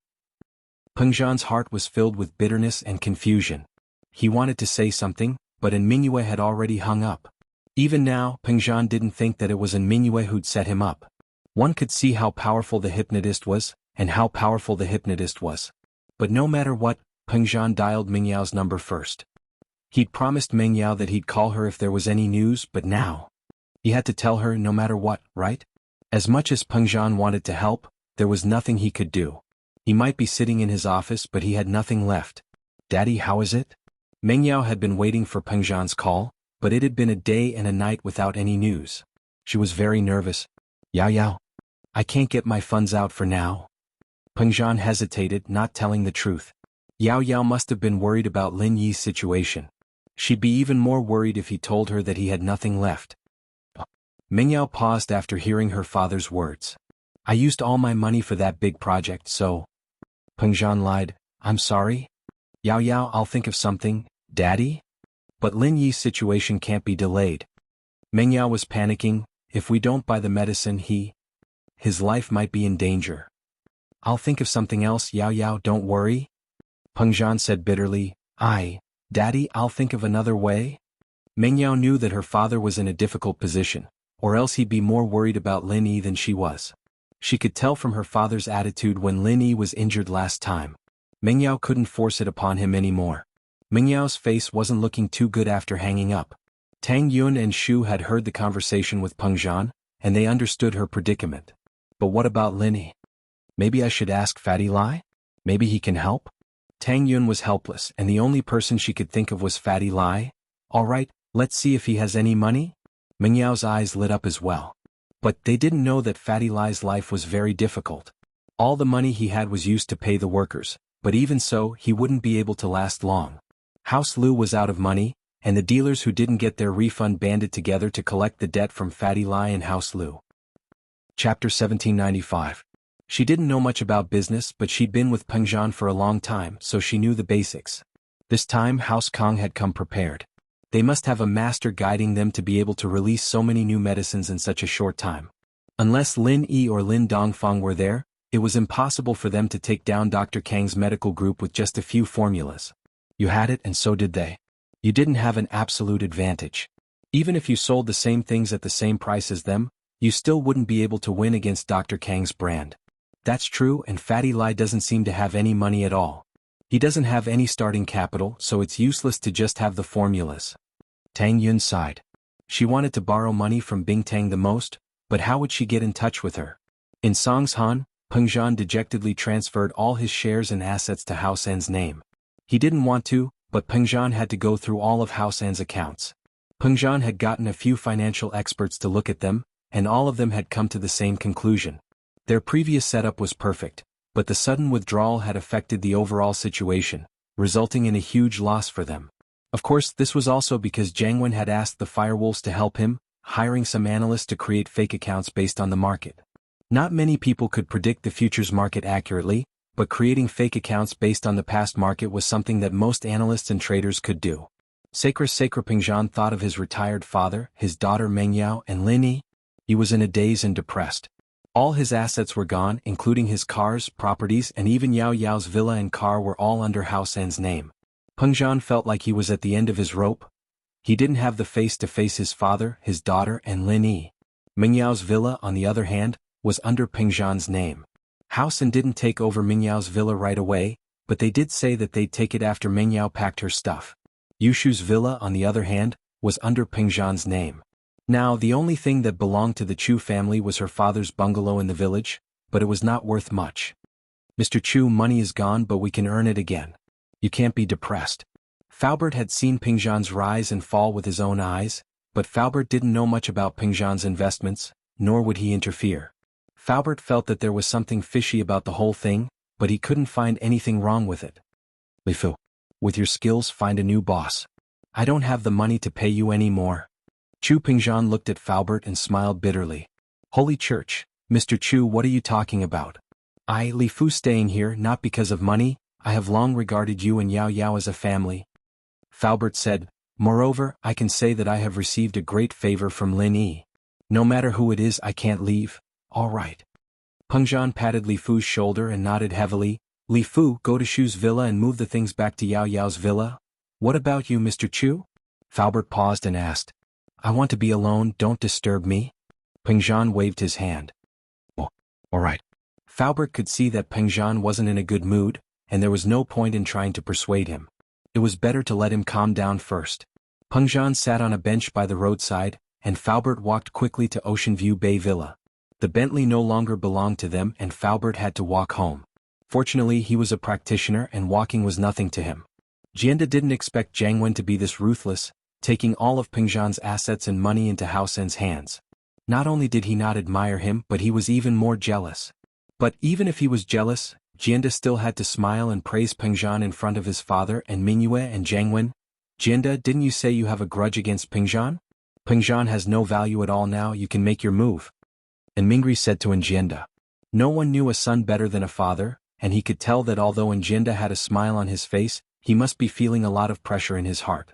[SPEAKER 1] Peng Zhan's heart was filled with bitterness and confusion. He wanted to say something, but Mingyue had already hung up. Even now, Peng Zhan didn't think that it was Mingyue who'd set him up. One could see how powerful the hypnotist was, and how powerful the hypnotist was. But no matter what, Peng Zhan dialed Meng Yao's number first. He'd promised Meng Yao that he'd call her if there was any news, but now he had to tell her no matter what, right? As much as Peng Zhan wanted to help, there was nothing he could do. He might be sitting in his office but he had nothing left. Daddy, how is it? Meng Yao had been waiting for Peng Zhan's call, but it had been a day and a night without any news. She was very nervous. Yao Yao. I can't get my funds out for now. Peng Zhan hesitated, not telling the truth. Yao Yao must have been worried about Lin Yi's situation. She'd be even more worried if he told her that he had nothing left. Meng Yao paused after hearing her father's words. I used all my money for that big project, so... Peng Zhan lied. I'm sorry? Yao Yao, I'll think of something, Daddy? But Lin Yi's situation can't be delayed. Meng Yao was panicking. If we don't buy the medicine, his life might be in danger. I'll think of something else, Yao Yao, don't worry. Peng Zhan said bitterly. Daddy, I'll think of another way. Meng Yao knew that her father was in a difficult position, or else he'd be more worried about Lin Yi than she was. She could tell from her father's attitude when Lin Yi was injured last time. Meng Yao couldn't force it upon him anymore. Meng Yao's face wasn't looking too good after hanging up. Tang Yun and Shu had heard the conversation with Peng Zhan, and they understood her predicament. But what about Lin Yi? Maybe I should ask Fatty Lai? Maybe he can help? Tang Yun was helpless, and the only person she could think of was Fatty Lai. All right, let's see if he has any money? Meng Yao's eyes lit up as well. But they didn't know that Fatty Lai's life was very difficult. All the money he had was used to pay the workers, but even so, he wouldn't be able to last long. House Lu was out of money, and the dealers who didn't get their refund banded together to collect the debt from Fatty Lai and House Lu. Chapter 1795. She didn't know much about business, but she'd been with Peng Zhan for a long time, so she knew the basics. This time House Kong had come prepared. They must have a master guiding them to be able to release so many new medicines in such a short time. Unless Lin Yi or Lin Dongfang were there, it was impossible for them to take down Dr. Kang's medical group with just a few formulas. You had it and so did they. You didn't have an absolute advantage. Even if you sold the same things at the same price as them, you still wouldn't be able to win against Dr. Kang's brand. That's true, and Fatty Lai doesn't seem to have any money at all. He doesn't have any starting capital, so it's useless to just have the formulas. Tang Yun sighed. She wanted to borrow money from Bing Tang the most, but how would she get in touch with her? In Songshan, Peng Zhan dejectedly transferred all his shares and assets to House N's name. He didn't want to, but Peng Zhan had to go through all of House N's accounts. Peng Zhan had gotten a few financial experts to look at them, and all of them had come to the same conclusion. Their previous setup was perfect, but the sudden withdrawal had affected the overall situation, resulting in a huge loss for them. Of course, this was also because Jiang Wen had asked the Firewolves to help him, hiring some analysts to create fake accounts based on the market. Not many people could predict the futures market accurately, but creating fake accounts based on the past market was something that most analysts and traders could do. Sacre Peng Zhan thought of his retired father, his daughter Meng Yao, and Lin Yi. He was in a daze and depressed. All his assets were gone, including his cars, properties, and even Yao Yao's villa and car were all under House N's name. Peng Zhan felt like he was at the end of his rope. He didn't have the face to face his father, his daughter, and Lin Yi. Meng Yao's villa, on the other hand, was under Peng Zhan's name. House N didn't take over Meng Yao's villa right away, but they did say that they'd take it after Meng Yao packed her stuff. Yushu's villa, on the other hand, was under Peng Zhan's name. Now, the only thing that belonged to the Chu family was her father's bungalow in the village, but it was not worth much. Mr. Chu, money is gone, but we can earn it again. You can't be depressed. Faubert had seen Peng Zhan's rise and fall with his own eyes, but Faubert didn't know much about Peng Zhan's investments, nor would he interfere. Faubert felt that there was something fishy about the whole thing, but he couldn't find anything wrong with it. Li Fu, with your skills, find a new boss. I don't have the money to pay you anymore. Chu Peng Zhan looked at Faubert and smiled bitterly. Holy Church, Mr. Chu, what are you talking about? Li Fu staying here not because of money. I have long regarded you and Yao Yao as a family. Faubert said, moreover, I can say that I have received a great favor from Lin Yi. No matter who it is, I can't leave. All right. Peng Zhan patted Li Fu's shoulder and nodded heavily. Li Fu, go to Shu's villa and move the things back to Yao Yao's villa. What about you, Mr. Chu? Faubert paused and asked. I want to be alone, don't disturb me. Peng Zhan waved his hand. Oh, all right. Faubert could see that Peng Zhan wasn't in a good mood, and there was no point in trying to persuade him. It was better to let him calm down first. Peng Zhan sat on a bench by the roadside, and Faubert walked quickly to Ocean View Bay Villa. The Bentley no longer belonged to them and Faubert had to walk home. Fortunately he was a practitioner and walking was nothing to him. Jianda didn't expect Jianghu to be this ruthless, taking all of Pingzhan's assets and money into Hao Sen's hands. Not only did he not admire him but he was even more jealous. But even if he was jealous, Jianda still had to smile and praise Pingzhan in front of his father and Mingyue and Jianghu. Jianda, didn't you say you have a grudge against Pingzhan? Pingzhan has no value at all now, you can make your move. And Mingri said to Jianda. No one knew a son better than a father, and he could tell that although Jianda had a smile on his face, he must be feeling a lot of pressure in his heart.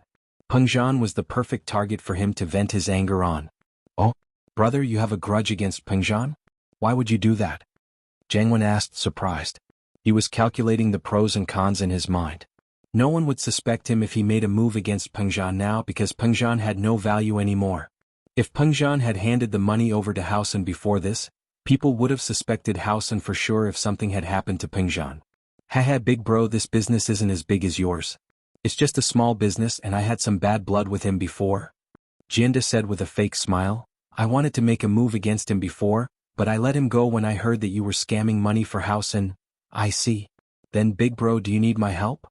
[SPEAKER 1] Pingzhan was the perfect target for him to vent his anger on. Oh, brother, you have a grudge against Pingzhan? Why would you do that? Jianghu asked, surprised. He was calculating the pros and cons in his mind. No one would suspect him if he made a move against Pingzhan now because Pingzhan had no value anymore. If Pingzhan had handed the money over to Hao Sen before this, people would have suspected Hao Sen for sure if something had happened to Pingzhan. Haha, big bro, this business isn't as big as yours. It's just a small business and I had some bad blood with him before. Jianda said with a fake smile. I wanted to make a move against him before, but I let him go when I heard that you were scamming money for Hao Sen. I see. Then big bro, do you need my help?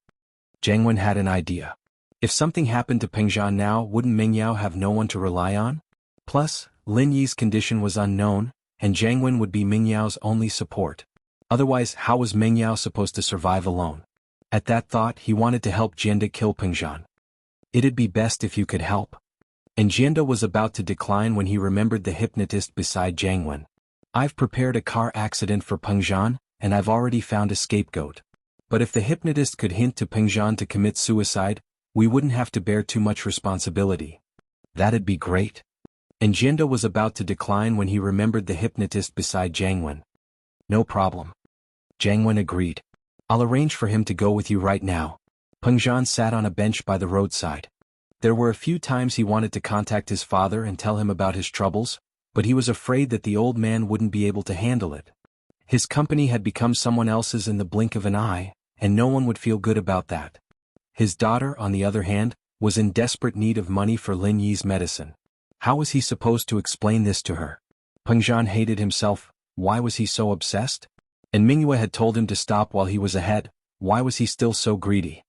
[SPEAKER 1] Jianghu had an idea. If something happened to Pingzhan now, wouldn't Mingyao have no one to rely on? Plus, Lin Yi's condition was unknown, and Jianghu would be Mingyao's only support. Otherwise, how was Mingyao supposed to survive alone? At that thought, he wanted to help Jianda kill Pingzhan. It'd be best if you could help. And Jianda was about to decline when he remembered the hypnotist beside Jianghu. I've prepared a car accident for Pingzhan, and I've already found a scapegoat. But if the hypnotist could hint to Pingzhan to commit suicide, we wouldn't have to bear too much responsibility. That'd be great. And Jianda was about to decline when he remembered the hypnotist beside Jianghu. No problem. Jianghu agreed. I'll arrange for him to go with you right now. Pingzhan sat on a bench by the roadside. There were a few times he wanted to contact his father and tell him about his troubles, but he was afraid that the old man wouldn't be able to handle it. His company had become someone else's in the blink of an eye, and no one would feel good about that. His daughter, on the other hand, was in desperate need of money for Lin Yi's medicine. How was he supposed to explain this to her? Pingzhan hated himself. Why was he so obsessed? And Mingyue had told him to stop while he was ahead. Why was he still so greedy?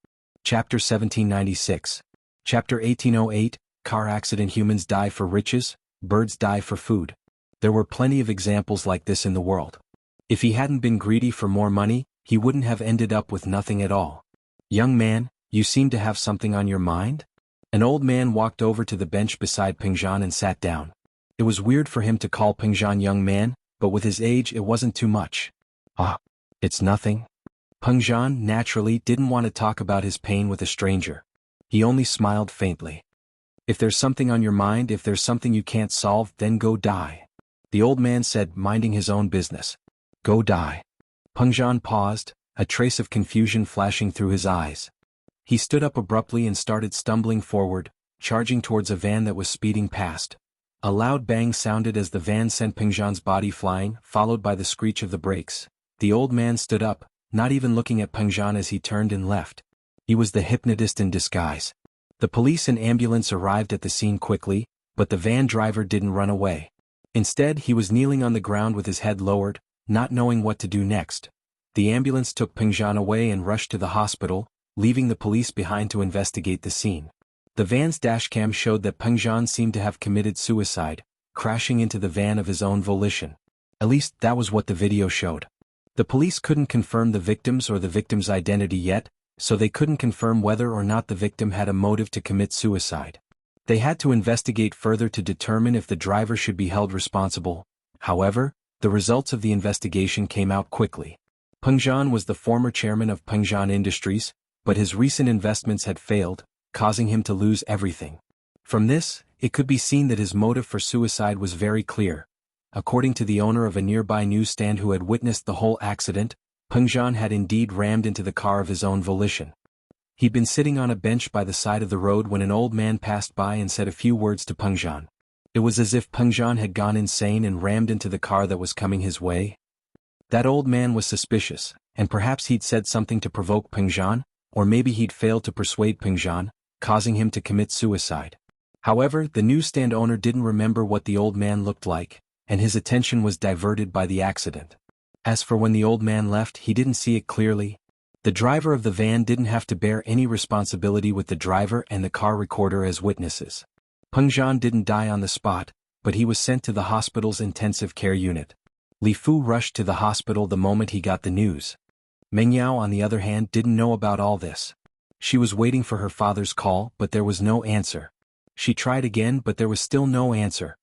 [SPEAKER 1] Chapter 1796. Chapter 1808, Car Accident. Humans die for riches, birds die for food. There were plenty of examples like this in the world. If he hadn't been greedy for more money, he wouldn't have ended up with nothing at all. Young man, you seem to have something on your mind? An old man walked over to the bench beside Pingzhan and sat down. It was weird for him to call Pingzhan young man, but with his age it wasn't too much. Ah, it's nothing. Pingzhan naturally didn't want to talk about his pain with a stranger. He only smiled faintly. If there's something on your mind, if there's something you can't solve, then go die. The old man said, minding his own business. Go die. Pingzhan paused, a trace of confusion flashing through his eyes. He stood up abruptly and started stumbling forward, charging towards a van that was speeding past. A loud bang sounded as the van sent Pingzhan's body flying, followed by the screech of the brakes. The old man stood up, not even looking at Pingzhan as he turned and left. He was the hypnotist in disguise. The police and ambulance arrived at the scene quickly, but the van driver didn't run away. Instead, he was kneeling on the ground with his head lowered, not knowing what to do next. The ambulance took Pingzhan away and rushed to the hospital, leaving the police behind to investigate the scene. The van's dashcam showed that Pingzhan seemed to have committed suicide, crashing into the van of his own volition. At least that was what the video showed. The police couldn't confirm the victims or the victim's identity yet, so they couldn't confirm whether or not the victim had a motive to commit suicide. They had to investigate further to determine if the driver should be held responsible. However, the results of the investigation came out quickly. Pingzhan was the former chairman of Pingzhan Industries, but his recent investments had failed, causing him to lose everything. From this, it could be seen that his motive for suicide was very clear. According to the owner of a nearby newsstand who had witnessed the whole accident, Pingzhan had indeed rammed into the car of his own volition. He'd been sitting on a bench by the side of the road when an old man passed by and said a few words to Pingzhan. It was as if Pingzhan had gone insane and rammed into the car that was coming his way. That old man was suspicious, and perhaps he'd said something to provoke Pingzhan, or maybe he'd failed to persuade Pingzhan, causing him to commit suicide. However, the newsstand owner didn't remember what the old man looked like, and his attention was diverted by the accident. As for when the old man left, he didn't see it clearly. The driver of the van didn't have to bear any responsibility with the driver and the car recorder as witnesses. Peng Zhan didn't die on the spot, but he was sent to the hospital's intensive care unit. Li Fu rushed to the hospital the moment he got the news. Meng Yao, on the other hand, didn't know about all this. She was waiting for her father's call, but there was no answer. She tried again, but there was still no answer.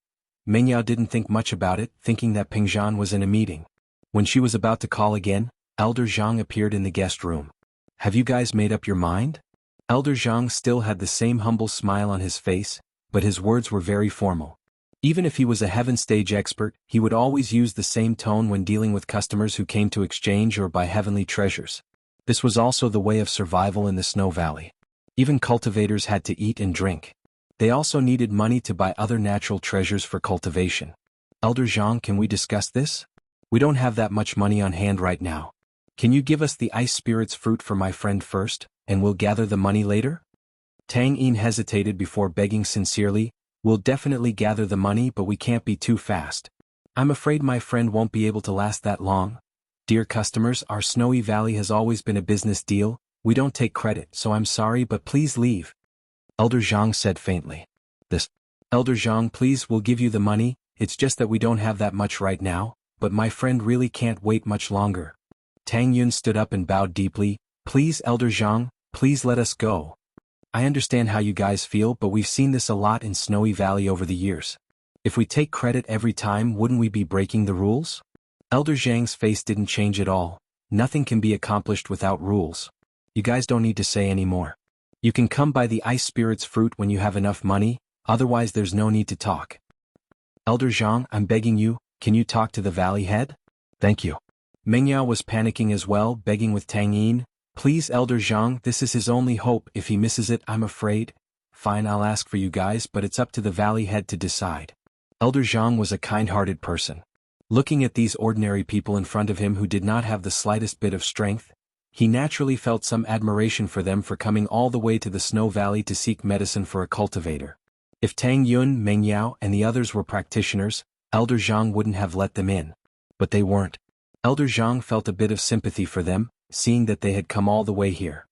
[SPEAKER 1] Meng Yao didn't think much about it, thinking that Peng Zhan was in a meeting. When she was about to call again, Elder Zhang appeared in the guest room. "Have you guys made up your mind?" Elder Zhang still had the same humble smile on his face, but his words were very formal. Even if he was a heaven stage expert, he would always use the same tone when dealing with customers who came to exchange or buy heavenly treasures. This was also the way of survival in the Snow Valley. Even cultivators had to eat and drink. They also needed money to buy other natural treasures for cultivation. "Elder Zhang, can we discuss this? We don't have that much money on hand right now. Can you give us the ice spirit's fruit for my friend first, and we'll gather the money later?" Tang Yin hesitated before begging sincerely, "We'll definitely gather the money, but we can't be too fast. I'm afraid my friend won't be able to last that long. Dear customers, our Snowy Valley has always been a business deal. We don't take credit, so I'm sorry, but please leave." Elder Zhang said faintly. Elder Zhang, please, we'll give you the money, it's just that we don't have that much right now, but my friend really can't wait much longer." Tang Yun stood up and bowed deeply. "Please, Elder Zhang, please let us go. I understand how you guys feel, but we've seen this a lot in Snowy Valley over the years. If we take credit every time, wouldn't we be breaking the rules?" Elder Zhang's face didn't change at all. "Nothing can be accomplished without rules. You guys don't need to say any more. You can come by the ice spirit's fruit when you have enough money, otherwise there's no need to talk." "Elder Zhang, I'm begging you, can you talk to the valley head?" "Thank you." Meng Yao was panicking as well, begging with Tang Yin. "Please, Elder Zhang, this is his only hope. If he misses it, I'm afraid." "Fine, I'll ask for you guys, but it's up to the valley head to decide." Elder Zhang was a kind-hearted person. Looking at these ordinary people in front of him who did not have the slightest bit of strength, he naturally felt some admiration for them for coming all the way to the Snow Valley to seek medicine for a cultivator. If Tang Yun, Meng Yao, and the others were practitioners, Elder Zhang wouldn't have let them in. But they weren't. Elder Zhang felt a bit of sympathy for them, seeing that they had come all the way here.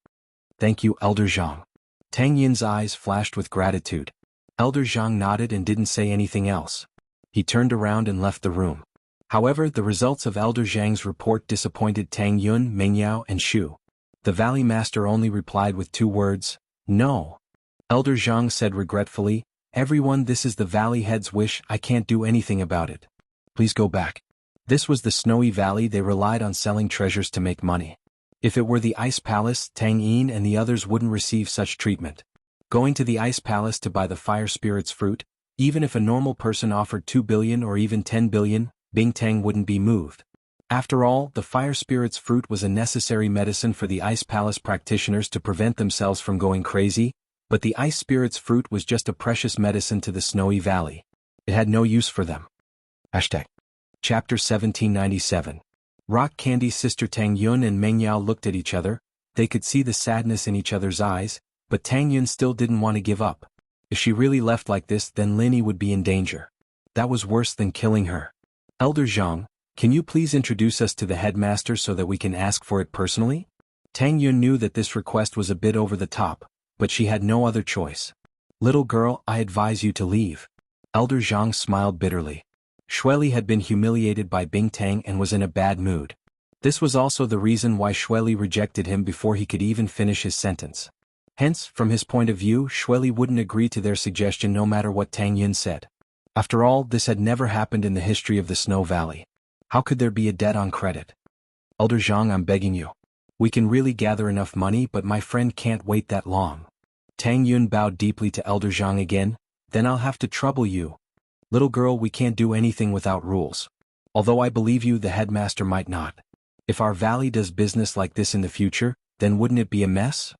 [SPEAKER 1] "Thank you, Elder Zhang." Tang Yin's eyes flashed with gratitude. Elder Zhang nodded and didn't say anything else. He turned around and left the room. However, the results of Elder Zhang's report disappointed Tang Yun, Meng Yao, and Shu. The Valley Master only replied with 2 words, "No." Elder Zhang said regretfully, "Everyone, this is the Valley Head's wish, I can't do anything about it. Please go back." This was the Snowy Valley. They relied on selling treasures to make money. If it were the Ice Palace, Tang Yin and the others wouldn't receive such treatment. Going to the Ice Palace to buy the Fire Spirit's fruit, even if a normal person offered 2 billion or even 10 billion, Bing Tang wouldn't be moved. After all, the Fire Spirit's fruit was a necessary medicine for the Ice Palace practitioners to prevent themselves from going crazy, but the Ice Spirit's fruit was just a precious medicine to the Snowy Valley. It had no use for them. Chapter 1797. Rock Candy's sister Tang Yun and Meng Yao looked at each other. They could see the sadness in each other's eyes, but Tang Yun still didn't want to give up. If she really left like this, then Linny would be in danger. That was worse than killing her. "Elder Zhang, can you please introduce us to the headmaster so that we can ask for it personally?" Tang Yun knew that this request was a bit over the top, but she had no other choice. "Little girl, I advise you to leave." Elder Zhang smiled bitterly. Shueli had been humiliated by Bing Tang and was in a bad mood. This was also the reason why Shueli rejected him before he could even finish his sentence. Hence, from his point of view, Shueli wouldn't agree to their suggestion no matter what Tang Yun said. After all, this had never happened in the history of the Snow Valley. How could there be a debt on credit? "Elder Zhang, I'm begging you. We can really gather enough money, but my friend can't wait that long." Tang Yun bowed deeply to Elder Zhang again. "Then I'll have to trouble you. Little girl, we can't do anything without rules. Although I believe you, the headmaster might not. If our valley does business like this in the future, then wouldn't it be a mess?"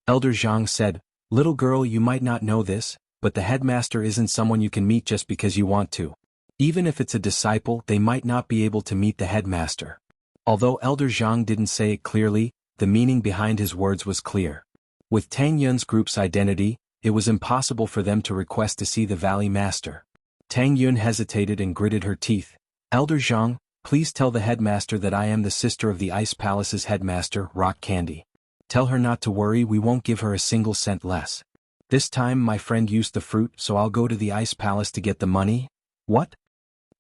[SPEAKER 1] Elder Zhang said, "Little girl, you might not know this, but the headmaster isn't someone you can meet just because you want to. Even if it's a disciple, they might not be able to meet the headmaster." Although Elder Zhang didn't say it clearly, the meaning behind his words was clear. With Tang Yun's group's identity, it was impossible for them to request to see the Valley Master. Tang Yun hesitated and gritted her teeth. "Elder Zhang, Please tell the headmaster that I am the sister of the Ice Palace's headmaster, Rock Candy. Tell her not to worry, we won't give her a single cent less. This time my friend used the fruit, so I'll go to the Ice Palace to get the money. What?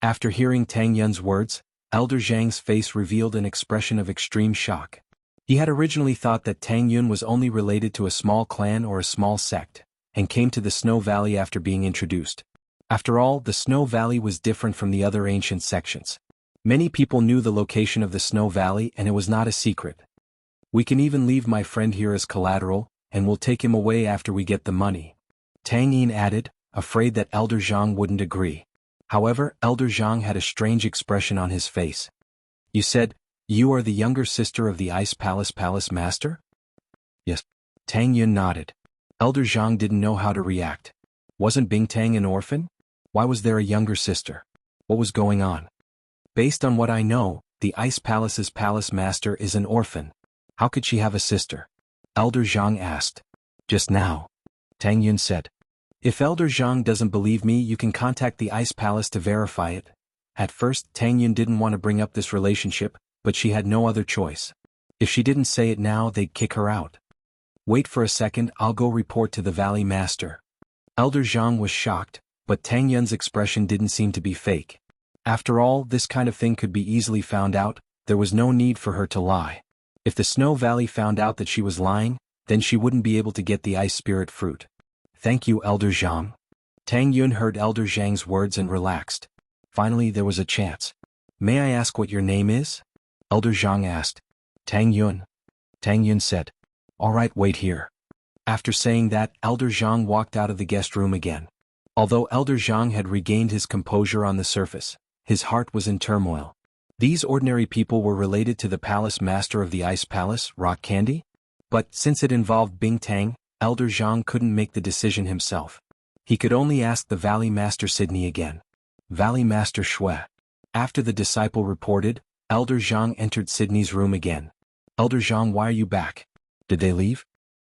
[SPEAKER 1] After hearing Tang Yun's words, Elder Zhang's face revealed an expression of extreme shock. He had originally thought that Tang Yun was only related to a small clan or a small sect, and came to the Snow Valley after being introduced. After all, the Snow Valley was different from the other ancient sections. Many people knew the location of the Snow Valley and it was not a secret. We can even leave my friend here as collateral, and we'll take him away after we get the money. Tang Yin added, afraid that Elder Zhang wouldn't agree. However, Elder Zhang had a strange expression on his face. You said, you are the younger sister of the Ice Palace Master? Yes. Tang Yun nodded. Elder Zhang didn't know how to react. Wasn't Bingtang an orphan? Why was there a younger sister? What was going on? Based on what I know, the Ice Palace's Palace Master is an orphan. How could she have a sister? Elder Zhang asked. Just now. Tang Yun said. If Elder Zhang doesn't believe me, you can contact the Ice Palace to verify it. At first, Tang Yun didn't want to bring up this relationship, but she had no other choice. If she didn't say it now, they'd kick her out. Wait for a second, I'll go report to the Valley Master. Elder Zhang was shocked, but Tang Yun's expression didn't seem to be fake. After all, this kind of thing could be easily found out, there was no need for her to lie. If the Snow Valley found out that she was lying, then she wouldn't be able to get the Ice Spirit Fruit. Thank you, Elder Zhang. Tang Yun heard Elder Zhang's words and relaxed. Finally, there was a chance. May I ask what your name is? Elder Zhang asked. Tang Yun. Tang Yun said. All right, wait here. After saying that, Elder Zhang walked out of the guest room again. Although Elder Zhang had regained his composure on the surface, his heart was in turmoil. These ordinary people were related to the Palace Master of the Ice Palace, Rock Candy? But since it involved Bingtang, Elder Zhang couldn't make the decision himself. He could only ask the Valley Master Sydney again. Valley Master Shui. After the disciple reported, Elder Zhang entered Sydney's room again. Elder Zhang, why are you back? Did they leave?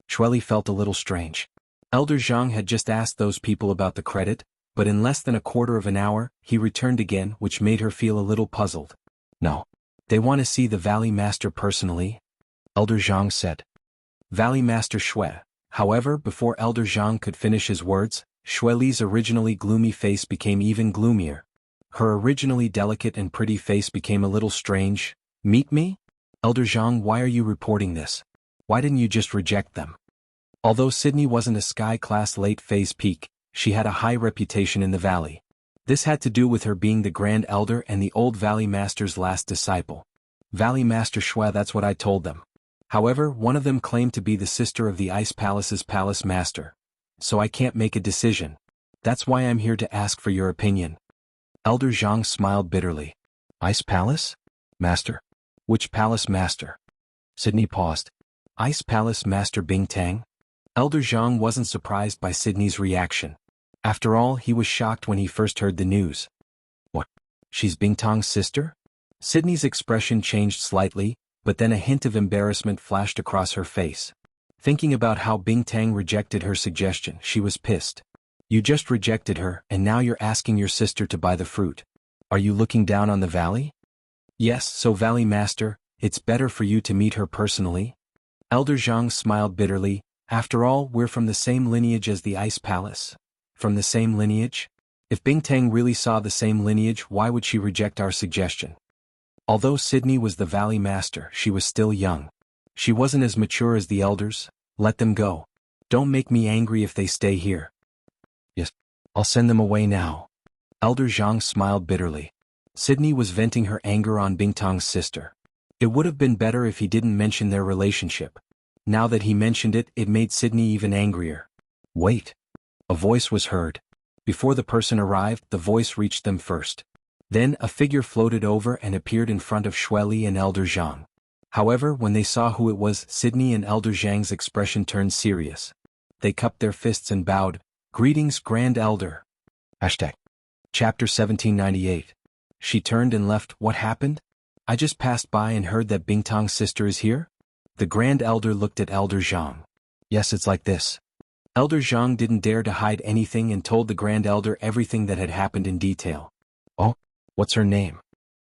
[SPEAKER 1] Shui felt a little strange. Elder Zhang had just asked those people about the credit, but in less than a quarter of an hour, he returned again, which made her feel a little puzzled. No. They want to see the Valley Master personally? Elder Zhang said. Valley Master Shui. However, before Elder Zhang could finish his words, Shui Li's originally gloomy face became even gloomier. Her originally delicate and pretty face became a little strange. Meet me? Elder Zhang, why are you reporting this? Why didn't you just reject them? Although Sydney wasn't a sky-class late-phase peak, she had a high reputation in the valley. This had to do with her being the Grand Elder and the old Valley Master's last disciple. Valley Master Shui, that's what I told them. However, one of them claimed to be the sister of the Ice Palace's Palace Master. So I can't make a decision. That's why I'm here to ask for your opinion. Elder Zhang smiled bitterly. Ice Palace? Master? Which Palace Master? Sydney paused. Ice Palace Master Bingtang? Elder Zhang wasn't surprised by Sydney's reaction. After all, he was shocked when he first heard the news. What? She's Bingtang's sister? Sydney's expression changed slightly, but then a hint of embarrassment flashed across her face. Thinking about how Bingtang rejected her suggestion, she was pissed. You just rejected her, and now you're asking your sister to buy the fruit. Are you looking down on the valley? Yes, so Valley Master, it's better for you to meet her personally. Elder Zhang smiled bitterly. After all, we're from the same lineage as the Ice Palace. From the same lineage? If Bingtang really saw the same lineage, why would she reject our suggestion? Although Sydney was the Valley Master, she was still young. She wasn't as mature as the elders. Let them go. Don't make me angry if they stay here. Yes, I'll send them away now. Elder Zhang smiled bitterly. Sydney was venting her anger on Bingtang's sister. It would have been better if he didn't mention their relationship. Now that he mentioned it, it made Sydney even angrier. Wait. A voice was heard. Before the person arrived, the voice reached them first. Then a figure floated over and appeared in front of Shui Li and Elder Zhang. However, when they saw who it was, Sydney and Elder Zhang's expression turned serious. They cupped their fists and bowed. Greetings, Grand Elder. Hashtag. Chapter 1798. She turned and left. What happened? I just passed by and heard that Bingtang's sister is here? The Grand Elder looked at Elder Zhang. Yes, it's like this. Elder Zhang didn't dare to hide anything and told the Grand Elder everything that had happened in detail. Oh, what's her name?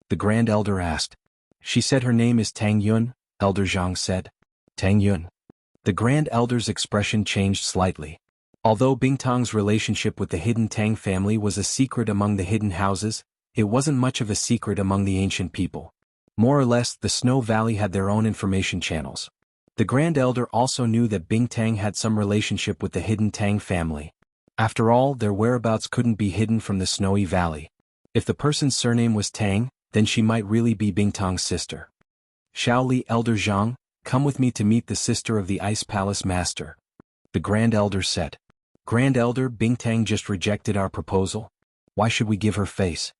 [SPEAKER 1] The Grand Elder asked. She said her name is Tang Yun, Elder Jiang said. Tang Yun. The Grand Elder's expression changed slightly. Although Bingtang's relationship with the hidden Tang family was a secret among the hidden houses, it wasn't much of a secret among the ancient people. More or less, the Snow Valley had their own information channels. The Grand Elder also knew that Bingtang had some relationship with the hidden Tang family. After all, their whereabouts couldn't be hidden from the Snowy Valley. If the person's surname was Tang, then she might really be Bingtang's sister. Shaoli, Elder Jiang, come with me to meet the sister of the Ice Palace Master. The Grand Elder said. Grand Elder, Bingtang just rejected our proposal. Why should we give her face?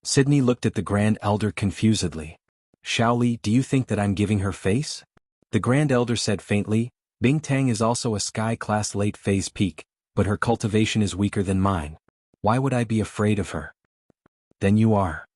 [SPEAKER 1] Sydney looked at the Grand Elder confusedly. Shaoli, do you think that I'm giving her face? The Grand Elder said faintly, Bingtang is also a sky-class late-phase peak, but her cultivation is weaker than mine. Why would I be afraid of her? Then you are.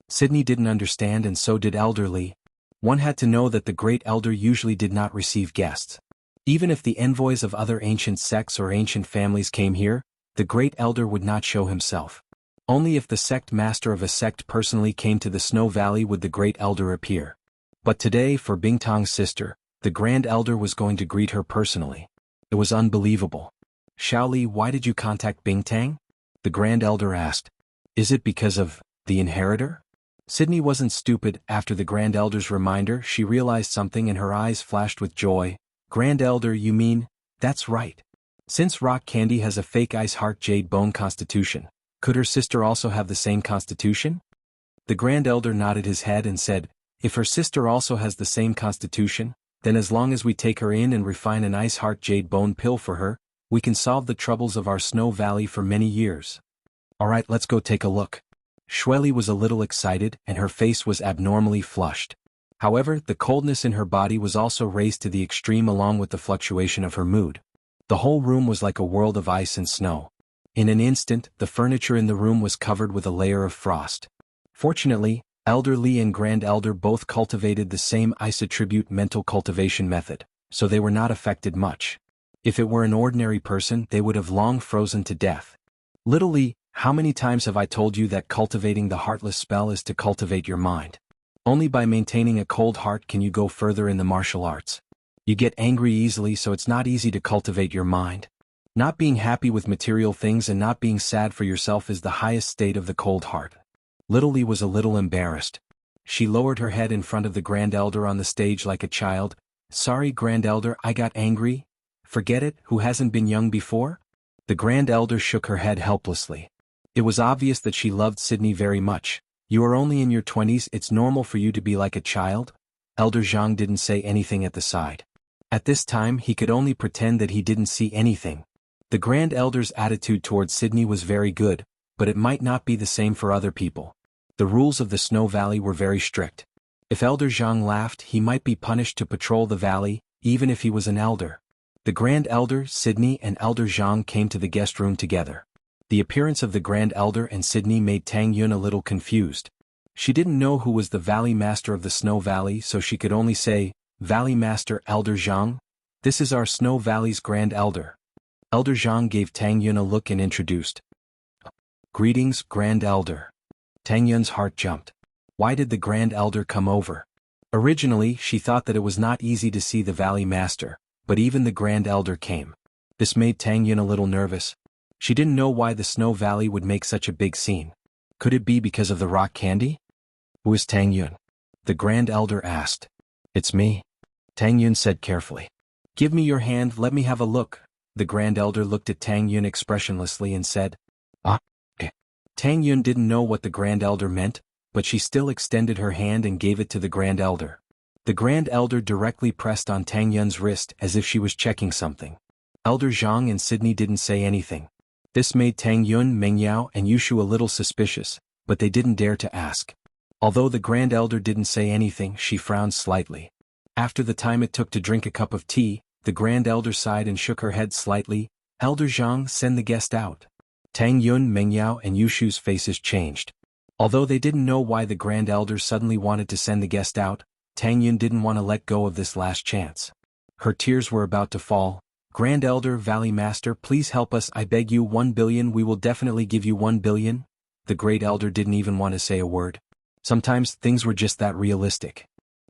[SPEAKER 1] Sydney didn't understand, and so did Elder Li. One had to know that the Great Elder usually did not receive guests. Even if the envoys of other ancient sects or ancient families came here, the Great Elder would not show himself. Only if the sect master of a sect personally came to the Snow Valley would the Great Elder appear. But today, for Bingtang's sister, the Grand Elder was going to greet her personally. It was unbelievable. Shaoli, why did you contact Bingtang? The Grand Elder asked. Is it because of the inheritor? Sydney wasn't stupid. After the Grand Elder's reminder, she realized something and her eyes flashed with joy. Grand Elder, you mean? That's right. Since Rock Candy has a fake Ice Heart Jade Bone constitution, could her sister also have the same constitution? The Grand Elder nodded his head and said, if her sister also has the same constitution, then as long as we take her in and refine an Ice Heart Jade Bone pill for her, we can solve the troubles of our Snow Valley for many years. Alright, let's go take a look. Shueli was a little excited and her face was abnormally flushed. However, the coldness in her body was also raised to the extreme along with the fluctuation of her mood. The whole room was like a world of ice and snow. In an instant, the furniture in the room was covered with a layer of frost. Fortunately, Elder Li and Grand Elder both cultivated the same ice attribute mental cultivation method, so they were not affected much. If it were an ordinary person, they would have long frozen to death. Little Li, how many times have I told you that cultivating the Heartless spell is to cultivate your mind? Only by maintaining a cold heart can you go further in the martial arts. You get angry easily, so it's not easy to cultivate your mind. Not being happy with material things and not being sad for yourself is the highest state of the cold heart. Little Li was a little embarrassed. She lowered her head in front of the Grand Elder on the stage like a child. Sorry, Grand Elder, I got angry. Forget it, who hasn't been young before? The Grand Elder shook her head helplessly. It was obvious that she loved Sydney very much. You are only in your 20s, it's normal for you to be like a child? Elder Jiang didn't say anything at the side. At this time, he could only pretend that he didn't see anything. The Grand Elder's attitude towards Sydney was very good, but it might not be the same for other people. The rules of the Snow Valley were very strict. If Elder Jiang laughed, he might be punished to patrol the valley, even if he was an elder. The Grand Elder, Sydney, and Elder Jiang came to the guest room together. The appearance of the Grand Elder and Sydney made Tang Yun a little confused. She didn't know who was the Valley Master of the Snow Valley, so she could only say, Valley Master Elder Jiang? This is our Snow Valley's Grand Elder. Elder Jiang gave Tang Yun a look and introduced. Greetings, Grand Elder. Tang Yun's heart jumped. Why did the Grand Elder come over? Originally, she thought that it was not easy to see the Valley Master, but even the Grand Elder came. This made Tang Yun a little nervous. She didn't know why the Snow Valley would make such a big scene. Could it be because of the rock candy? Who is Tang Yun? The Grand Elder asked. It's me. Tang Yun said carefully. Give me your hand, let me have a look. The Grand Elder looked at Tang Yun expressionlessly and said, Tang Yun didn't know what the Grand Elder meant, but she still extended her hand and gave it to the Grand Elder. The Grand Elder directly pressed on Tang Yun's wrist as if she was checking something. Elder Jiang and Sydney didn't say anything. This made Tang Yun, Meng Yao, and Yushu a little suspicious, but they didn't dare to ask. Although the Grand Elder didn't say anything, she frowned slightly. After the time it took to drink a cup of tea, the Grand Elder sighed and shook her head slightly. Elder Jiang, send the guest out. Tang Yun, Meng Yao, and Yushu's faces changed. Although they didn't know why the Grand Elder suddenly wanted to send the guest out, Tang Yun didn't want to let go of this last chance. Her tears were about to fall. Grand Elder, Valley Master, please help us, I beg you, 1 billion, we will definitely give you 1 billion. The Great Elder didn't even want to say a word. Sometimes things were just that realistic.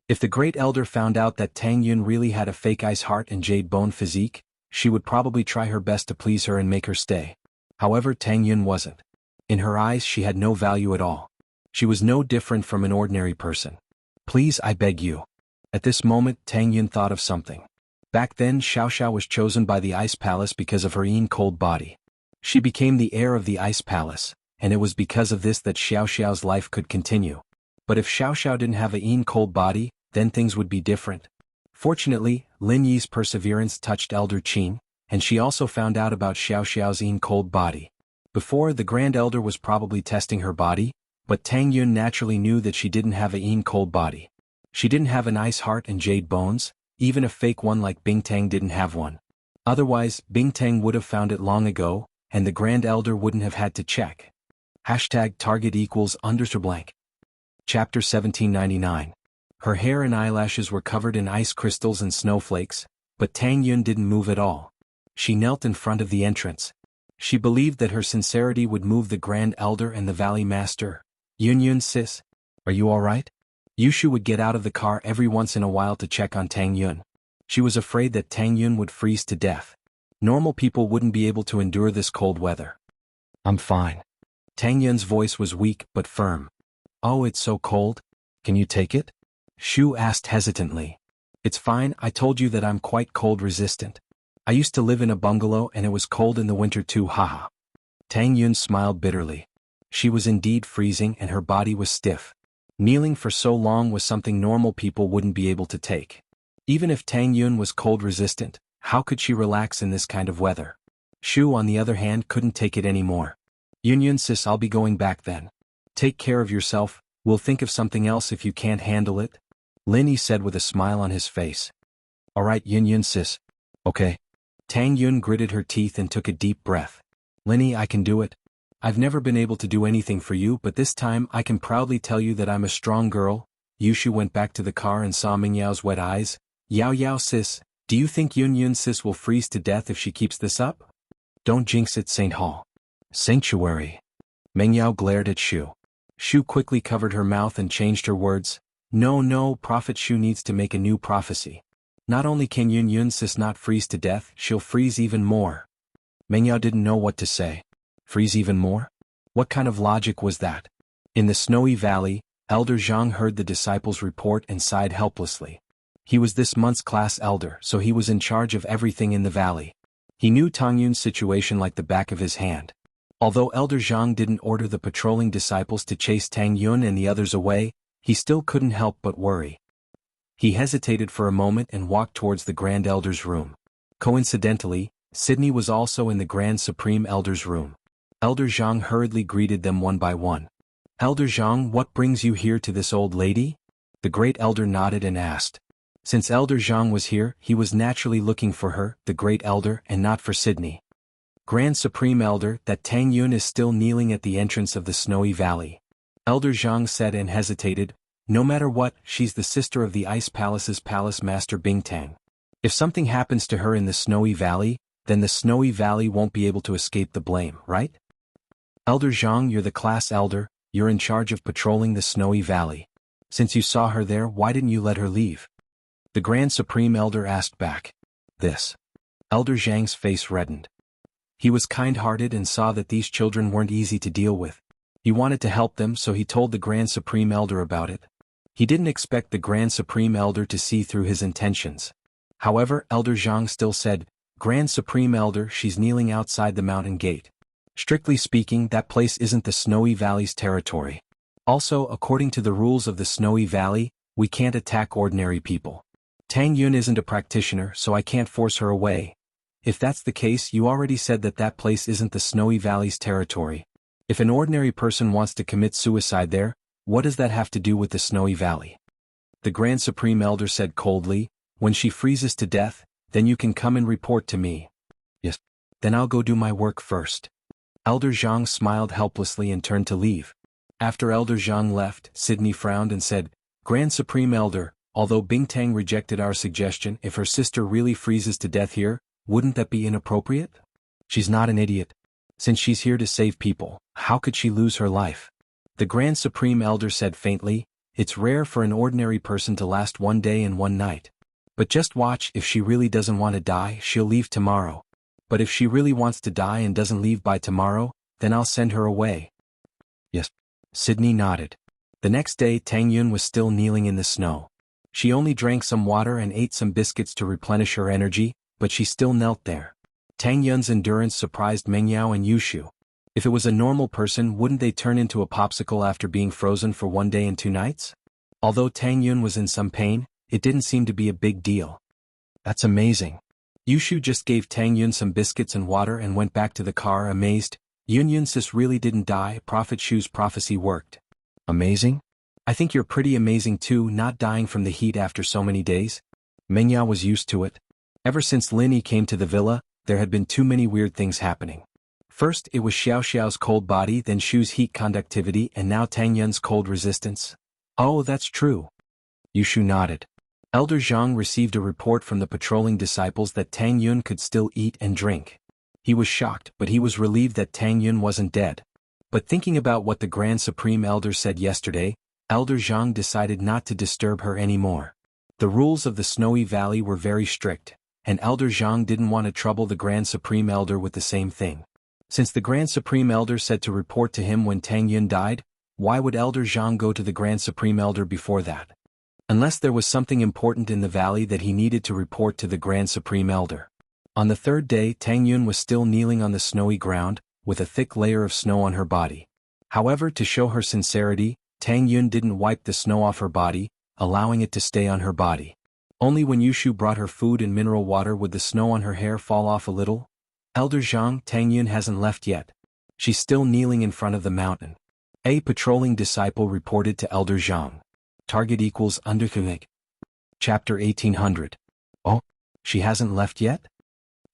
[SPEAKER 1] If the Great Elder found out that Tang Yun really had a fake ice heart and jade bone physique, she would probably try her best to please her and make her stay. However, Tang Yun wasn't. In her eyes she had no value at all. She was no different from an ordinary person. Please, I beg you. At this moment Tang Yun thought of something. Back then Xiao Xiao was chosen by the Ice Palace because of her cold body. She became the heir of the Ice Palace, and it was because of this that Xiao Xiao's life could continue. But if Xiao Xiao didn't have a cold body, then things would be different. Fortunately, Lin Yi's perseverance touched Elder Qin, and she also found out about Xiao Xiao's cold body. Before, the Grand Elder was probably testing her body, but Tang Yun naturally knew that she didn't have a cold body. She didn't have an ice heart and jade bones, even a fake one like Bingtang didn't have one. Otherwise, Bingtang would have found it long ago, and the Grand Elder wouldn't have had to check. #target =_. Chapter 1799. Her hair and eyelashes were covered in ice crystals and snowflakes, but Tang Yun didn't move at all. She knelt in front of the entrance. She believed that her sincerity would move the Grand Elder and the Valley Master. Yun sis, are you alright? Yushu would get out of the car every once in a while to check on Tang Yun. She was afraid that Tang Yun would freeze to death. Normal people wouldn't be able to endure this cold weather. I'm fine. Tang Yun's voice was weak but firm. Oh, it's so cold? Can you take it? Shu asked hesitantly. It's fine, I told you that I'm quite cold resistant. I used to live in a bungalow and it was cold in the winter too, haha. Tang Yun smiled bitterly. She was indeed freezing and her body was stiff. Kneeling for so long was something normal people wouldn't be able to take. Even if Tang Yun was cold resistant, how could she relax in this kind of weather? Shu, on the other hand, couldn't take it anymore. Yun sis, I'll be going back then. Take care of yourself, we'll think of something else if you can't handle it. Lin Yi said with a smile on his face. Alright Yun sis. Okay. Tang Yun gritted her teeth and took a deep breath. Lin Yi, I can do it. I've never been able to do anything for you, but this time I can proudly tell you that I'm a strong girl. Yushu went back to the car and saw Mingyao's wet eyes. Yao sis, do you think Yun sis will freeze to death if she keeps this up? Don't jinx it, Saint Hall. Sanctuary. Mingyao glared at Shu. Shu quickly covered her mouth and changed her words. No, Prophet Shu needs to make a new prophecy. Not only can Yun sis not freeze to death, she'll freeze even more. Mingyao didn't know what to say. Freeze even more? What kind of logic was that? In the snowy valley, Elder Jiang heard the disciples' report and sighed helplessly. He was this month's class elder, so he was in charge of everything in the valley. He knew Tang Yun's situation like the back of his hand. Although Elder Jiang didn't order the patrolling disciples to chase Tang Yun and the others away, he still couldn't help but worry. He hesitated for a moment and walked towards the Grand Elder's room. Coincidentally, Sydney was also in the Grand Supreme Elder's room. Elder Jiang hurriedly greeted them one by one. Elder Jiang, what brings you here to this old lady? The Great Elder nodded and asked. Since Elder Jiang was here, he was naturally looking for her, the Great Elder, and not for Sydney. Grand Supreme Elder, that Tang Yun is still kneeling at the entrance of the snowy valley. Elder Jiang said and hesitated. No matter what, she's the sister of the Ice Palace's Palace Master Bingtang. If something happens to her in the snowy valley, then the snowy valley won't be able to escape the blame, right? Elder Jiang, you're the class elder, you're in charge of patrolling the snowy valley. Since you saw her there, why didn't you let her leave? The Grand Supreme Elder asked back. This. Elder Zhang's face reddened. He was kind-hearted and saw that these children weren't easy to deal with. He wanted to help them, so he told the Grand Supreme Elder about it. He didn't expect the Grand Supreme Elder to see through his intentions. However, Elder Jiang still said, Grand Supreme Elder, she's kneeling outside the mountain gate. Strictly speaking, that place isn't the Snowy Valley's territory. Also, according to the rules of the Snowy Valley, we can't attack ordinary people. Tang Yun isn't a practitioner, so I can't force her away. If that's the case, you already said that that place isn't the Snowy Valley's territory. If an ordinary person wants to commit suicide there, what does that have to do with the Snowy Valley? The Grand Supreme Elder said coldly, when she freezes to death, then you can come and report to me. Yes. Then I'll go do my work first. Elder Jiang smiled helplessly and turned to leave. After Elder Jiang left, Sydney frowned and said, Grand Supreme Elder, although Bingtang rejected our suggestion, if her sister really freezes to death here, wouldn't that be inappropriate? She's not an idiot. Since she's here to save people, how could she lose her life? The Grand Supreme Elder said faintly, "It's rare for an ordinary person to last 1 day and 1 night. But just watch, if she really doesn't want to die, she'll leave tomorrow. But if she really wants to die and doesn't leave by tomorrow, then I'll send her away." "Yes." Sydney nodded. The next day Tang Yun was still kneeling in the snow. She only drank some water and ate some biscuits to replenish her energy, but she still knelt there. Tang Yun's endurance surprised Meng Yao and Yushu. If it was a normal person, wouldn't they turn into a popsicle after being frozen for 1 day and 2 nights? Although Tang Yun was in some pain, it didn't seem to be a big deal. "That's amazing." Yushu just gave Tang Yun some biscuits and water and went back to the car amazed. "Yun sis really didn't die, Prophet Shu's prophecy worked." "Amazing? I think you're pretty amazing too, not dying from the heat after so many days." Meng Yao was used to it. Ever since Lin Yi came to the villa, there had been too many weird things happening. First it was Xiao Xiao's cold body, then Shu's heat conductivity, and now Tang Yun's cold resistance. "Oh, that's true." Yushu nodded. Elder Jiang received a report from the patrolling disciples that Tang Yun could still eat and drink. He was shocked, but he was relieved that Tang Yun wasn't dead. But thinking about what the Grand Supreme Elder said yesterday, Elder Jiang decided not to disturb her anymore. The rules of the Snowy Valley were very strict, and Elder Jiang didn't want to trouble the Grand Supreme Elder with the same thing. Since the Grand Supreme Elder said to report to him when Tang Yun died, why would Elder Jiang go to the Grand Supreme Elder before that? Unless there was something important in the valley that he needed to report to the Grand Supreme Elder. On the third day Tang Yun was still kneeling on the snowy ground, with a thick layer of snow on her body. However, to show her sincerity, Tang Yun didn't wipe the snow off her body, allowing it to stay on her body. Only when Yushu brought her food and mineral water would the snow on her hair fall off a little. "Elder Jiang, Tang Yun hasn't left yet. She's still kneeling in front of the mountain." A patrolling disciple reported to Elder Jiang. Target equals Underkunik. Chapter 1800. "Oh, she hasn't left yet?"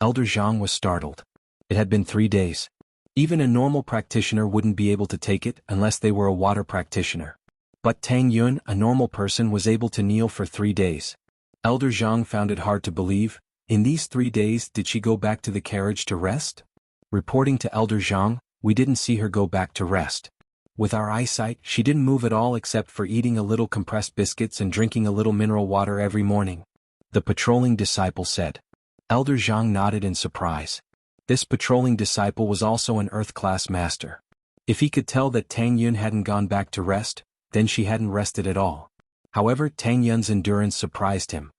[SPEAKER 1] Elder Jiang was startled. It had been 3 days. Even a normal practitioner wouldn't be able to take it unless they were a water practitioner. But Tang Yun, a normal person, was able to kneel for 3 days. Elder Jiang found it hard to believe. In these 3 days, did she go back to the carriage to rest? Reporting to Elder Jiang, "We didn't see her go back to rest. With our eyesight, she didn't move at all except for eating a little compressed biscuits and drinking a little mineral water every morning," the patrolling disciple said. Elder Jiang nodded in surprise. This patrolling disciple was also an Earth class master. If he could tell that Tang Yun hadn't gone back to rest, then she hadn't rested at all. However, Tang Yun's endurance surprised him.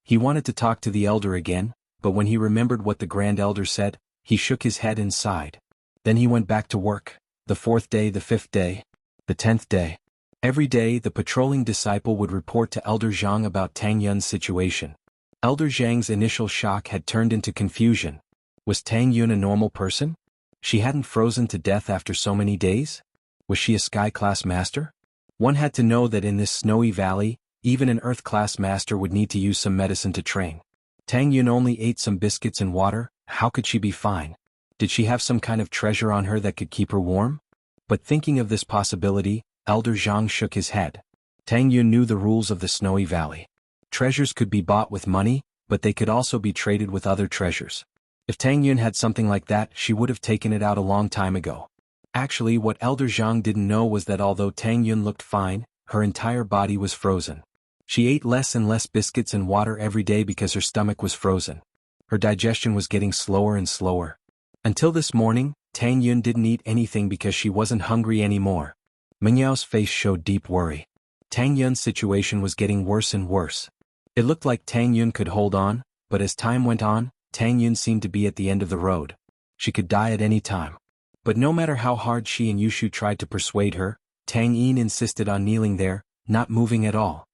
[SPEAKER 1] He wanted to talk to the elder again, but when he remembered what the Grand Elder said, he shook his head and sighed. Then he went back to work. The 4th day, the 5th day, the 10th day. Every day the patrolling disciple would report to Elder Jiang about Tang Yun's situation. Elder Jiang's initial shock had turned into confusion. Was Tang Yun a normal person? She hadn't frozen to death after so many days? Was she a sky-class master? One had to know that in this snowy valley, even an Earth-class master would need to use some medicine to train. Tang Yun only ate some biscuits and water. How could she be fine? Did she have some kind of treasure on her that could keep her warm? But thinking of this possibility, Elder Jiang shook his head. Tang Yun knew the rules of the Snowy Valley. Treasures could be bought with money, but they could also be traded with other treasures. If Tang Yun had something like that, she would have taken it out a long time ago. Actually, what Elder Jiang didn't know was that although Tang Yun looked fine, her entire body was frozen. She ate less and less biscuits and water every day because her stomach was frozen. Her digestion was getting slower and slower. Until this morning, Tang Yun didn't eat anything because she wasn't hungry anymore. Meng Yao's face showed deep worry. Tang Yun's situation was getting worse and worse. It looked like Tang Yun could hold on, but as time went on, Tang Yun seemed to be at the end of the road. She could die at any time. But no matter how hard she and Yushu tried to persuade her, Tang Yin insisted on kneeling there, not moving at all.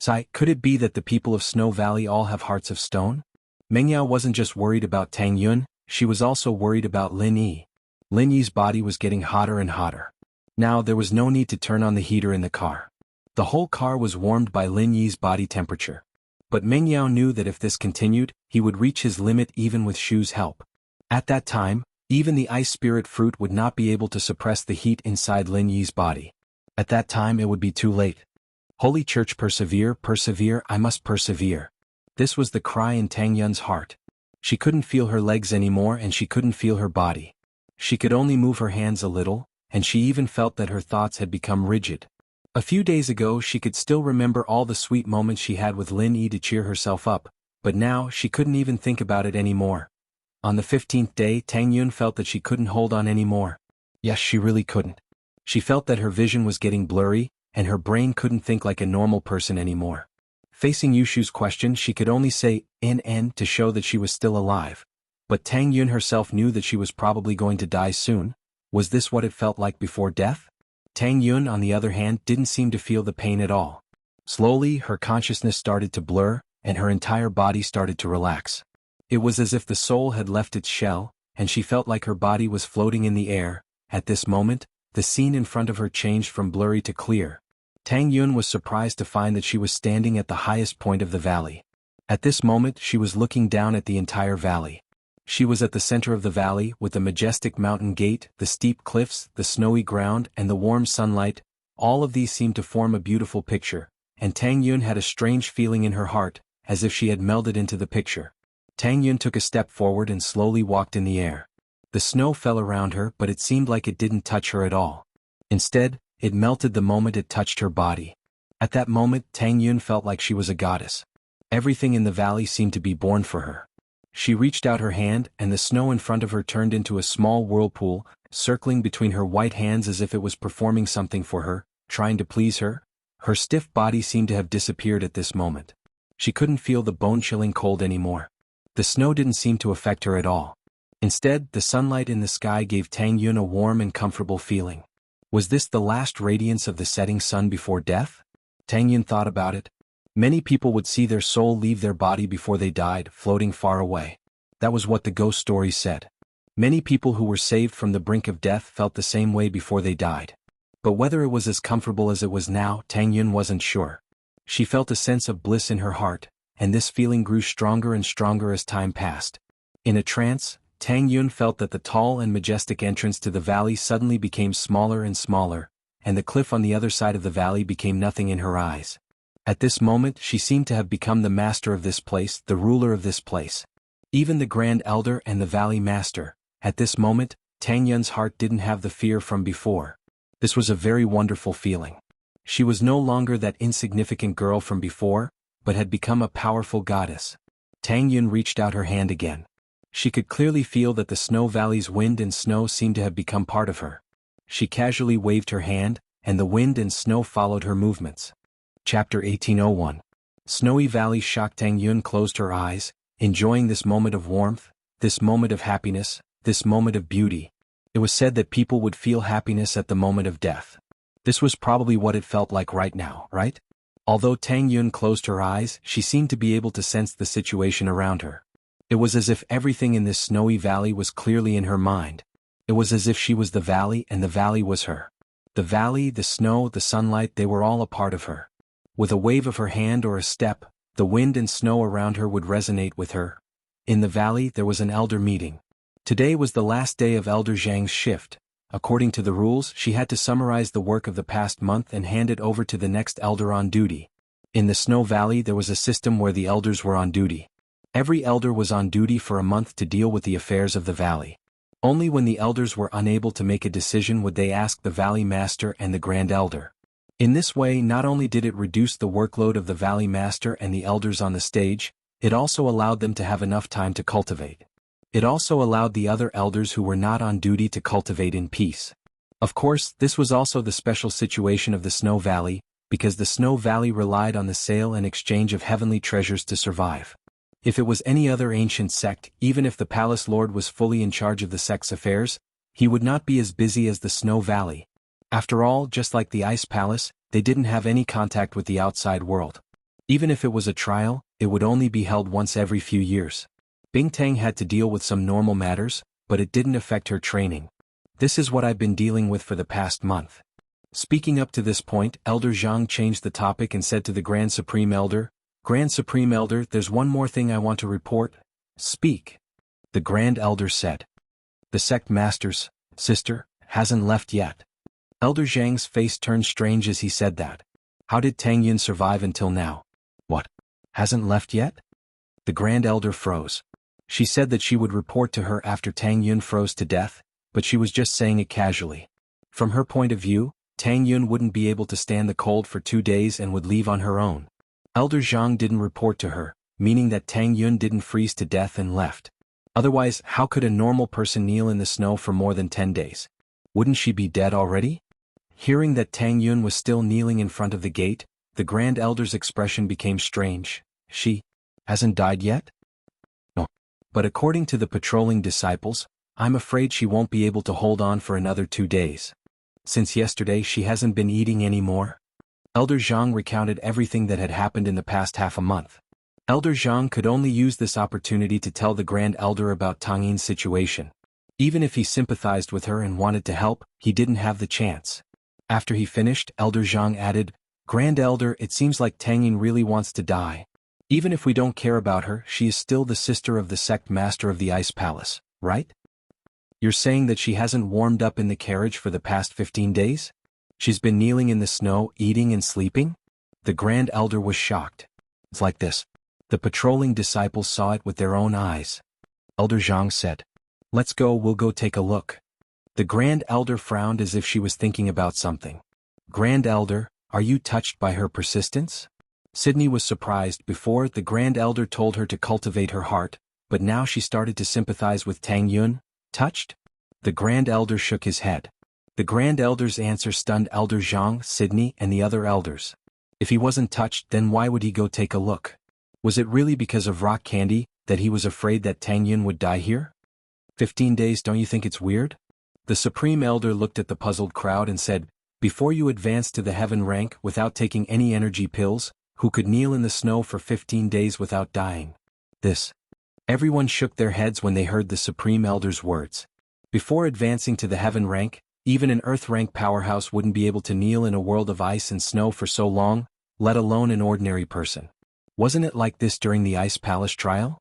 [SPEAKER 1] Sai, could it be that the people of Snow Valley all have hearts of stone? Meng Yao wasn't just worried about Tang Yun, she was also worried about Lin Yi. Lin Yi's body was getting hotter and hotter. Now there was no need to turn on the heater in the car. The whole car was warmed by Lin Yi's body temperature. But Meng Yao knew that if this continued, he would reach his limit even with Shu's help. At that time, even the ice spirit fruit would not be able to suppress the heat inside Lin Yi's body. At that time it would be too late. Holy Church, persevere, persevere, I must persevere. This was the cry in Tang Yun's heart. She couldn't feel her legs anymore and she couldn't feel her body. She could only move her hands a little, and she even felt that her thoughts had become rigid. A few days ago she could still remember all the sweet moments she had with Lin Yi to cheer herself up, but now she couldn't even think about it anymore. On the 15th day, Tang Yun felt that she couldn't hold on anymore. Yes, she really couldn't. She felt that her vision was getting blurry, and her brain couldn't think like a normal person anymore. Facing Yushu's question, she could only say, "in" to show that she was still alive. But Tang Yun herself knew that she was probably going to die soon. Was this what it felt like before death? Tang Yun, on the other hand, didn't seem to feel the pain at all. Slowly, her consciousness started to blur, and her entire body started to relax. It was as if the soul had left its shell, and she felt like her body was floating in the air. At this moment, the scene in front of her changed from blurry to clear. Tang Yun was surprised to find that she was standing at the highest point of the valley. At this moment, she was looking down at the entire valley. She was at the center of the valley, with the majestic mountain gate, the steep cliffs, the snowy ground, and the warm sunlight. All of these seemed to form a beautiful picture, and Tang Yun had a strange feeling in her heart, as if she had melded into the picture. Tang Yun took a step forward and slowly walked in the air. The snow fell around her, but it seemed like it didn't touch her at all. Instead, it melted the moment it touched her body. At that moment, Tang Yun felt like she was a goddess. Everything in the valley seemed to be born for her. She reached out her hand, and the snow in front of her turned into a small whirlpool, circling between her white hands as if it was performing something for her, trying to please her. Her stiff body seemed to have disappeared at this moment. She couldn't feel the bone-chilling cold anymore. The snow didn't seem to affect her at all. Instead, the sunlight in the sky gave Tang Yun a warm and comfortable feeling. Was this the last radiance of the setting sun before death? Tang Yun thought about it. Many people would see their soul leave their body before they died, floating far away. That was what the ghost stories said. Many people who were saved from the brink of death felt the same way before they died. But whether it was as comfortable as it was now, Tang Yun wasn't sure. She felt a sense of bliss in her heart, and this feeling grew stronger and stronger as time passed. In a trance, Tang Yun felt that the tall and majestic entrance to the valley suddenly became smaller and smaller, and the cliff on the other side of the valley became nothing in her eyes. At this moment, she seemed to have become the master of this place, the ruler of this place. Even the Grand Elder and the Valley Master. At this moment, Tang Yun's heart didn't have the fear from before. This was a very wonderful feeling. She was no longer that insignificant girl from before, but had become a powerful goddess. Tang Yun reached out her hand again. She could clearly feel that the snow valley's wind and snow seemed to have become part of her. She casually waved her hand, and the wind and snow followed her movements. Chapter 1801. Snowy Valley. Shocked, Tang Yun closed her eyes, enjoying this moment of warmth, this moment of happiness, this moment of beauty. It was said that people would feel happiness at the moment of death. This was probably what it felt like right now, right? Although Tang Yun closed her eyes, she seemed to be able to sense the situation around her. It was as if everything in this snowy valley was clearly in her mind. It was as if she was the valley and the valley was her. The valley, the snow, the sunlight, they were all a part of her. With a wave of her hand or a step, the wind and snow around her would resonate with her. In the valley there was an elder meeting. Today was the last day of Elder Zhang's shift. According to the rules, she had to summarize the work of the past month and hand it over to the next elder on duty. In the Snow Valley there was a system where the elders were on duty. Every elder was on duty for a month to deal with the affairs of the valley. Only when the elders were unable to make a decision would they ask the Valley Master and the Grand Elder. In this way, not only did it reduce the workload of the Valley Master and the elders on the stage, it also allowed them to have enough time to cultivate. It also allowed the other elders who were not on duty to cultivate in peace. Of course, this was also the special situation of the Snow Valley, because the Snow Valley relied on the sale and exchange of heavenly treasures to survive. If it was any other ancient sect, even if the Palace Lord was fully in charge of the sect's affairs, he would not be as busy as the Snow Valley. After all, just like the Ice Palace, they didn't have any contact with the outside world. Even if it was a trial, it would only be held once every few years. Bingtang had to deal with some normal matters, but it didn't affect her training. This is what I've been dealing with for the past month. Speaking up to this point, Elder Zhang changed the topic and said to the Grand Supreme Elder, "Grand Supreme Elder, there's one more thing I want to report." "Speak." The Grand Elder said. "The sect master's sister hasn't left yet." Elder Zhang's face turned strange as he said that. How did Tang Yun survive until now? What? Hasn't left yet? The Grand Elder froze. She said that she would report to her after Tang Yun froze to death, but she was just saying it casually. From her point of view, Tang Yun wouldn't be able to stand the cold for 2 days and would leave on her own. Elder Zhang didn't report to her, meaning that Tang Yun didn't freeze to death and left. Otherwise, how could a normal person kneel in the snow for more than 10 days? Wouldn't she be dead already? Hearing that Tang Yun was still kneeling in front of the gate, the Grand Elder's expression became strange. She hasn't died yet? No. But according to the patrolling disciples, I'm afraid she won't be able to hold on for another 2 days. Since yesterday she hasn't been eating anymore. Elder Zhang recounted everything that had happened in the past half a month. Elder Zhang could only use this opportunity to tell the Grand Elder about Tang Yin's situation. Even if he sympathized with her and wanted to help, he didn't have the chance. After he finished, Elder Zhang added, Grand Elder, it seems like Tang Yin really wants to die. Even if we don't care about her, she is still the sister of the sect master of the Ice Palace, right? You're saying that she hasn't warmed up in the carriage for the past 15 days? She's been kneeling in the snow, eating and sleeping? The Grand Elder was shocked. It's like this. The patrolling disciples saw it with their own eyes. Elder Zhang said, Let's go, we'll go take a look. The Grand Elder frowned as if she was thinking about something. Grand Elder, are you touched by her persistence? Sydney was surprised. Before, the Grand Elder told her to cultivate her heart, but now she started to sympathize with Tang Yun. Touched? The Grand Elder shook his head. The Grand Elder's answer stunned Elder Zhang, Sydney, and the other elders. If he wasn't touched, then why would he go take a look? Was it really because of rock candy that he was afraid that Tang Yun would die here? 15 days, don't you think it's weird? The Supreme Elder looked at the puzzled crowd and said, Before you advance to the heaven rank without taking any energy pills, who could kneel in the snow for 15 days without dying? This. Everyone shook their heads when they heard the Supreme Elder's words. Before advancing to the heaven rank, even an earth rank powerhouse wouldn't be able to kneel in a world of ice and snow for so long, let alone an ordinary person. Wasn't it like this during the Ice Palace trial?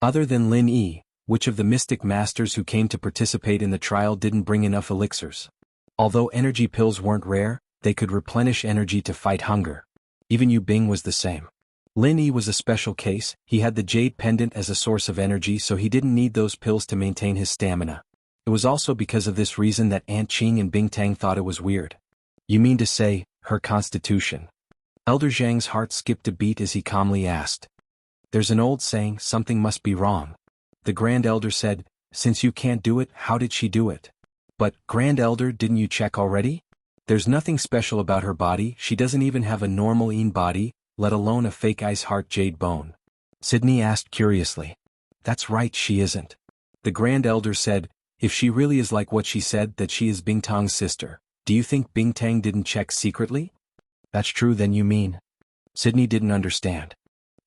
[SPEAKER 1] Other than Lin Yi, which of the mystic masters who came to participate in the trial didn't bring enough elixirs? Although energy pills weren't rare, they could replenish energy to fight hunger. Even Yu Bing was the same. Lin Yi was a special case. He had the jade pendant as a source of energy, so he didn't need those pills to maintain his stamina. It was also because of this reason that Aunt Qing and Bing Tang thought it was weird. You mean to say, her constitution? Elder Zhang's heart skipped a beat as he calmly asked. There's an old saying, something must be wrong. The Grand Elder said, Since you can't do it, how did she do it? But, Grand Elder, didn't you check already? There's nothing special about her body. She doesn't even have a normal Yin body, let alone a fake ice heart jade bone. Sydney asked curiously. That's right, she isn't. The Grand Elder said, If she really is like what she said, that she is Bing Tang's sister, do you think Bing Tang didn't check secretly? That's true, then you mean? Sydney didn't understand.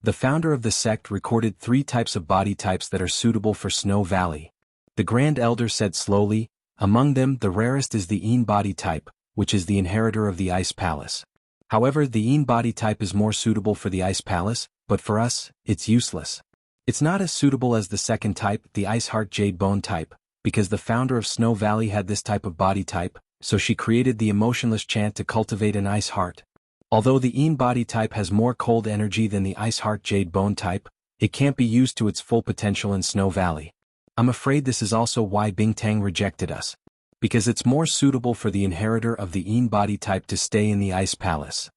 [SPEAKER 1] The founder of the sect recorded 3 types of body types that are suitable for Snow Valley. The Grand Elder said slowly, Among them, the rarest is the Yin body type, which is the inheritor of the Ice Palace. However, the Yin body type is more suitable for the Ice Palace, but for us, it's useless. It's not as suitable as the second type, the Ice Heart Jade Bone type, because the founder of Snow Valley had this type of body type, so she created the emotionless chant to cultivate an ice heart. Although the Yin body type has more cold energy than the Ice Heart Jade Bone type, it can't be used to its full potential in Snow Valley. I'm afraid this is also why Bing Tang rejected us. Because it's more suitable for the inheritor of the Yin body type to stay in the Ice Palace.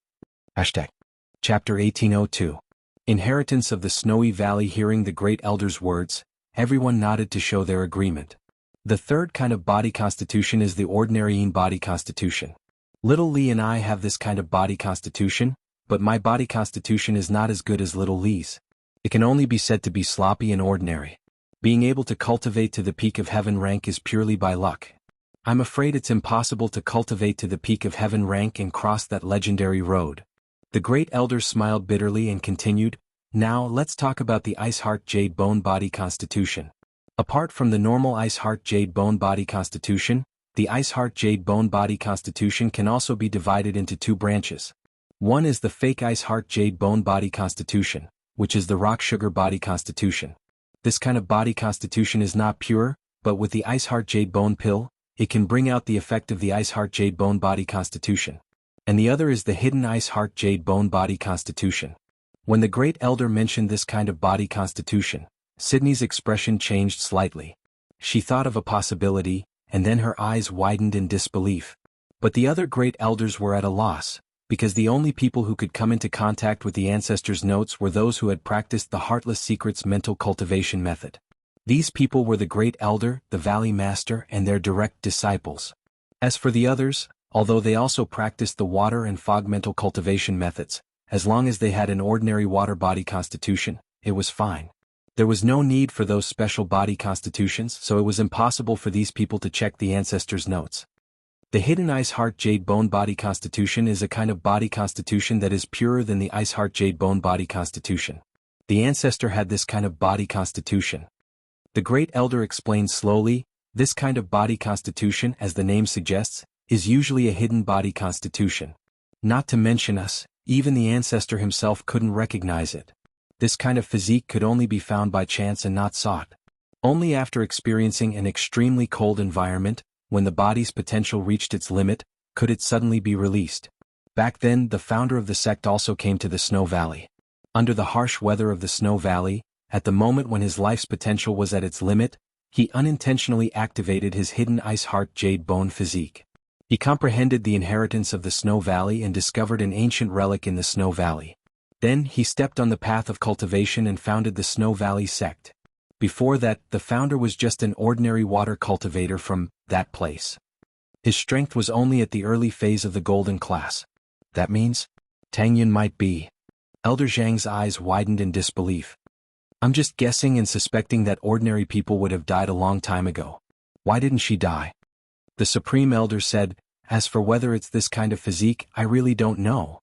[SPEAKER 1] Chapter 1802. Inheritance of the Snowy Valley. Hearing the Great Elder's words, everyone nodded to show their agreement. The third kind of body constitution is the ordinary Yin body constitution. Little Li and I have this kind of body constitution, but my body constitution is not as good as Little Li's. It can only be said to be sloppy and ordinary. Being able to cultivate to the peak of heaven rank is purely by luck. I'm afraid it's impossible to cultivate to the peak of heaven rank and cross that legendary road. The Great Elder smiled bitterly and continued, Now let's talk about the Ice Heart Jade Bone body constitution. Apart from the normal Ice Heart Jade Bone body constitution, the Ice Heart Jade Bone body constitution can also be divided into 2 branches. One is the fake Ice Heart Jade Bone body constitution, which is the rock sugar body constitution. This kind of body constitution is not pure, but with the Ice Heart Jade Bone pill, it can bring out the effect of the Ice Heart Jade Bone body constitution. And the other is the hidden Ice Heart Jade Bone body constitution. When the Great Elder mentioned this kind of body constitution, Sydney's expression changed slightly. She thought of a possibility, and then her eyes widened in disbelief. But the other great elders were at a loss, because the only people who could come into contact with the ancestors' notes were those who had practiced the Heartless Secrets mental cultivation method. These people were the great elder, the valley master, and their direct disciples. As for the others, although they also practiced the water and fog mental cultivation methods, as long as they had an ordinary water body constitution, it was fine. There was no need for those special body constitutions, so it was impossible for these people to check the ancestors' notes. The hidden ice heart jade bone body constitution is a kind of body constitution that is purer than the ice heart jade bone body constitution. The ancestor had this kind of body constitution. The great elder explained slowly, this kind of body constitution, as the name suggests, is usually a hidden body constitution. Not to mention us, even the ancestor himself couldn't recognize it. This kind of physique could only be found by chance and not sought. Only after experiencing an extremely cold environment, when the body's potential reached its limit, could it suddenly be released. Back then, the founder of the sect also came to the Snow Valley. Under the harsh weather of the Snow Valley, at the moment when his life's potential was at its limit, he unintentionally activated his hidden ice heart jade bone physique. He comprehended the inheritance of the Snow Valley and discovered an ancient relic in the Snow Valley. Then he stepped on the path of cultivation and founded the Snow Valley sect. Before that, the founder was just an ordinary water cultivator from that place. His strength was only at the early phase of the golden class. That means Tang Yun might be. Elder Zhang's eyes widened in disbelief. I'm just guessing and suspecting that ordinary people would have died a long time ago. Why didn't she die? The Supreme Elder said, as for whether it's this kind of physique, I really don't know.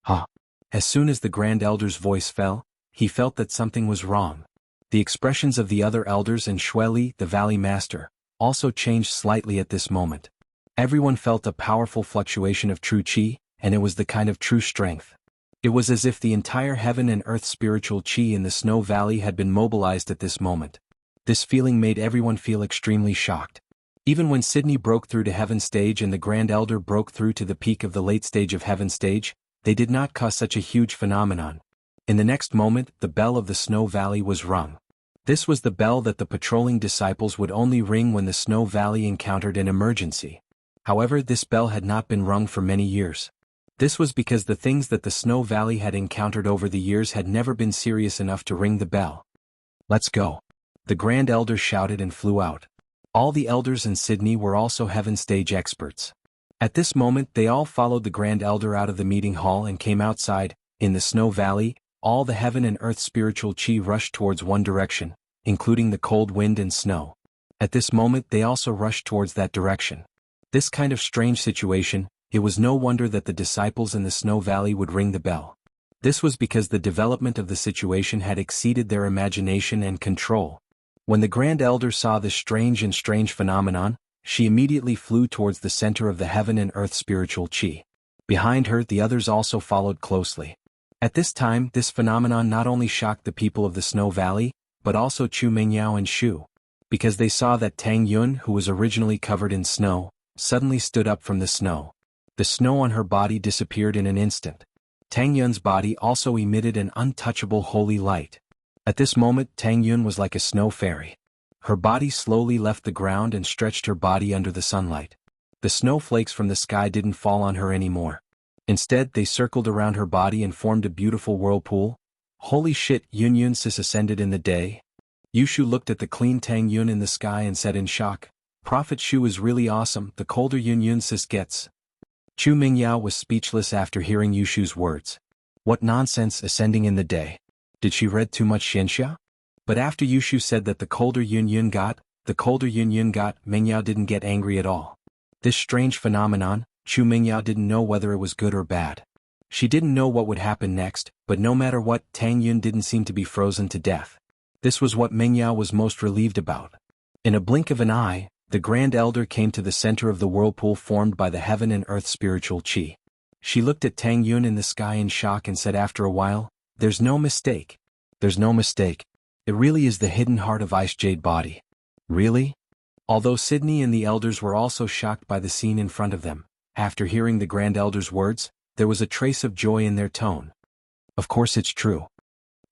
[SPEAKER 1] Huh. As soon as the Grand Elder's voice fell, he felt that something was wrong. The expressions of the other elders and Shueli, the Valley Master, also changed slightly at this moment. Everyone felt a powerful fluctuation of true qi, and it was the kind of true strength. It was as if the entire heaven and earth spiritual qi in the Snow Valley had been mobilized at this moment. This feeling made everyone feel extremely shocked. Even when Sydney broke through to Heaven Stage and the Grand Elder broke through to the peak of the late stage of Heaven Stage, they did not cause such a huge phenomenon. In the next moment, the bell of the Snow Valley was rung. This was the bell that the patrolling disciples would only ring when the Snow Valley encountered an emergency. However, this bell had not been rung for many years. This was because the things that the Snow Valley had encountered over the years had never been serious enough to ring the bell. Let's go. The Grand Elder shouted and flew out. All the elders in Sydney were also Heaven Stage experts. At this moment they all followed the Grand Elder out of the meeting hall and came outside. In the Snow Valley, all the heaven and earth spiritual qi rushed towards one direction, including the cold wind and snow. At this moment they also rushed towards that direction. This kind of strange situation, it was no wonder that the disciples in the Snow Valley would ring the bell. This was because the development of the situation had exceeded their imagination and control. When the Grand Elder saw this strange phenomenon, she immediately flew towards the center of the heaven and earth spiritual qi. Behind her, the others also followed closely. At this time, this phenomenon not only shocked the people of the Snow Valley, but also Chu Mingyao and Shu. Because they saw that Tang Yun, who was originally covered in snow, suddenly stood up from the snow. The snow on her body disappeared in an instant. Tang Yun's body also emitted an untouchable holy light. At this moment, Tang Yun was like a snow fairy. Her body slowly left the ground and stretched her body under the sunlight. The snowflakes from the sky didn't fall on her anymore. Instead, they circled around her body and formed a beautiful whirlpool. Holy shit, Yun Sis ascended in the day. Yushu looked at the clean Tang Yun in the sky and said in shock, Prophet Shu is really awesome, the colder Yun Sis gets. Chu Mingyao was speechless after hearing Yushu's words. What nonsense, ascending in the day. Did she read too much Xianxia? But after Yushu said that the colder Yun got, Mingyao didn't get angry at all. This strange phenomenon, Chu Mingyao didn't know whether it was good or bad. She didn't know what would happen next, but no matter what, Tang Yun didn't seem to be frozen to death. This was what Mingyao was most relieved about. In a blink of an eye, the Grand Elder came to the center of the whirlpool formed by the heaven and earth spiritual qi. She looked at Tang Yun in the sky in shock and said after a while, There's no mistake. There's no mistake. It really is the hidden heart of Ice Jade body. Really? Although Sydney and the elders were also shocked by the scene in front of them, after hearing the Grand Elder's words, there was a trace of joy in their tone. Of course it's true.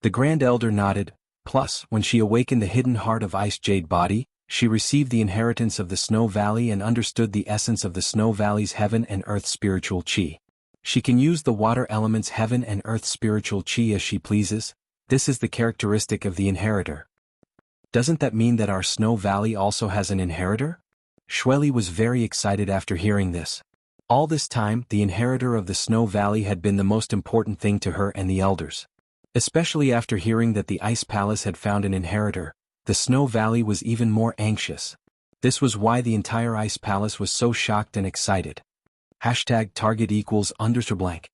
[SPEAKER 1] The Grand Elder nodded, plus, when she awakened the hidden heart of Ice Jade body, She received the inheritance of the Snow Valley and understood the essence of the Snow Valley's heaven and earth spiritual chi. She can use the water element's heaven and earth spiritual chi as she pleases. This is the characteristic of the inheritor. Doesn't that mean that our Snow Valley also has an inheritor? Shueli was very excited after hearing this. All this time, the inheritor of the Snow Valley had been the most important thing to her and the elders. Especially after hearing that the Ice Palace had found an inheritor, the Snow Valley was even more anxious. This was why the entire Ice Palace was so shocked and excited. #target =_.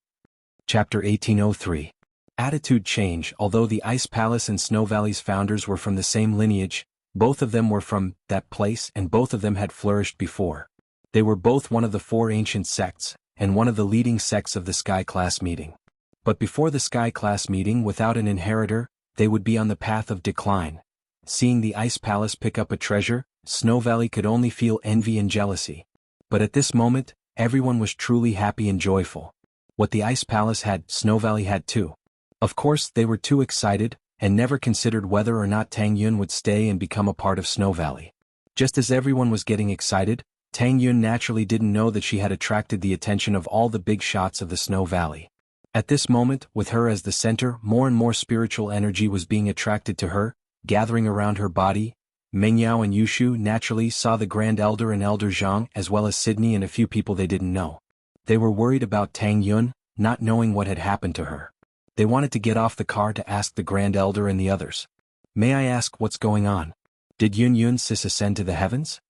[SPEAKER 1] Chapter 1803. Attitude change. Although the Ice Palace and Snow Valley's founders were from the same lineage, both of them were from that place and both of them had flourished before. They were both one of the 4 ancient sects, and one of the leading sects of the Sky Class meeting. But before the Sky Class meeting, without an inheritor, they would be on the path of decline. Seeing the Ice Palace pick up a treasure, Snow Valley could only feel envy and jealousy. But at this moment, everyone was truly happy and joyful. What the Ice Palace had, Snow Valley had too. Of course, they were too excited, and never considered whether or not Tang Yun would stay and become a part of Snow Valley. Just as everyone was getting excited, Tang Yun naturally didn't know that she had attracted the attention of all the big shots of the Snow Valley. At this moment, with her as the center, more and more spiritual energy was being attracted to her, gathering around her body. Mengyao and Yushu naturally saw the Grand Elder and Elder Zhang as well as Sydney and a few people they didn't know. They were worried about Tang Yun, not knowing what had happened to her. They wanted to get off the car to ask the Grand Elder and the others. "May I ask what's going on? Did Yun Sis ascend to the heavens?"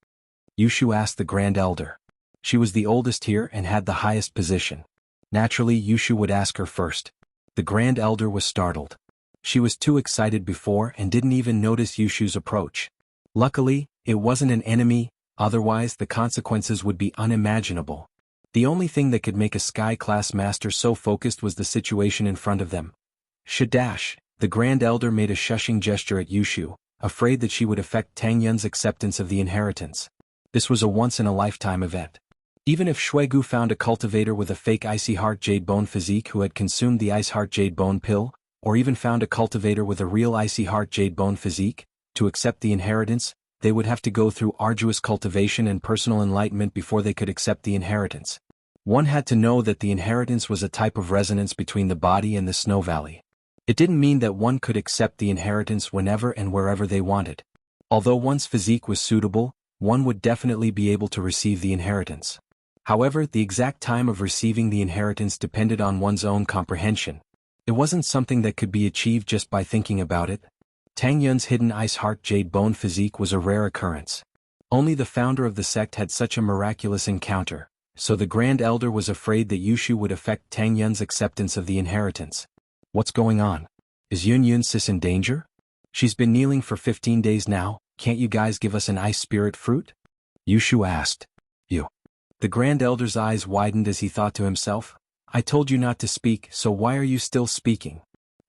[SPEAKER 1] Yushu asked the Grand Elder. She was the oldest here and had the highest position. Naturally, Yushu would ask her first. The Grand Elder was startled. She was too excited before and didn't even notice Yushu's approach. Luckily, it wasn't an enemy, otherwise the consequences would be unimaginable. The only thing that could make a Sky Class master so focused was the situation in front of them. Shadash, the Grand Elder made a shushing gesture at Yushu, afraid that she would affect Tang Yun's acceptance of the inheritance. This was a once-in-a-lifetime event. Even if Shuegu found a cultivator with a fake Icy Heart Jade Bone physique who had consumed the Ice Heart Jade Bone pill, or even found a cultivator with a real Icy Heart Jade Bone physique, to accept the inheritance, they would have to go through arduous cultivation and personal enlightenment before they could accept the inheritance. One had to know that the inheritance was a type of resonance between the body and the Snow Valley. It didn't mean that one could accept the inheritance whenever and wherever they wanted. Although one's physique was suitable, one would definitely be able to receive the inheritance. However, the exact time of receiving the inheritance depended on one's own comprehension. It wasn't something that could be achieved just by thinking about it. Tang Yun's hidden Ice Heart Jade Bone physique was a rare occurrence. Only the founder of the sect had such a miraculous encounter, so the Grand Elder was afraid that Yushu would affect Tang Yun's acceptance of the inheritance. "What's going on? Is Yun Sis in danger? She's been kneeling for 15 days now, can't you guys give us an ice spirit fruit?" Yushu asked. "You." The Grand Elder's eyes widened as he thought to himself, "I told you not to speak, so why are you still speaking?"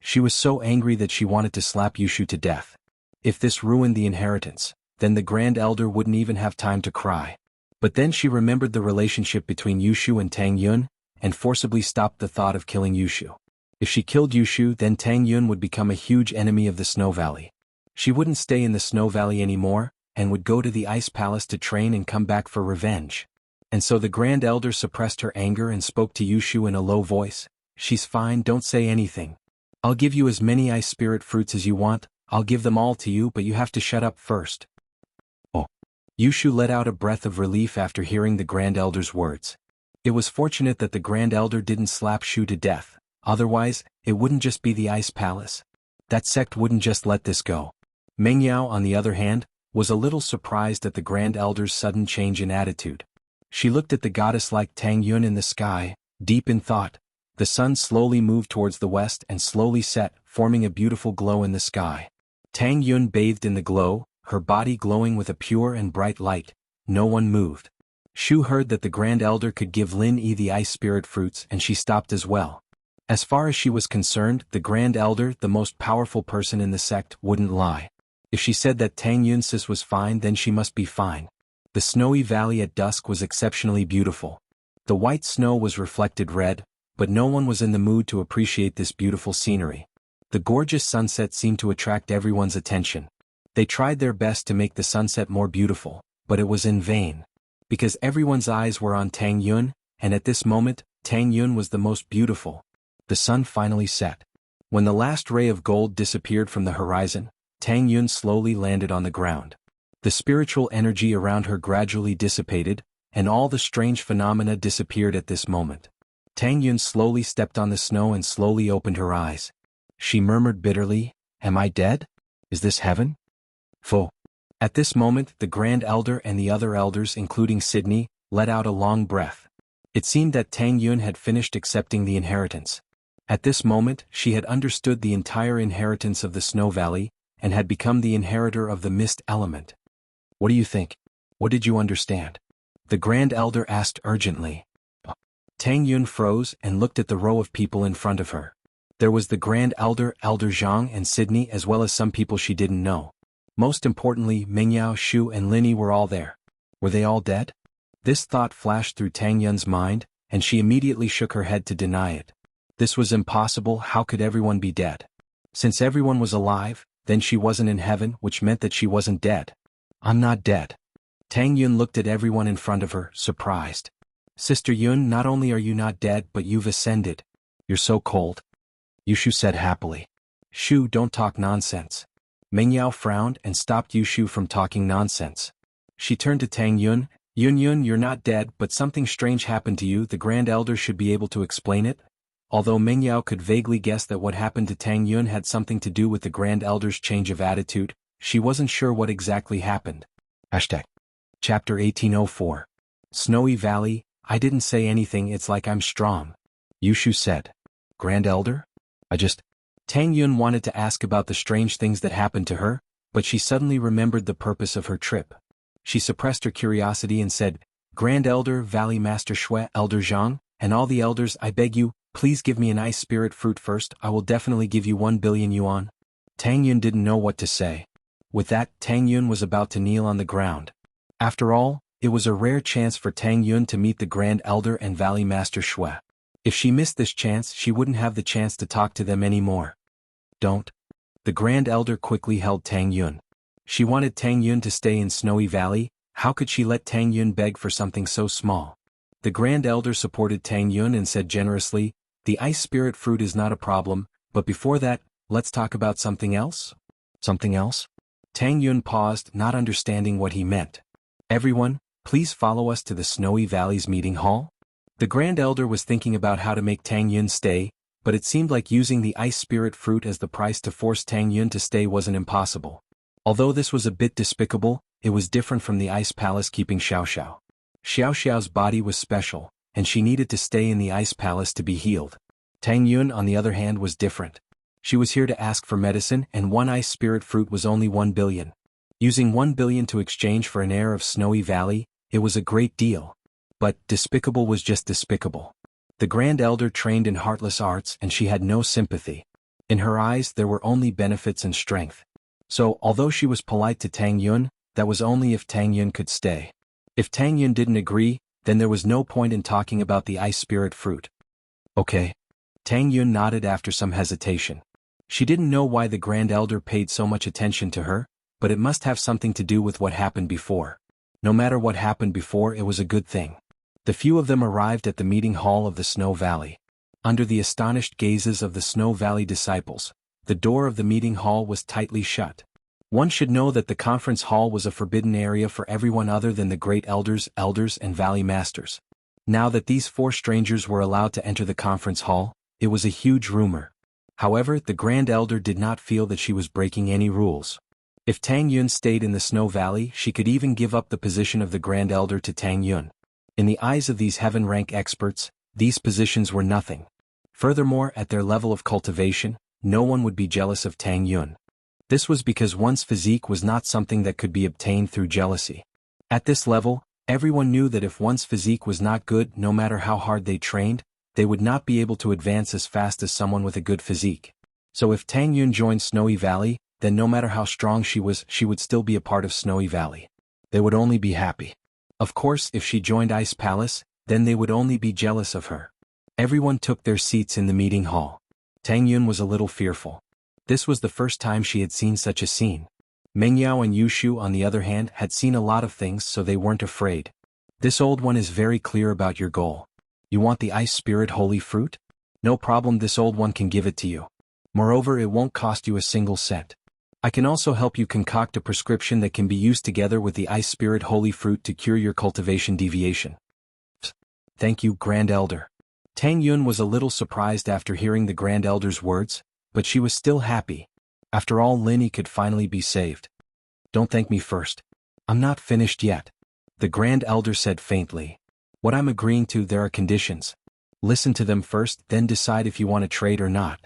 [SPEAKER 1] She was so angry that she wanted to slap Yushu to death. If this ruined the inheritance, then the Grand Elder wouldn't even have time to cry. But then she remembered the relationship between Yushu and Tang Yun, and forcibly stopped the thought of killing Yushu. If she killed Yushu, then Tang Yun would become a huge enemy of the Snow Valley. She wouldn't stay in the Snow Valley anymore, and would go to the Ice Palace to train and come back for revenge. And so the Grand Elder suppressed her anger and spoke to Yushu in a low voice. "She's fine, don't say anything. I'll give you as many ice spirit fruits as you want, I'll give them all to you, but you have to shut up first." Oh. Yushu let out a breath of relief after hearing the Grand Elder's words. It was fortunate that the Grand Elder didn't slap Shu to death, otherwise, it wouldn't just be the Ice Palace. That sect wouldn't just let this go. Mengyao, on the other hand, was a little surprised at the Grand Elder's sudden change in attitude. She looked at the goddess-like Tang Yun in the sky, deep in thought. The sun slowly moved towards the west and slowly set, forming a beautiful glow in the sky. Tang Yun bathed in the glow, her body glowing with a pure and bright light. No one moved. Shu heard that the Grand Elder could give Lin Yi the ice spirit fruits and she stopped as well. As far as she was concerned, the Grand Elder, the most powerful person in the sect, wouldn't lie. If she said that Tang Yun Sis was fine, then she must be fine. The snowy valley at dusk was exceptionally beautiful. The white snow was reflected red, but no one was in the mood to appreciate this beautiful scenery. The gorgeous sunset seemed to attract everyone's attention. They tried their best to make the sunset more beautiful, but it was in vain. Because everyone's eyes were on Tang Yun, and at this moment, Tang Yun was the most beautiful. The sun finally set. When the last ray of gold disappeared from the horizon, Tang Yun slowly landed on the ground. The spiritual energy around her gradually dissipated, and all the strange phenomena disappeared at this moment. Tang Yun slowly stepped on the snow and slowly opened her eyes. She murmured bitterly, "Am I dead? Is this heaven?" Pho. At this moment, the Grand Elder and the other elders, including Sydney, let out a long breath. It seemed that Tang Yun had finished accepting the inheritance. At this moment, she had understood the entire inheritance of the Snow Valley, and had become the inheritor of the mist element. "What do you think? What did you understand?" the Grand Elder asked urgently. Tang Yun froze and looked at the row of people in front of her. There was the Grand Elder, Elder Zhang and Sydney, as well as some people she didn't know. Most importantly, Mingyao, Shu and Linny were all there. Were they all dead? This thought flashed through Tang Yun's mind, and she immediately shook her head to deny it. This was impossible. How could everyone be dead? Since everyone was alive, then she wasn't in heaven, which meant that she wasn't dead. "I'm not dead." Tang Yun looked at everyone in front of her, surprised. "Sister Yun, not only are you not dead, but you've ascended. You're so cold." Yushu said happily. "Shu, don't talk nonsense." Mingyao frowned and stopped Yushu from talking nonsense. She turned to Tang Yun. "Yun, you're not dead, but something strange happened to you. The Grand Elder should be able to explain it." Although Mingyao could vaguely guess that what happened to Tang Yun had something to do with the Grand Elder's change of attitude, she wasn't sure what exactly happened. Chapter 1804. Snowy Valley. "I didn't say anything, it's like I'm strong," Yushu said. "Grand Elder? Tang Yun wanted to ask about the strange things that happened to her, but she suddenly remembered the purpose of her trip. She suppressed her curiosity and said, "Grand Elder, Valley Master Shui, Elder Zhang, and all the elders, I beg you, please give me an ice spirit fruit first. I will definitely give you 1 billion yuan." Tang Yun didn't know what to say. With that, Tang Yun was about to kneel on the ground. After all, it was a rare chance for Tang Yun to meet the Grand Elder and Valley Master Shui. If she missed this chance, she wouldn't have the chance to talk to them anymore. "Don't." The Grand Elder quickly held Tang Yun. She wanted Tang Yun to stay in Snowy Valley. How could she let Tang Yun beg for something so small? The Grand Elder supported Tang Yun and said generously, "The ice spirit fruit is not a problem, but before that, let's talk about something else." "Something else?" Tang Yun paused, not understanding what he meant. "Everyone, please follow us to the Snowy Valley's meeting hall." The Grand Elder was thinking about how to make Tang Yun stay, but it seemed like using the ice spirit fruit as the price to force Tang Yun to stay wasn't impossible. Although this was a bit despicable, it was different from the ice palace keeping Xiao Xiao. Xiao Xiao's body was special, and she needed to stay in the ice palace to be healed. Tang Yun, on the other hand, was different. She was here to ask for medicine, and 1 ice spirit fruit was only 1 billion. Using 1 billion to exchange for an heir of Snowy Valley, it was a great deal. But despicable was just despicable. The Grand Elder trained in heartless arts, and she had no sympathy. In her eyes there were only benefits and strength. So, although she was polite to Tang Yun, that was only if Tang Yun could stay. If Tang Yun didn't agree, then there was no point in talking about the ice spirit fruit. "Okay." Tang Yun nodded after some hesitation. She didn't know why the Grand Elder paid so much attention to her, but it must have something to do with what happened before. No matter what happened before, it was a good thing. The few of them arrived at the meeting hall of the Snow Valley. Under the astonished gazes of the Snow Valley disciples, the door of the meeting hall was tightly shut. One should know that the conference hall was a forbidden area for everyone other than the great elders, and valley masters. Now that these 4 strangers were allowed to enter the conference hall, it was a huge rumor. However, the Grand Elder did not feel that she was breaking any rules. If Tang Yun stayed in the Snow Valley, she could even give up the position of the Grand Elder to Tang Yun. In the eyes of these heaven-rank experts, these positions were nothing. Furthermore, at their level of cultivation, no one would be jealous of Tang Yun. This was because one's physique was not something that could be obtained through jealousy. At this level, everyone knew that if one's physique was not good, no matter how hard they trained, they would not be able to advance as fast as someone with a good physique. So if Tang Yun joined Snowy Valley, then no matter how strong she was, she would still be a part of Snowy Valley. They would only be happy. Of course, if she joined Ice Palace, then they would only be jealous of her. Everyone took their seats in the meeting hall. Tang Yun was a little fearful. This was the first time she had seen such a scene. Mengyao and Yushu, on the other hand, had seen a lot of things, so they weren't afraid. This old one is very clear about your goal. You want the ice spirit holy fruit? No problem, this old one can give it to you. Moreover, it won't cost you a single cent. I can also help you concoct a prescription that can be used together with the ice spirit holy fruit to cure your cultivation deviation. Thank you, Grand Elder. Tang Yun was a little surprised after hearing the Grand Elder's words, but she was still happy. After all, Lin Yi could finally be saved. Don't thank me first. I'm not finished yet. The Grand Elder said faintly. What I'm agreeing to, there are conditions. Listen to them first, then decide if you want to trade or not.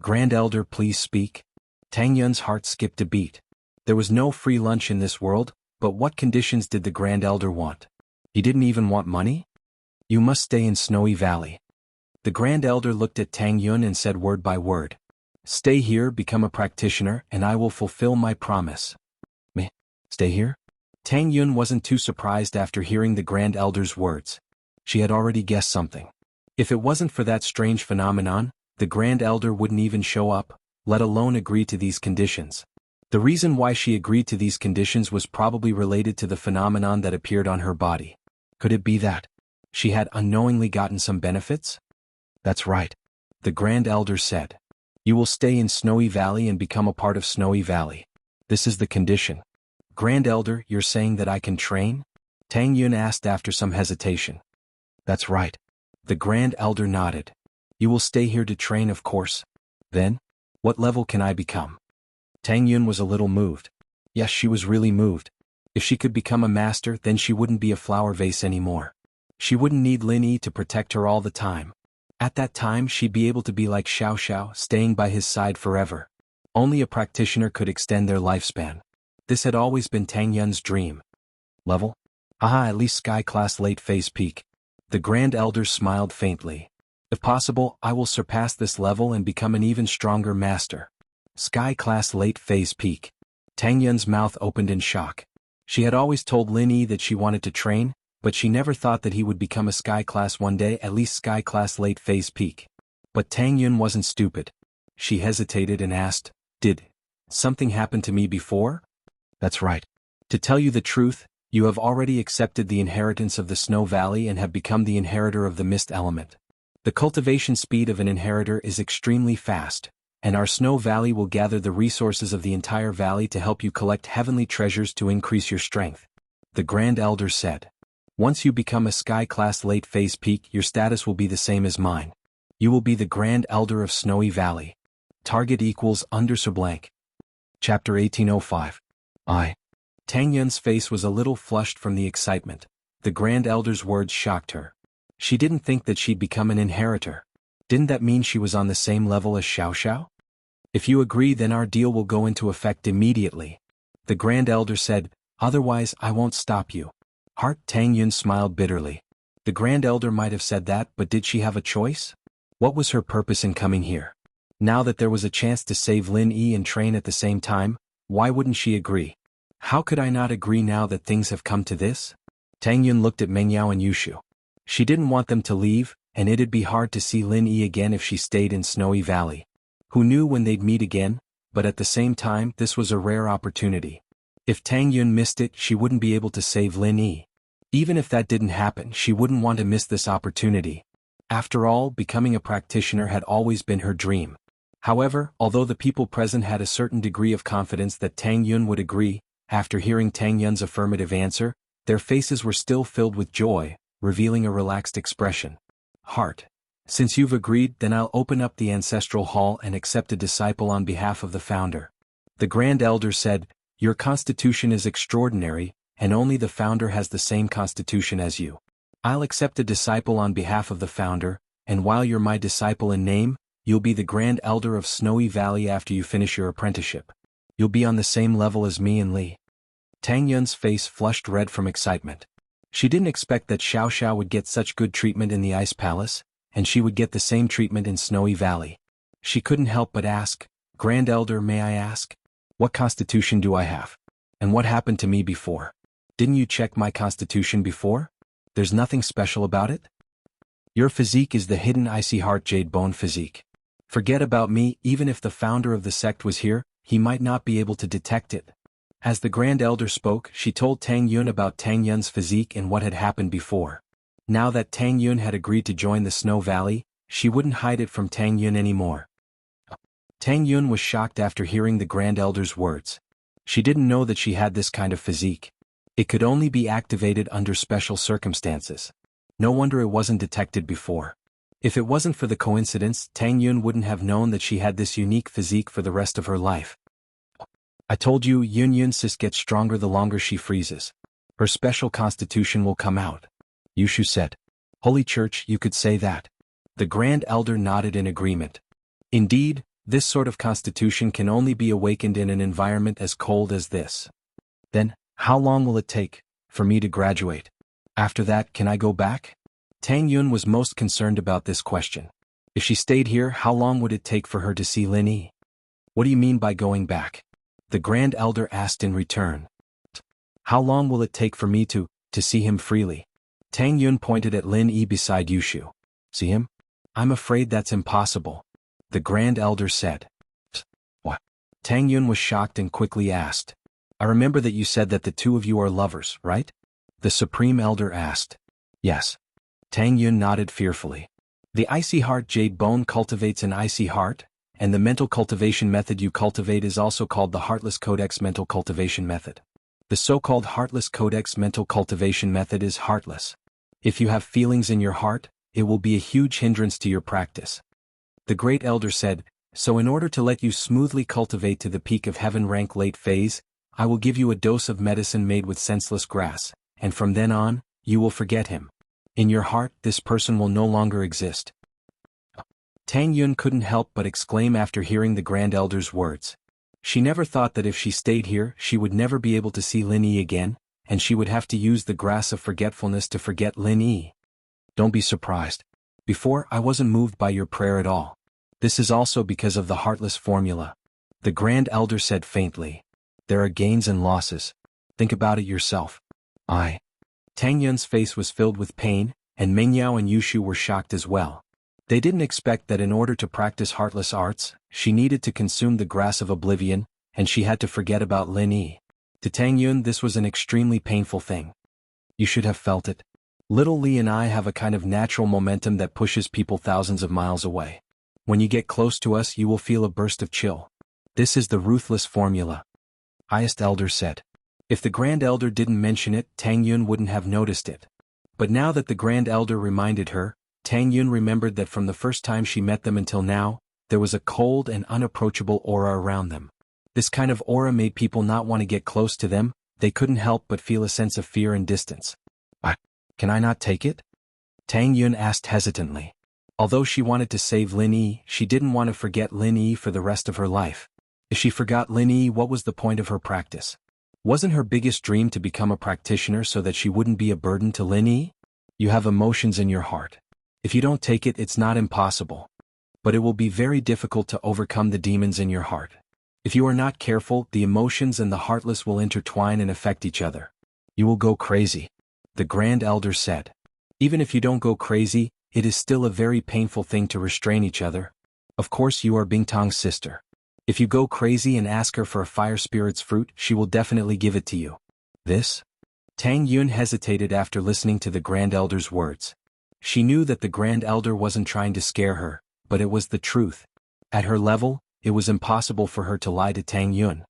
[SPEAKER 1] Grand Elder, please speak. Tang Yun's heart skipped a beat. There was no free lunch in this world, but what conditions did the Grand Elder want? He didn't even want money? You must stay in Snowy Valley. The Grand Elder looked at Tang Yun and said word by word. Stay here, become a practitioner, and I will fulfill my promise. Me? Stay here? Tang Yun wasn't too surprised after hearing the Grand Elder's words. She had already guessed something. If it wasn't for that strange phenomenon, the Grand Elder wouldn't even show up, let alone agree to these conditions. The reason why she agreed to these conditions was probably related to the phenomenon that appeared on her body. Could it be that she had unknowingly gotten some benefits? That's right. The Grand Elder said. You will stay in Snowy Valley and become a part of Snowy Valley. This is the condition. Grand Elder, you're saying that I can train? Tang Yun asked after some hesitation. That's right. The Grand Elder nodded. You will stay here to train, of course. Then, what level can I become? Tang Yun was a little moved. Yes, she was really moved. If she could become a master, then she wouldn't be a flower vase anymore. She wouldn't need Lin Yi to protect her all the time. At that time, she'd be able to be like Xiao Xiao, staying by his side forever. Only a practitioner could extend their lifespan. This had always been Tang Yun's dream. Level? Aha, at least Sky Class Late Phase Peak. The Grand Elder smiled faintly. If possible, I will surpass this level and become an even stronger master. Sky Class Late Phase Peak. Tang Yun's mouth opened in shock. She had always told Lin Yi that she wanted to train, but she never thought that he would become a Sky Class one day, at least Sky Class Late Phase Peak. But Tang Yun wasn't stupid. She hesitated and asked, Did something happen to me before? That's right. To tell you the truth, you have already accepted the inheritance of the Snow Valley and have become the inheritor of the Mist Element. The cultivation speed of an inheritor is extremely fast, and our Snow Valley will gather the resources of the entire valley to help you collect heavenly treasures to increase your strength. The Grand Elder said. Once you become a Sky Class Late Phase Peak, your status will be the same as mine. You will be the Grand Elder of Snowy Valley. Target equals _ blank. Chapter 1805. Tang Yun's face was a little flushed from the excitement. The Grand Elder's words shocked her. She didn't think that she'd become an inheritor. Didn't that mean she was on the same level as Xiao Xiao? If you agree, then our deal will go into effect immediately. The Grand Elder said, otherwise I won't stop you. Heart. Tang Yun smiled bitterly. The Grand Elder might have said that, but did she have a choice? What was her purpose in coming here? Now that there was a chance to save Lin Yi and train at the same time, why wouldn't she agree? How could I not agree now that things have come to this? Tang Yun looked at Mengyao and Yushu. She didn't want them to leave, and it'd be hard to see Lin Yi again if she stayed in Snowy Valley. Who knew when they'd meet again? But at the same time, this was a rare opportunity. If Tang Yun missed it, she wouldn't be able to save Lin Yi. Even if that didn't happen, she wouldn't want to miss this opportunity. After all, becoming a practitioner had always been her dream. However, although the people present had a certain degree of confidence that Tang Yun would agree, after hearing Tang Yun's affirmative answer, their faces were still filled with joy, revealing a relaxed expression. Heart. Since you've agreed, then I'll open up the ancestral hall and accept a disciple on behalf of the founder. The Grand Elder said, your constitution is extraordinary, and only the founder has the same constitution as you. I'll accept a disciple on behalf of the founder, and while you're my disciple in name, you'll be the Grand Elder of Snowy Valley after you finish your apprenticeship. You'll be on the same level as me and Li. Tang Yun's face flushed red from excitement. She didn't expect that Xiao Xiao would get such good treatment in the Ice Palace, and she would get the same treatment in Snowy Valley. She couldn't help but ask, Grand Elder, may I ask? What constitution do I have? And what happened to me before? Didn't you check my constitution before? There's nothing special about it? Your physique is the hidden icy heart jade bone physique. Forget about me, even if the founder of the sect was here, he might not be able to detect it. As the Grand Elder spoke, she told Tang Yun about Tang Yun's physique and what had happened before. Now that Tang Yun had agreed to join the Snow Valley, she wouldn't hide it from Tang Yun anymore. Tang Yun was shocked after hearing the Grand Elder's words. She didn't know that she had this kind of physique. It could only be activated under special circumstances. No wonder it wasn't detected before. If it wasn't for the coincidence, Tang Yun wouldn't have known that she had this unique physique for the rest of her life. I told you, Yun sis gets stronger the longer she freezes. Her special constitution will come out. Yushu said. Holy Church, you could say that. The Grand Elder nodded in agreement. Indeed, this sort of constitution can only be awakened in an environment as cold as this. Then, how long will it take for me to graduate? After that, can I go back? Tang Yun was most concerned about this question. If she stayed here, how long would it take for her to see Lin Yi? What do you mean by going back? The Grand Elder asked in return. How long will it take for me to see him freely? Tang Yun pointed at Lin Yi beside Yushu. See him? I'm afraid that's impossible. The Grand Elder said. What? Tang Yun was shocked and quickly asked. I remember that you said that the two of you are lovers, right? The Supreme Elder asked. Yes. Tang Yun nodded fearfully. The Icy Heart Jade Bone cultivates an icy heart, and the mental cultivation method you cultivate is also called the Heartless Codex mental cultivation method. The so-called Heartless Codex mental cultivation method is heartless. If you have feelings in your heart, it will be a huge hindrance to your practice. The Great Elder said, so in order to let you smoothly cultivate to the peak of heaven rank late phase, I will give you a dose of medicine made with senseless grass, and from then on, you will forget him. In your heart, this person will no longer exist. Tang Yun couldn't help but exclaim after hearing the Grand Elder's words. She never thought that if she stayed here, she would never be able to see Lin Yi again, and she would have to use the grass of forgetfulness to forget Lin Yi. Don't be surprised. Before, I wasn't moved by your prayer at all. This is also because of the heartless formula. The Grand Elder said faintly. There are gains and losses. Think about it yourself. Tang Yun's face was filled with pain, and Mengyao and Yushu were shocked as well. They didn't expect that in order to practice heartless arts, she needed to consume the grass of oblivion, and she had to forget about Lin Yi. To Tang Yun, this was an extremely painful thing. You should have felt it. Little Li and I have a kind of natural momentum that pushes people thousands of miles away. When you get close to us, you will feel a burst of chill. This is the ruthless formula. Highest Elder said. If the Grand Elder didn't mention it, Tang Yun wouldn't have noticed it. But now that the Grand Elder reminded her, Tang Yun remembered that from the first time she met them until now, there was a cold and unapproachable aura around them. This kind of aura made people not want to get close to them. They couldn't help but feel a sense of fear and distance. Can I not take it? Tang Yun asked hesitantly. Although she wanted to save Lin Yi, she didn't want to forget Lin Yi for the rest of her life. If she forgot Lin Yi, what was the point of her practice? Wasn't her biggest dream to become a practitioner so that she wouldn't be a burden to Lin Yi? You have emotions in your heart. If you don't take it, it's not impossible. But it will be very difficult to overcome the demons in your heart. If you are not careful, the emotions and the heartless will intertwine and affect each other. You will go crazy. The Grand Elder said. Even if you don't go crazy, it is still a very painful thing to restrain each other. Of course you are Bingtong's sister. If you go crazy and ask her for a fire spirit's fruit, she will definitely give it to you. This? Tang Yun hesitated after listening to the Grand Elder's words. She knew that the Grand Elder wasn't trying to scare her, but it was the truth. At her level, it was impossible for her to lie to Tang Yun.